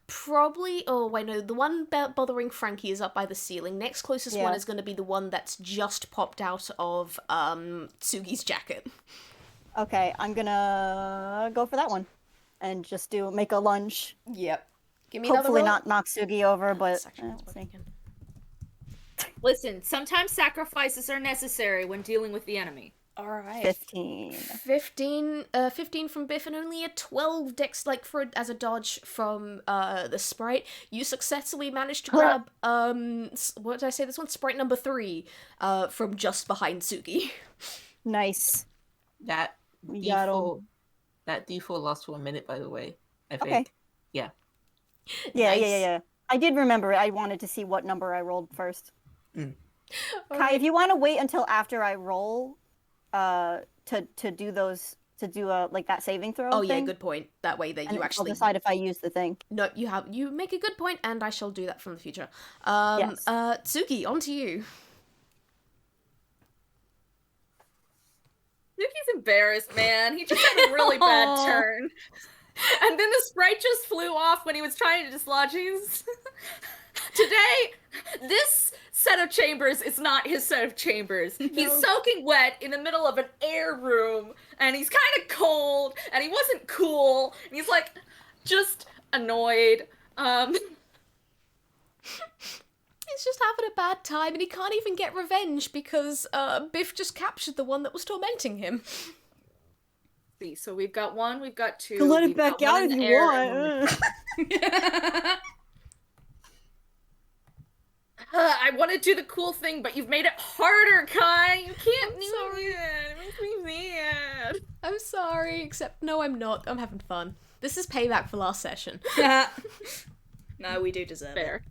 Probably, oh wait, no, the one bothering Frankie is up by the ceiling. Next closest one Yeah. is going to be the one that's just popped out of, Tsugi's jacket. Okay, I'm gonna go for that one. And just make a lunge. Yep. Give me Hopefully another roll. not knock Tsugi over, but Section, let's see. Listen, sometimes sacrifices are necessary when dealing with the enemy. Alright. 15. 15 from Biff and only a 12 dex, as a dodge from, the sprite. You successfully managed to grab, what did I say this one? Sprite number 3, from just behind Tsugi. Nice. That We got 'em. D4, that D4 lasts for a minute, by the way. I think. Okay. Yeah. Yeah, Nice. yeah. I did remember it. I wanted to see what number I rolled first. Kai, Alright. if you want to wait until after I roll, to do that saving throw. Oh yeah, thing, good point. That way that and you I'll actually... decide if I use the thing. No, you make a good point, and I shall do that from the future. Yes. Tsugi, on to you. Yuki's embarrassed, man. He just had a really bad Aw. turn. And then the sprite just flew off when he was trying to dislodge his... Today, this set of chambers is not his set of chambers. He's soaking wet in the middle of an air room, and he's kind of cold, and he wasn't cool, and he's, like, just annoyed. He's just having a bad time, and he can't even get revenge because Biff just captured the one that was tormenting him. See, so we've got 1, we've got 2. Let it we've back got one out in if the you air, and want. I want to do the cool thing, but you've made it harder, Kai. You can't do it. It makes me mad. I'm sorry, except no, I'm not. I'm having fun. This is payback for last session. No, we do deserve Fair.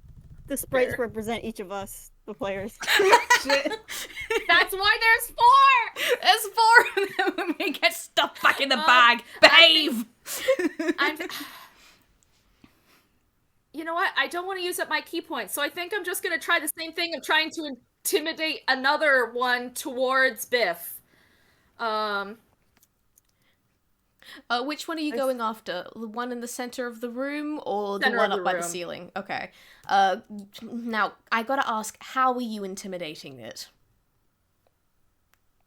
The sprites Fair. represent each of us, the players. That's why there's 4. it. There's 4 of them when we get stuffed back in the bag. Behave! You know what? I don't want to use up my key points, so I think I'm just gonna try the same thing of trying to intimidate another one towards Biff. Which one are you going after? The one in the center of the room or the Center one of up the by the room. ceiling? Okay. Now, I gotta ask, how are you intimidating it?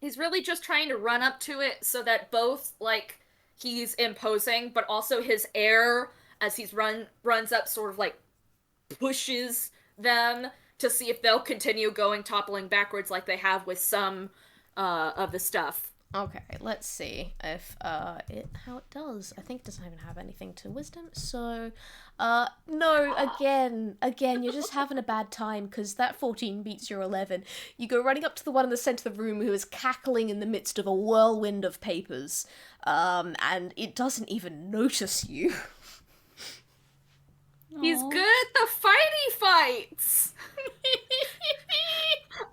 He's really just trying to run up to it so that both, like, he's imposing, but also his air as he's runs up sort of like pushes them to see if they'll continue going toppling backwards like they have with some of the stuff. Okay, let's see if how it does. I think it doesn't even have anything to wisdom, so no, again, you're just having a bad time because that 14 beats your 11. You go running up to the one in the center of the room who is cackling in the midst of a whirlwind of papers, and it doesn't even notice you. He's good at the fighty fights.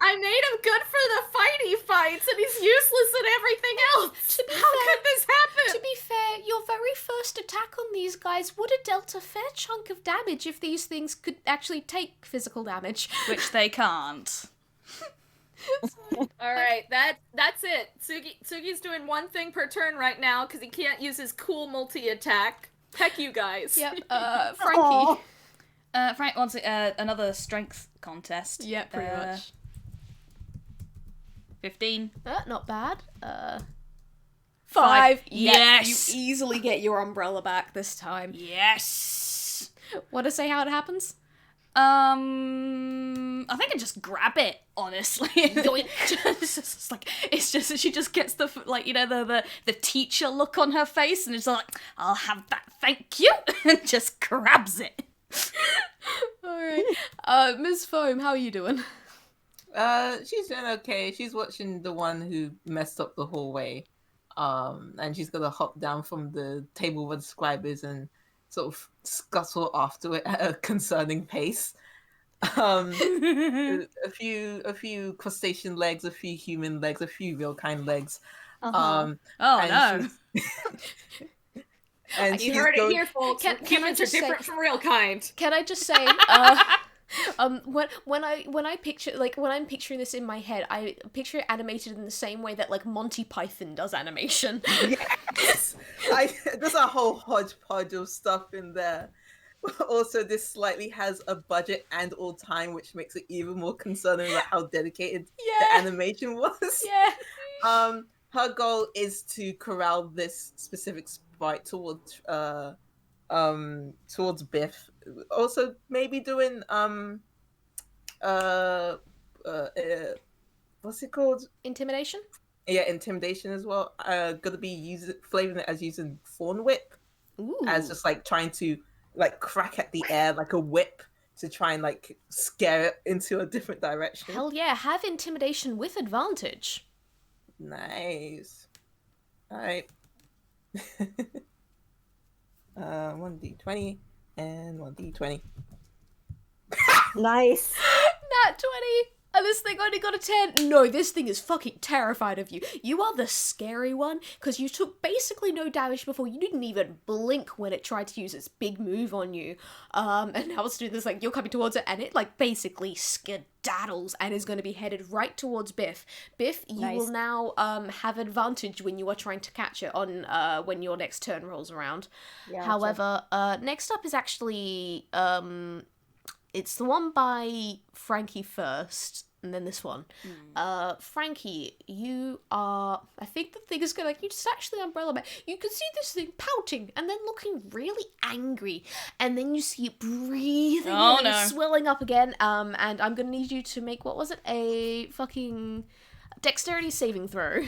I made him good for the fighty fights, and he's useless at everything else. How could this happen? To be fair, your very first attack on these guys would have dealt a fair chunk of damage if these things could actually take physical damage. Which they can't. All right, that's it. Tsugi's doing one thing per turn right now because he can't use his cool multi-attack. Heck, you guys. Yep. Frankie. Frank wants another strength contest. Yeah, pretty much. 15. Not bad. 5. Yes! You easily get your umbrella back this time. Yes! Want to say how it happens? I think I just grab it, honestly. It's just she just gets the, like, you know, the teacher look on her face, and it's like, I'll have that, thank you, and just grabs it. Alright. Ms. Foam, how are you doing? She's doing okay. She's watching the one who messed up the hallway. And she's gonna hop down from the table with the scribers and sort of scuttle after it at a concerning pace. A few crustacean legs, a few human legs, a few real kind legs. Oh no! And You heard it here, folks. Humans are different from real kind. Can I just say, when I'm picturing this in my head, I picture it animated in the same way that like Monty Python does animation. Yes, there's a whole hodgepodge of stuff in there. Also, this slightly has a budget and all time, which makes it even more concerning about how dedicated the animation was. Yeah. Her goal is to corral this specific sprite towards Biff. Also, maybe doing what's it called? Intimidation? Yeah, intimidation as well. Gonna be flavoring it as using Thorn Whip. Ooh. As just like trying to like crack at the air like a whip to try and like scare it into a different direction. Hell yeah, have intimidation with advantage. Nice. Alright. 1d20 and 1d20. Nice. Nat 20! And this thing only got a 10. No, this thing is fucking terrified of you. You are the scary one, because you took basically no damage before. You didn't even blink when it tried to use its big move on you. And now it's doing this, like, you're coming towards it, and it, like, basically skedaddles and is going to be headed right towards Biff. Biff, you will now have advantage when you are trying to catch it on when your next turn rolls around. Yeah, However, next up is actually... it's the one by Frankie first, and then this one. Frankie, you are... I think the thing is going to... You just actually umbrella man. You can see this thing pouting, and then looking really angry. And then you see it breathing and swelling up again. And I'm going to need you to make, what was it? A fucking dexterity saving throw.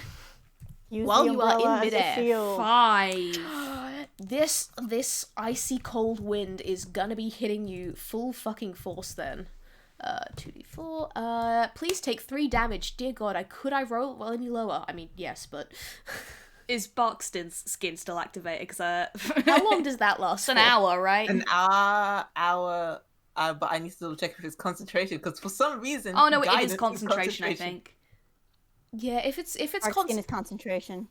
While you are in midair. 5. This icy cold wind is gonna be hitting you full fucking force then. 2d4. Please take 3 damage. Dear God, could I roll any lower? I mean, yes, but... Is Barkston's skin still activated? Because how long does that last? It's an hour, right? An hour. But I need to double check if it's concentration, because for some reason... Oh no, it is concentration, I think. Yeah, if it's Our skin is concentration.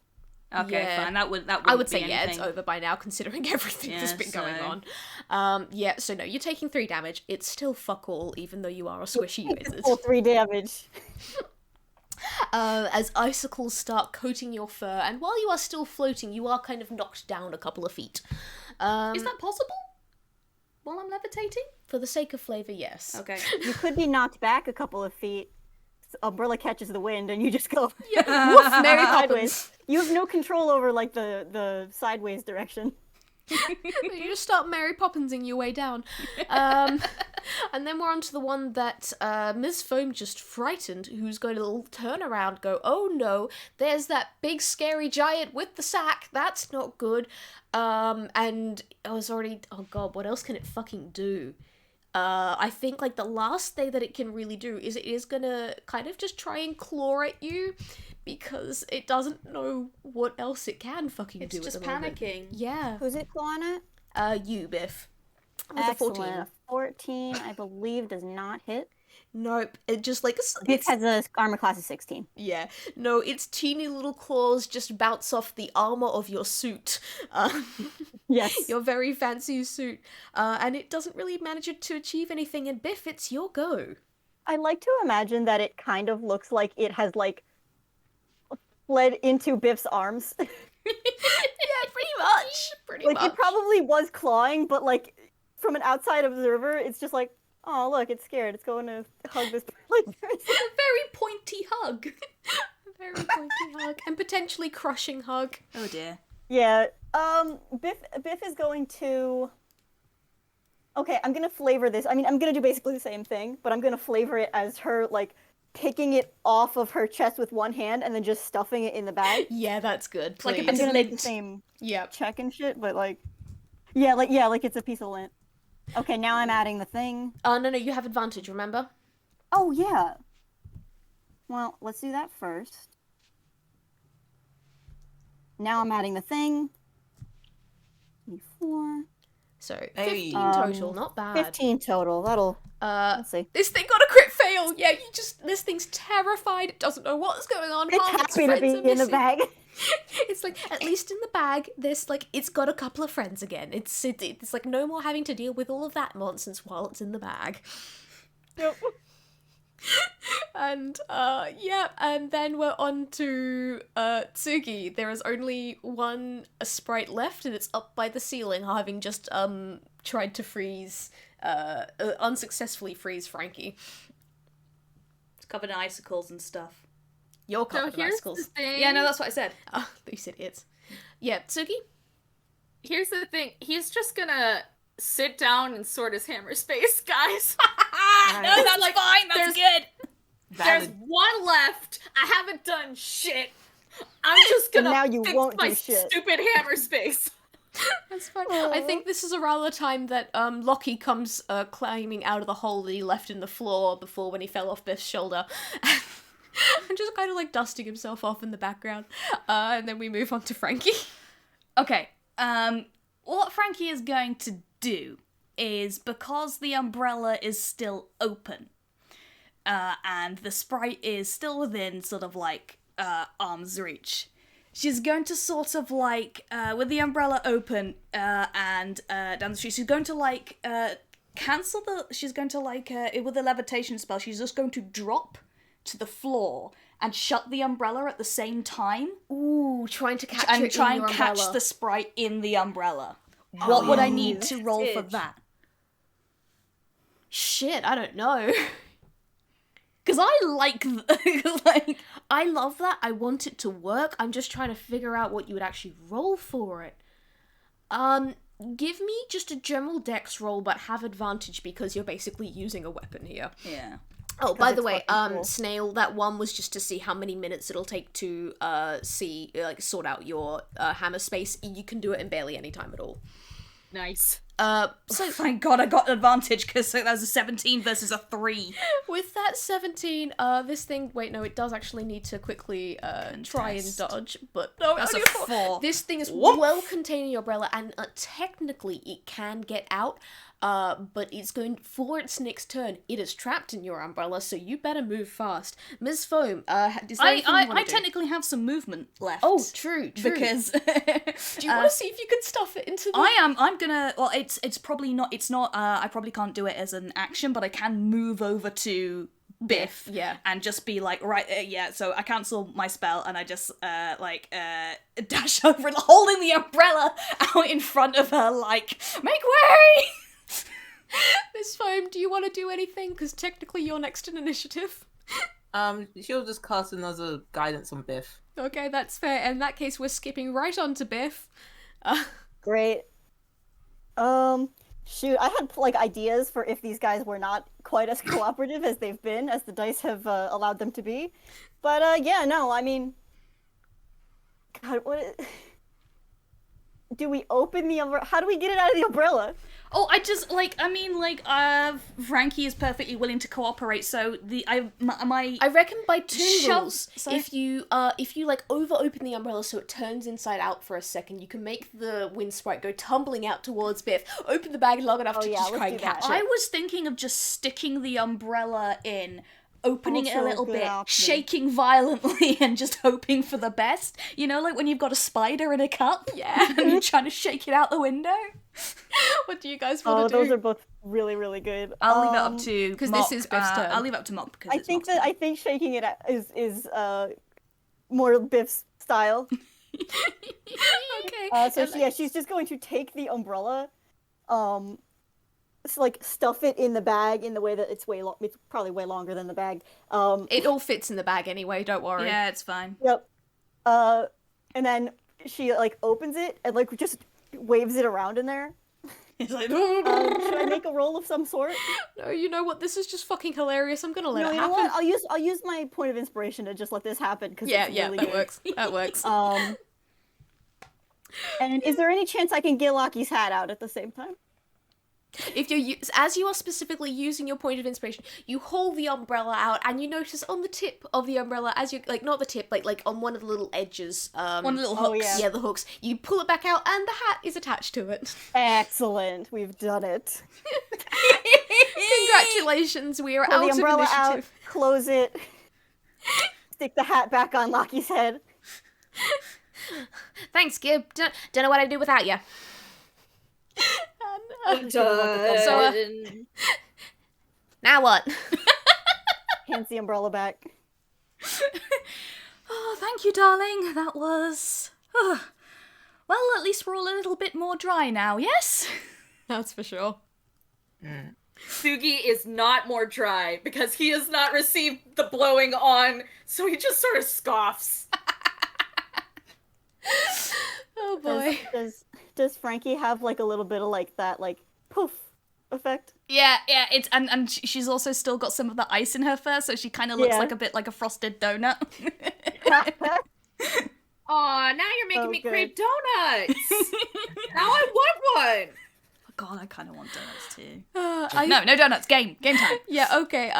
Okay, Yeah. fine. That would I would be say, yeah, it's anything. over by now, considering everything that's Yeah, been going so- on. Yeah, so no, you're taking 3 damage. It's still fuck all, even though you are a squishy wizard. Full 3 damage. As icicles start coating your fur, and while you are still floating, you are kind of knocked down a couple of feet. Is that possible? While I'm levitating? For the sake of flavor, yes. Okay. You could be knocked back a couple of feet. Umbrella catches the wind, and you just go Woof, Mary sideways. Poppins. You have no control over like the sideways direction. You just start Mary Poppinsing your way down. And then we're on to the one that Ms. Foam just frightened, who's going to turn around, go, oh no, there's that big scary giant with the sack, that's not good. And I was already, oh god, what else can it fucking do? I think like the last thing that it can really do is it is gonna kind of just try and claw at you, because it doesn't know what else it can fucking It's do just at the moment. panicking. Yeah. Who's it clawing at? You, Biff. With Excellent. a 14. A 14, I believe, does not hit. Nope. It just like It has a armor class of 16. yeah. No, its teeny little claws just bounce off the armor of your suit. Yes. Your very fancy suit. And it doesn't really manage to achieve anything, and Biff, it's your go. I like to imagine that it kind of looks like it has like fled into Biff's arms. Yeah, pretty much. Pretty Like much. it probably was clawing, but like from an outside observer, it's just like, oh look, it's scared. It's going to hug this like A very pointy hug. A very pointy hug. And potentially crushing hug. Oh dear. Yeah. Biff is going to. Okay, I'm gonna flavor this. I mean, I'm gonna do basically the same thing, but I'm gonna flavor it as her like picking it off of her chest with one hand and then just stuffing it in the bag. Yeah, that's good. Like a Please. bit I'm of gonna make the lint. same Yep. check and shit, but like, yeah, like it's a piece of lint. Okay, now I'm adding the thing. No, you have advantage, remember? Oh yeah. Well, let's do that first. Now I'm adding the thing. 4. So, Hey. 15 total, not bad. 15 total. That'll. Let's see. This thing got a crit fail! Yeah, this thing's terrified, it doesn't know what's going on. It's half its happy to friends be are in the missing. bag. It's like, at least in the bag, there's like, it's got a couple of friends again. It's like no more having to deal with all of that nonsense while it's in the bag. Yep. And, yeah, and then we're on to, Tsugi. There is only one sprite left, and it's up by the ceiling, having just, tried to freeze, unsuccessfully freeze Frankie. It's covered in icicles and stuff. You're So covered in here's icicles. the thing. Yeah, no, that's what I said. Oh, these idiots. Yeah, Tsugi? Here's the thing. He's just gonna sit down and sort his hammer space, guys. No, that's Like, fine. That's good. There's Valid. one left. I haven't done shit. I'm just And gonna now you fix won't my do shit. stupid hammer space. That's fine. I think this is around the time that Lockie comes climbing out of the hole that he left in the floor before when he fell off Biff's shoulder. And just kind of like dusting himself off in the background. And then we move on to Frankie. Okay. What Frankie is going to do is, because the umbrella is still open, and the sprite is still within sort of like arm's reach, she's going to sort of like with the umbrella open and down the street, she's going to like cancel the. She's going to like with the levitation spell. She's just going to drop to the floor and shut the umbrella at the same time. Ooh, trying to catch And it try in and your catch umbrella. the sprite in the umbrella. What would I need to roll for Stitch. that? Shit, I don't know. Because I like, like, I love that. I want it to work. I'm just trying to figure out what you would actually roll for it. Give me just a general dex roll, but have advantage because you're basically using a weapon here. yeah. Oh, by the it's way, fucking cool. Snail, that one was just to see how many minutes it'll take to sort out your hammer space. You can do it in barely any time at all. Nice. So Thank God I got an advantage because that was a 17 versus a 3. with that 17, this thing, wait, no, it does actually need to quickly try and Contest. dodge, but no, That's only a 4. This thing is Whoop. well contained in the umbrella, and technically it can get out, but it's going, for its next turn, it is trapped in your umbrella, so you better move fast. Ms. Foam, is there anything you want I to do? technically have some movement left. Oh, true. Because do you want to see if you can stuff it into the... I'm gonna, well, it's probably not, it's not, I probably can't do it as an action, but I can move over to Biff, yeah. and just be like, right, yeah, so I cancel my spell, and I just, dash over and holding the umbrella out in front of her, like, make way! Miss Foam, do you want to do anything? Because technically you're next in initiative. She'll just cast another guidance on Biff. Okay, that's fair. In that case, we're skipping right on to Biff. Great. Shoot, I had like ideas for if these guys were not quite as cooperative as they've been, as the dice have allowed them to be. But yeah, no, I mean, God, do we open the umbrella? How do we get it out of the umbrella? Oh, I just, Frankie is perfectly willing to cooperate, so I reckon by toon Shove- rules, sorry? if you like over open the umbrella so it turns inside out for a second, you can make the wind sprite go tumbling out towards Biff. Open the bag long enough Oh, to yeah, just let's try and do that. catch I it. was thinking of just sticking the umbrella in, opening it a Also a little good bit, option. shaking violently, and just hoping for the best. You know, like when you've got a spider in a cup? Yeah. And you're trying to shake it out the window? What do you guys want Oh, to do? those are both really, really good. I'll leave it up to 'cause Mock. this is Biff's turn. I'll leave it up to Mock because I it's think Mock's turn. I think shaking it is more Biff's style. Okay. So she's just going to take the umbrella, stuff it in the bag in the way that it's it's probably way longer than the bag. It all fits in the bag anyway, don't worry. Yeah, it's fine. Yep. And then she opens it and just waves it around in there. It's like, Should I make a roll of some sort? No, you know what? This is just fucking hilarious. I'm gonna let No, it you know happen. what? I'll use my point of inspiration to just let this happen because Yeah, it's yeah, really that good. works. That works. And is there any chance I can get Lockie's hat out at the same time? If as you are specifically using your point of inspiration, you hold the umbrella out, and you notice on the tip of the umbrella, as you not the tip, like on one of the little edges, one little Oh, hooks. yeah, the hooks. You pull it back out, and the hat is attached to it. Excellent, we've done it. Congratulations, we are Pull out the of umbrella initiative. out, close it, stick the hat back on Lockie's head. Thanks, Gib. Don't know what I'd do without you. Now what? Hands the umbrella back. Oh, thank you, darling. That was... Well, at least we're all a little bit more dry now, yes? That's for sure. Tsugi is not more dry because he has not received the blowing on, so he just sort of scoffs. Oh boy. Does Frankie have a little bit of that poof effect? Yeah, it's and she's also still got some of the ice in her fur, so she kind of looks Yeah. like a bit like a frosted donut. Aw, now you're making Oh, me good. crave donuts! Now I want one! God, I kind of want donuts too. I- No donuts. Game time. Yeah, okay,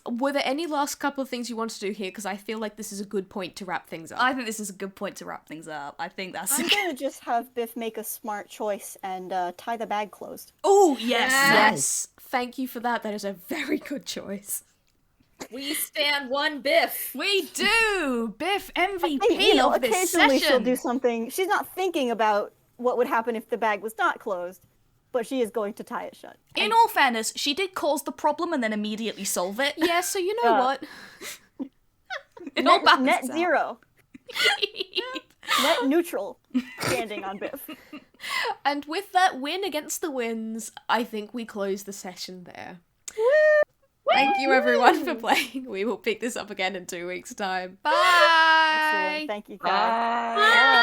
were there any last couple of things you want to do here? Because I feel like this is a good point to wrap things up. I think this is a good point to wrap things up. I think that's. I'm gonna just have Biff make a smart choice and tie the bag closed. Oh yes. Yes, thank you for that. That is a very good choice. We stand one Biff. We do. Biff MVP Hey, of this occasionally session. she'll do something. She's not thinking about what would happen if the bag was not closed, but she is going to tie it shut. In all fairness, she did cause the problem and then immediately solve it. Yeah, so you know what? It all Net balances out. zero. Net neutral standing on Biff. And with that win against the winds, I think we close the session there. Thank you everyone for playing. We will pick this up again in 2 weeks' time. Bye! Excellent. Thank you, guys. Bye.